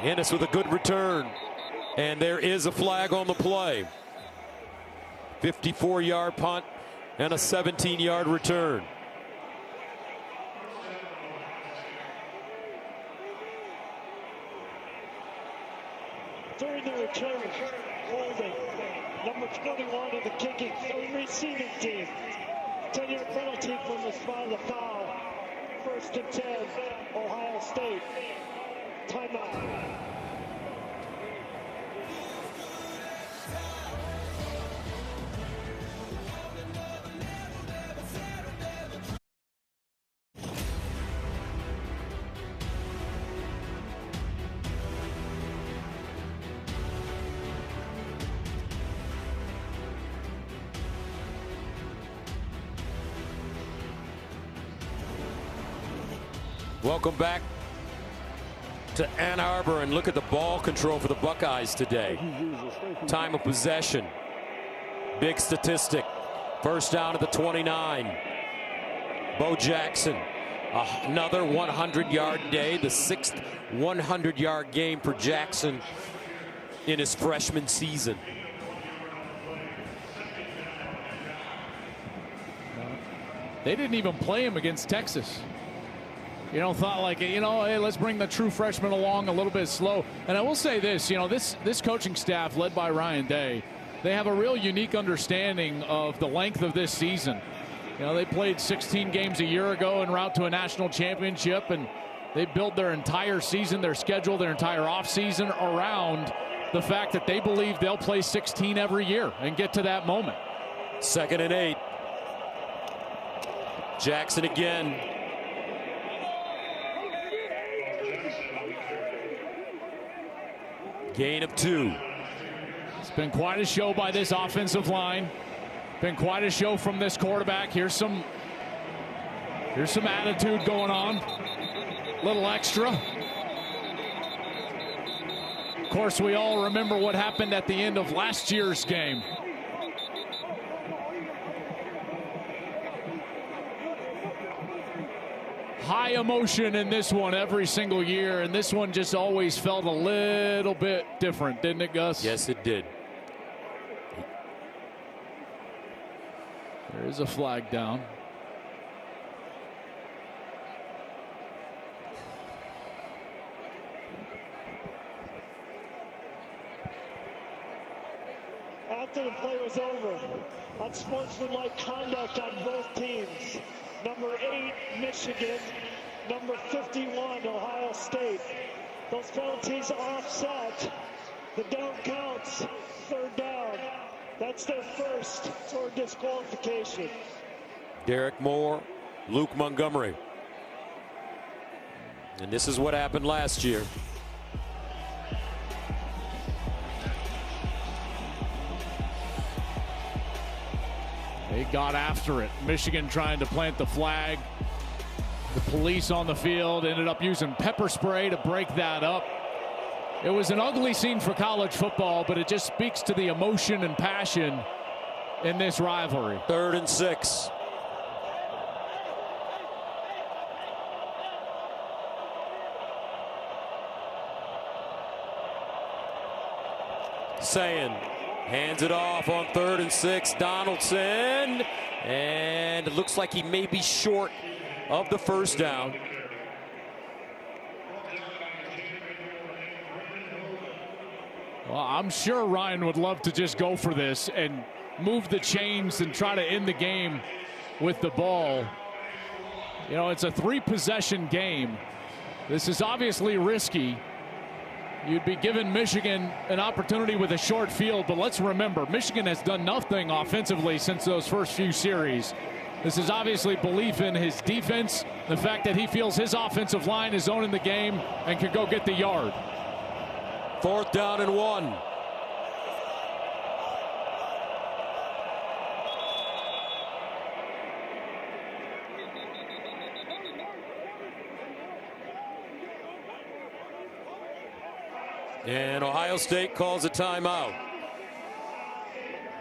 with a good return, and there is a flag on the play. 54-yard punt and a 17-yard return. During the return, holding number 21 of the kicking receiving team. 10-yard penalty from the spot of the foul. 1st and 10, Ohio State. Timeout. Welcome back to Ann Arbor, and look at the ball control for the Buckeyes today. Time of possession. Big statistic. First down at the 29. Bo Jackson, another 100-yard day, the 6th 100-yard game for Jackson in his freshman season. They didn't even play him against Texas. You know, thought like, you know, hey, let's bring the true freshman along a little bit slow. And I will say this, you know, this coaching staff led by Ryan Day, they have a real unique understanding of the length of this season. You know, they played 16 games a year ago en route to a national championship, and they built their entire season, their schedule, their entire offseason around the fact that they believe they'll play 16 every year and get to that moment. 2nd and 8. Jackson again. Gain of 2. It's been quite a show by this offensive line. Been quite a show from this quarterback. Here's some attitude going on. Little extra. Of course, we all remember what happened at the end of last year's game. High emotion in this one every single year, and this one just always felt a little bit different, didn't it, Gus? Yes, it did. There is a flag down. After the play was over, unsportsmanlike conduct on both teams. Number 8, Michigan. Number 51, Ohio State. Those penalties offset. The down counts. 3rd down. That's their first for disqualification. Derek Moore, Luke Montgomery. And this is what happened last year. They got after it. Michigan trying to plant the flag. The police on the field ended up using pepper spray to break that up. It was an ugly scene for college football, but it just speaks to the emotion and passion in this rivalry. 3rd and 6. Sayin hands it off on 3rd and 6. Donaldson, and it looks like he may be short of the first down. Well, I'm sure Ryan would love to just go for this and move the chains and try to end the game with the ball. You know, it's a 3-possession game. This is obviously risky. You'd be giving Michigan an opportunity with a short field, but let's remember, Michigan has done nothing offensively since those first few series. This is obviously belief in his defense, the fact that he feels his offensive line is owning the game and can go get the yard. 4th down and 1. And Ohio State calls a timeout.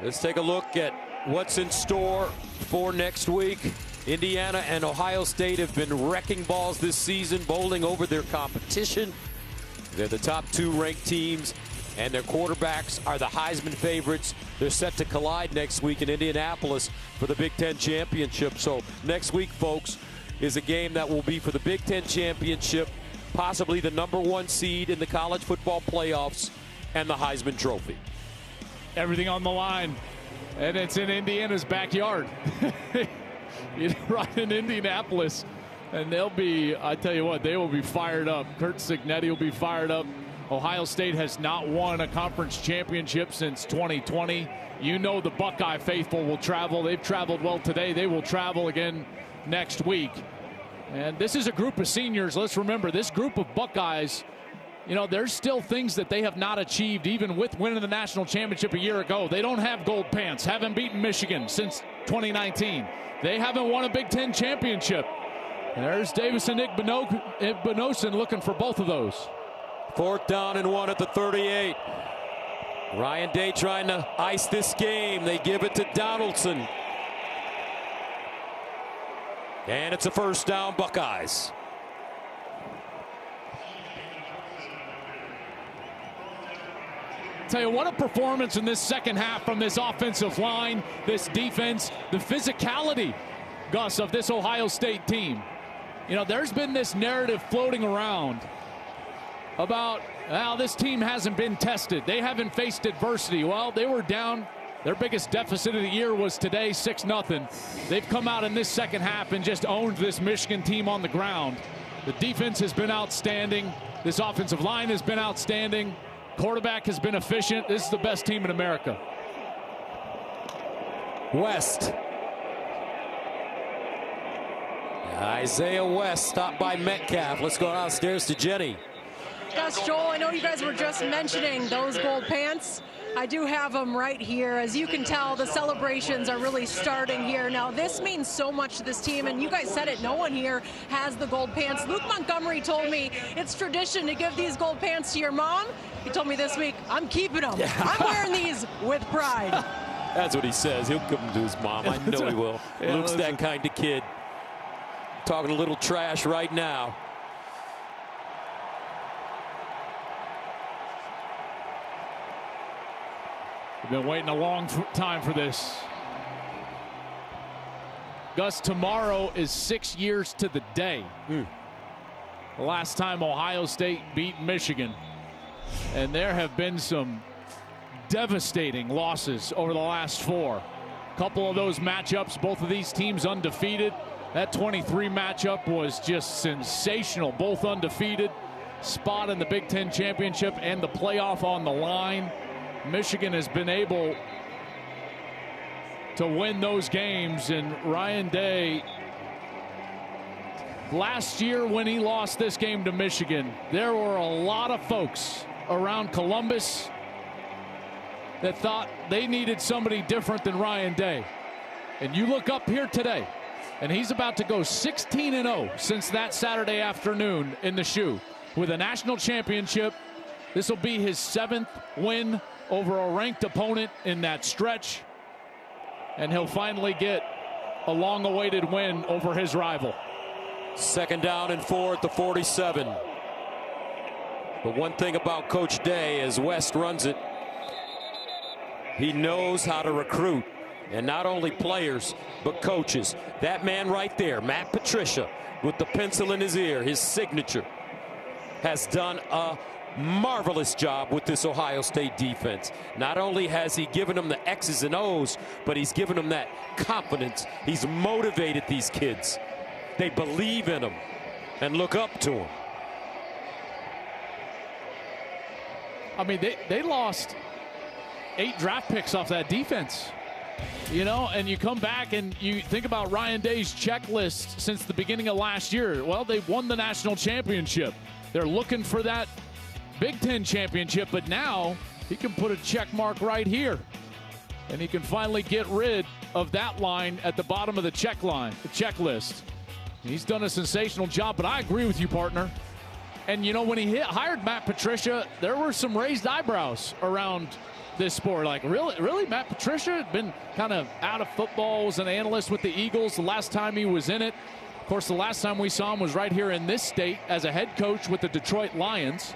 Let's take a look at what's in store for next week. Indiana and Ohio State have been wrecking balls this season, bowling over their competition. They're the top 2 ranked teams, and their quarterbacks are the Heisman favorites. They're set to collide next week in Indianapolis for the Big Ten Championship. So next week, folks, is a game that will be for the Big Ten Championship, possibly the #1 seed in the college football playoffs, and the Heisman Trophy. Everything on the line, and it's in Indiana's backyard. Right in Indianapolis, and they'll be, I tell you what, they will be fired up. Curt Cignetti will be fired up. Ohio State has not won a conference championship since 2020. You know the Buckeye faithful will travel. They've traveled well today. They will travel again next week. And this is a group of seniors. Let's remember, this group of Buckeyes, you know, there's still things that they have not achieved, even with winning the national championship a year ago. They don't have gold pants, haven't beaten Michigan since 2019. They haven't won a Big Ten championship. There's Davis and Igbinosun looking for both of those. 4th down and 1 at the 38. Ryan Day trying to ice this game. They give it to Donaldson. And it's a 1st down, Buckeyes. Tell you what, a performance in this second half from this offensive line, this defense, the physicality, Gus, of this Ohio State team. You know, there's been this narrative floating around about, well, this team hasn't been tested. They haven't faced adversity. Well, they were down. Their biggest deficit of the year was today, 6-0. They've come out in this second half and just owned this Michigan team on the ground. The defense has been outstanding. This offensive line has been outstanding. Quarterback has been efficient. This is the best team in America. West. Isaiah West stopped by Metcalf. Let's go downstairs to Jenny. Gus, Joel, I know you guys were just mentioning those gold pants. I do have them right here. As you can tell, the celebrations are really starting here. Now, this means so much to this team, and you guys said it, no one here has the gold pants. Luke Montgomery told me it's tradition to give these gold pants to your mom. He told me this week, I'm keeping them. Yeah. I'm wearing these with pride. That's what he says. He'll give them to his mom. I know he will. Yeah, Luke's that kind of kid. Talking a little trash right now. We've been waiting a long time for this. Gus, tomorrow is 6 years to the day. The last time Ohio State beat Michigan. And there have been some devastating losses over the last 4. A couple of those matchups, both of these teams undefeated. That 23 matchup was just sensational. Both undefeated. Spot in the Big Ten championship and the playoff on the line. Michigan has been able to win those games, and Ryan Day, last year when he lost this game to Michigan, there were a lot of folks around Columbus that thought they needed somebody different than Ryan Day. And you look up here today, and he's about to go 16-0 since that Saturday afternoon in the shoe with a national championship. This will be his 7th win over a ranked opponent in that stretch, and he'll finally get a long-awaited win over his rival. 2nd down and 4 at the 47. But one thing about Coach Day, as West runs it, he knows how to recruit, and not only players but coaches. That man right there, Matt Patricia, with the pencil in his ear, his signature, has done a marvelous job with this Ohio State defense. Not only has he given them the X's and O's, but he's given them that confidence. He's motivated these kids. They believe in him and look up to him. I mean, they lost 8 draft picks off that defense. You know, and you come back and you think about Ryan Day's checklist since the beginning of last year. Well, they won the national championship. They're looking for that Big Ten championship, but now he can put a check mark right here, and he can finally get rid of that line at the bottom of the checklist. He's done a sensational job, but I agree with you, partner. And, you know, when he hired Matt Patricia, there were some raised eyebrows around this sport. Like, really, Matt Patricia had been kind of out of football, was an analyst with the Eagles the last time he was in it. Of course, the last time we saw him was right here in this state as a head coach with the Detroit Lions.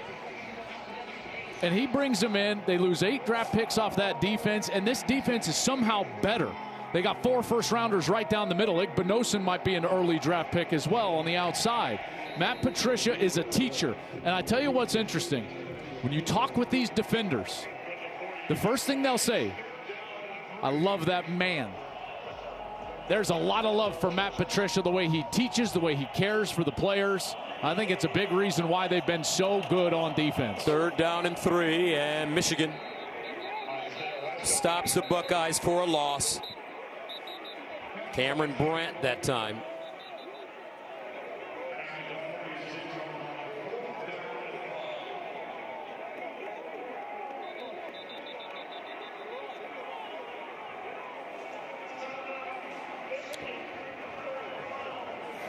And he brings him in. They lose 8 draft picks off that defense, and this defense is somehow better. They got 4 first-rounders right down the middle. Igbinosun might be an early draft pick as well on the outside. Matt Patricia is a teacher. And I tell you what's interesting. When you talk with these defenders, the first thing they'll say, I love that man. There's a lot of love for Matt Patricia, the way he teaches, the way he cares for the players. I think it's a big reason why they've been so good on defense. 3rd down and 3, and Michigan stops the Buckeyes for a loss. Cameron Brandt that time.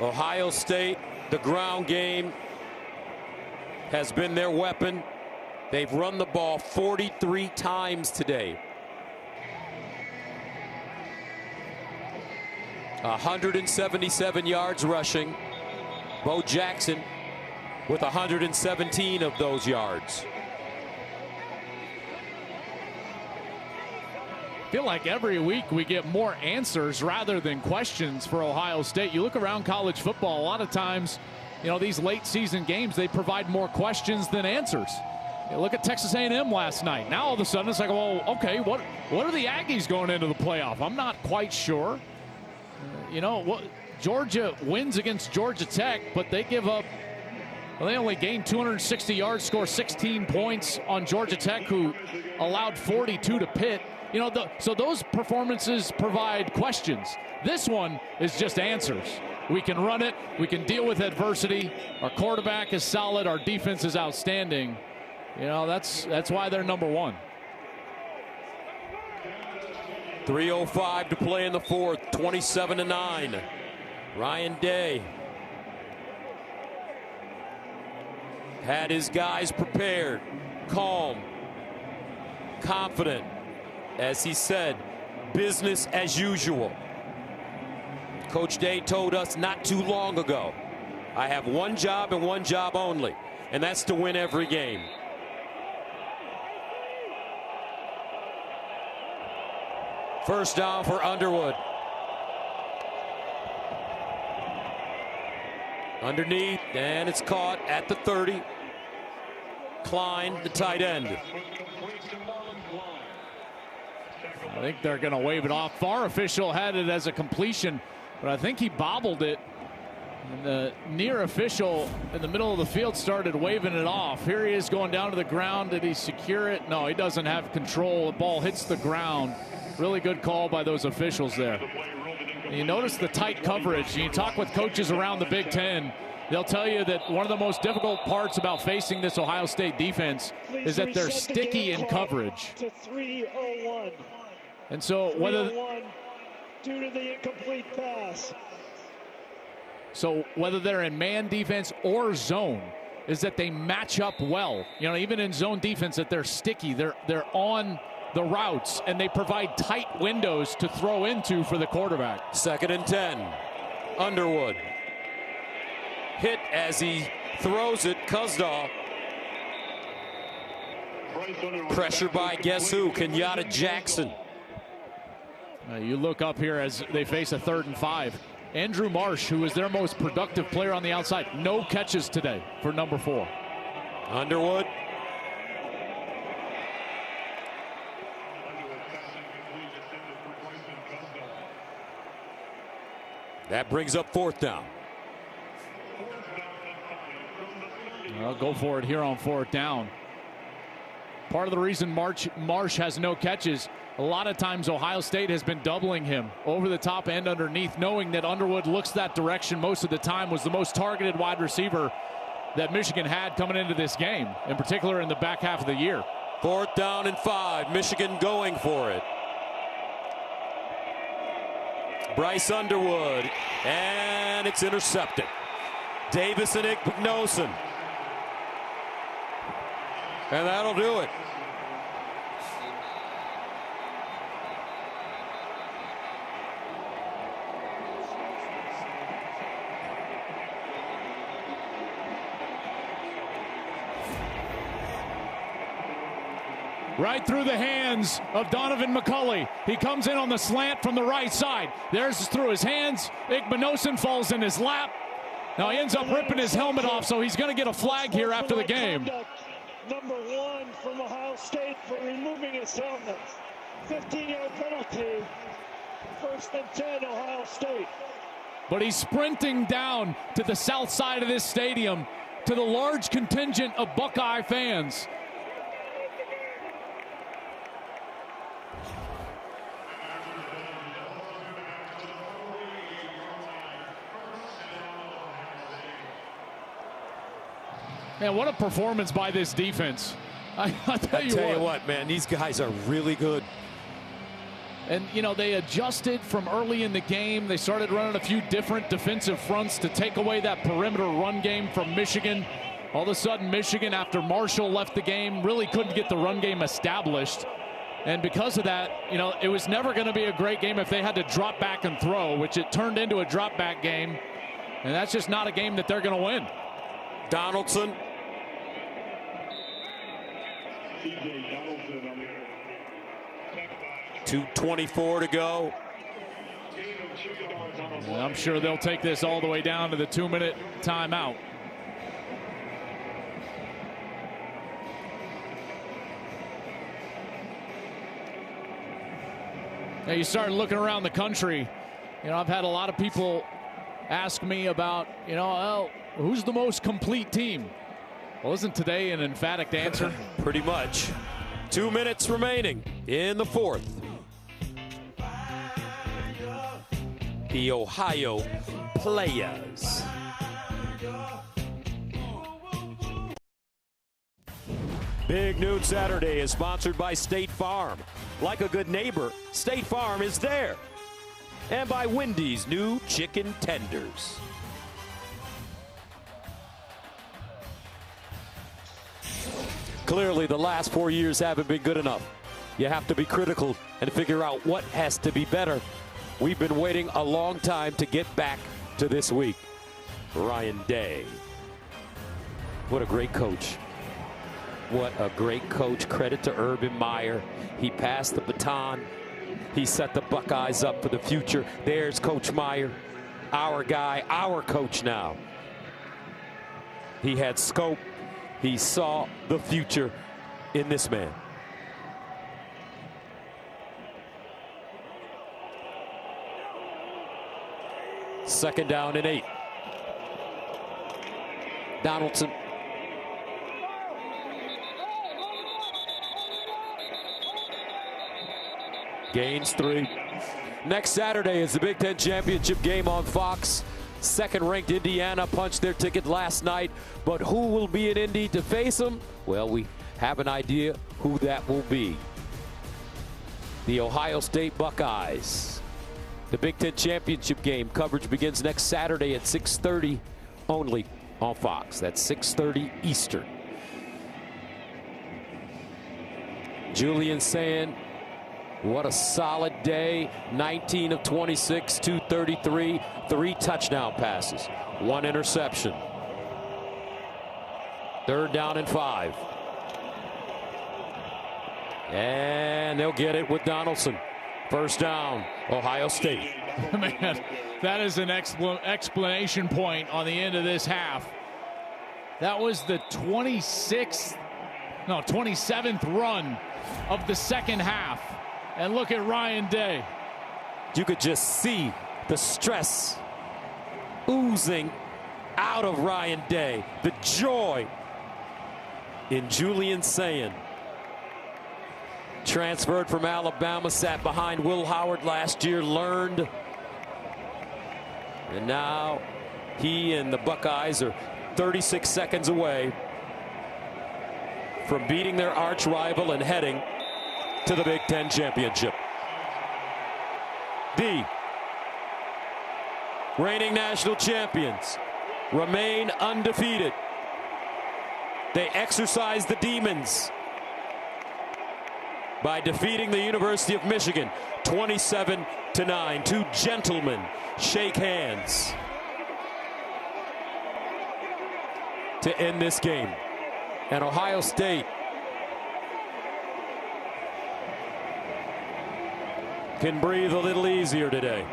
Ohio State, the ground game has been their weapon. They've run the ball 43 times today. 177 yards rushing. Bo Jackson with 117 of those yards. I feel like every week we get more answers rather than questions for Ohio State. You look around college football, a lot of times, you know, these late season games, they provide more questions than answers. You look at Texas A&M last night. Now all of a sudden it's like, well, okay, what are the Aggies going into the playoff? I'm not quite sure. You know, Georgia wins against Georgia Tech, but they give up, well, they only gained 260 yards, score 16 points on Georgia Tech, who allowed 42 to Pitt. You know, so those performances provide questions. This one is just answers. We can run it. We can deal with adversity. Our quarterback is solid. Our defense is outstanding. You know, that's why they're number 1. 3:05 to play in the 4th. 27-9. Ryan Day had his guys prepared, calm, confident. As he said, business as usual. Coach Day told us not too long ago, I have one job and one job only, and that's to win every game. First down for Underwood. Underneath, and it's caught at the 30. Klein, the tight end. I think they're going to wave it off. VAR official had it as a completion, but I think he bobbled it. And the near official in the middle of the field started waving it off. Here he is going down to the ground. Did he secure it? No, he doesn't have control. The ball hits the ground. Really good call by those officials there. And you notice the tight coverage. You talk with coaches around the Big Ten, they'll tell you that one of the most difficult parts about facing this Ohio State defense is that they're sticky in coverage. To 3:01. And so whether due to the incomplete pass. So whether they're in man defense or zone, is that they match up well. You know, even in zone defense, that they're sticky. They're on the routes, and they provide tight windows to throw into for the quarterback. 2nd and 10. Underwood. Hit as he throws it. Kuzdal. Pressure by guess who? Kenyatta Jackson. You look up here as they face a 3rd and 5. Andrew Marsh, who was their most productive player on the outside, no catches today for number 4. Underwood. That brings up 4th down. Well, go for it here on 4th down. Part of the reason Marsh has no catches, a lot of times Ohio State has been doubling him over the top and underneath, knowing that Underwood looks that direction most of the time, was the most targeted wide receiver that Michigan had coming into this game, in particular in the back half of the year. 4th down and 5. Michigan going for it. Bryce Underwood, and it's intercepted. Davis and Igbinosun. And that'll do it. Right through the hands of Donovan McCulley. He comes in on the slant from the right side. There's through his hands. Igbinosun falls in his lap. Now he ends up ripping his helmet off, so he's going to get a flag here after the game. Number 1 from Ohio State for removing his helmet. 15-yard penalty. 1st and 10, Ohio State. But he's sprinting down to the south side of this stadium to the large contingent of Buckeye fans. Man, what a performance by this defense. I tell you what, man, these guys are really good. And, you know, they adjusted from early in the game. They started running a few different defensive fronts to take away that perimeter run game from Michigan. All of a sudden, Michigan, after Marshall left the game, really couldn't get the run game established. And because of that, you know, it was never going to be a great game if they had to drop back and throw, which it turned into a drop back game. And that's just not a game that they're going to win. Donaldson. 2:24 to go. And I'm sure they'll take this all the way down to the 2-minute timeout. Now you start looking around the country. You know, I've had a lot of people ask me about, you know, well, who's the most complete team? Well, isn't today an emphatic answer? Pretty much. 2 minutes remaining in the fourth. The Ohio players. Big Noon Saturday is sponsored by State Farm. Like a good neighbor, State Farm is there. And by Wendy's new chicken tenders. Clearly, the last 4 years haven't been good enough. You have to be critical and figure out what has to be better. We've been waiting a long time to get back to this week. Ryan Day. What a great coach. What a great coach. Credit to Urban Meyer. He passed the baton. He set the Buckeyes up for the future. There's Coach Meyer, our guy, our coach now. He had scope. He saw the future in this man. Second down and 8. Donaldson. Gains 3. Next Saturday is the Big Ten Championship game on Fox. Second-ranked Indiana punched their ticket last night, but who will be in Indy to face them? Well, we have an idea who that will be. The Ohio State Buckeyes. The Big Ten Championship game coverage begins next Saturday at 6:30 only on Fox. That's 6:30 Eastern. Julian Sayin, what a solid day. 19 of 26, 233, 3 touchdown passes, 1 interception. Third down and 5. And they'll get it with Donaldson. First down, Ohio State. Man, that is an explanation point on the end of this half. That was the 27th run of the second half. And look at Ryan Day. You could just see the stress oozing out of Ryan Day. The joy in Julian Sayin. Transferred from Alabama, sat behind Will Howard last year, learned. And now he and the Buckeyes are 36 seconds away from beating their arch rival and heading to the Big Ten Championship. The reigning national champions remain undefeated. They exercise the demons by defeating the University of Michigan 27-9. Two gentlemen shake hands to end this game. And Ohio State can breathe a little easier today.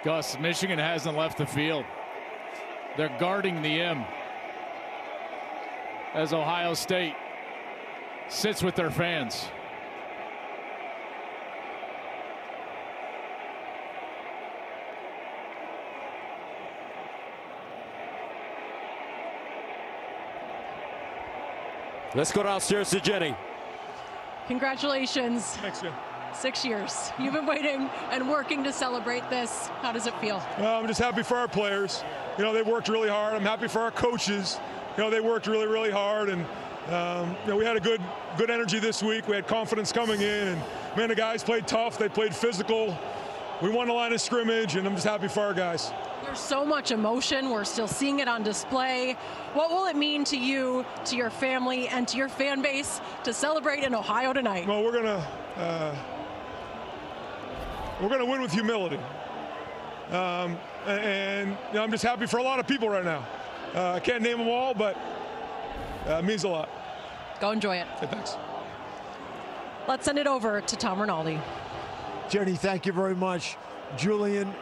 Gus, Michigan hasn't left the field. They're guarding the M as Ohio State sits with their fans. Let's go downstairs to Jenny. Congratulations. Thanks, Jen. 6 years. You've been waiting and working to celebrate this. How does it feel? Well, I'm just happy for our players. You know, they worked really hard. I'm happy for our coaches. You know, they worked really, really hard. And, you know, we had a good energy this week. We had confidence coming in. And, man, the guys played tough. They played physical. We won the line of scrimmage, and I'm just happy for our guys. There's so much emotion. We're still seeing it on display. What will it mean to you, to your family, and to your fan base to celebrate in Ohio tonight? Well, we're gonna win with humility. And you know, I'm just happy for a lot of people right now. I can't name them all, but it means a lot. Go enjoy it. Hey, thanks. Let's send it over to Tom Rinaldi. Jenny, thank you very much. Julian,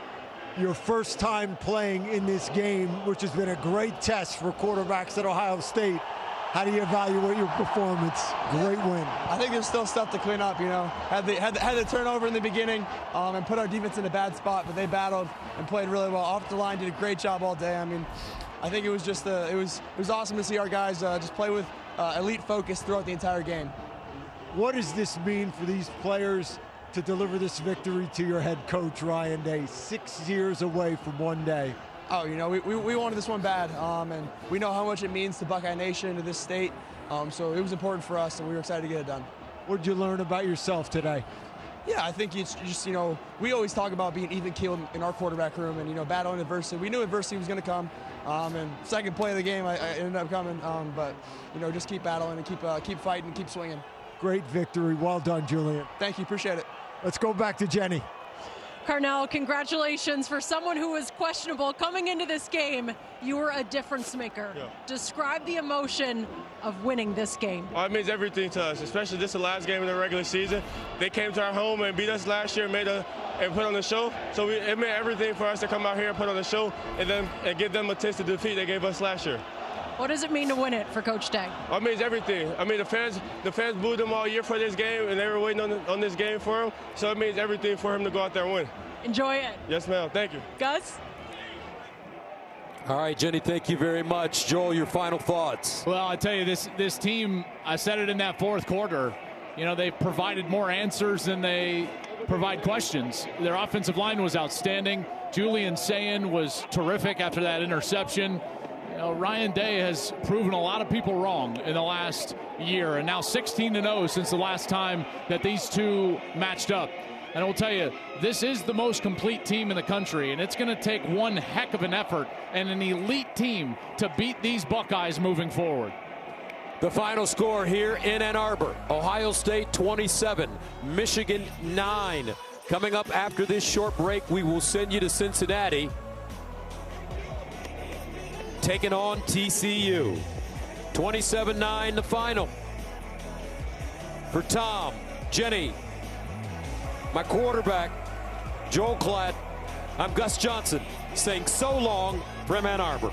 your first time playing in this game, which has been a great test for quarterbacks at Ohio State. How do you evaluate your performance? Great win. I think there's still stuff to clean up, you know. Had the turnover in the beginning and put our defense in a bad spot, but they battled and played really well. Off the line, did a great job all day. I mean, I think it was just it was awesome to see our guys just play with elite focus throughout the entire game. What does this mean for these players to deliver this victory to your head coach, Ryan Day, 6 years away from one day? Oh, you know, we wanted this one bad, and we know how much it means to Buckeye Nation, to this state, so it was important for us, and we were excited to get it done. What did you learn about yourself today? Yeah, I think it's just, you know, we always talk about being even-keeled in our quarterback room and, you know, battling adversity. We knew adversity was going to come, and second play of the game, I ended up coming, but, you know, just keep battling and keep fighting, keep swinging. Great victory. Well done, Julian. Thank you. Appreciate it. Let's go back to Jenny. Carnell, congratulations. For someone who was questionable coming into this game, you were a difference maker. Yeah. Describe the emotion of winning this game. Well, it means everything to us, especially this is the last game of the regular season. They came to our home and beat us last year and put on the show. So it meant everything for us to come out here and put on the show and give them a taste of defeat they gave us last year. What does it mean to win it for Coach Day? It means everything. I mean, the fans booed him all year for this game, and they were waiting on this game for him. So it means everything for him to go out there and win. Enjoy it. Yes, ma'am. Thank you. Gus? All right, Jenny, thank you very much. Joel, your final thoughts. Well, I tell you, this team, I said it in that fourth quarter, you know, they provided more answers than they provide questions. Their offensive line was outstanding. Julian Sayin was terrific after that interception. You know, Ryan Day has proven a lot of people wrong in the last year, and now 16-0 since the last time that these two matched up. And I will tell you, this is the most complete team in the country, and it's going to take one heck of an effort and an elite team to beat these Buckeyes moving forward. The final score here in Ann Arbor, Ohio State 27, Michigan 9. Coming up after this short break, we will send you to Cincinnati, taking on TCU. 27-9 the final. For Tom, Jenny, my quarterback, Joel Klatt, I'm Gus Johnson. saying so long from Ann Arbor.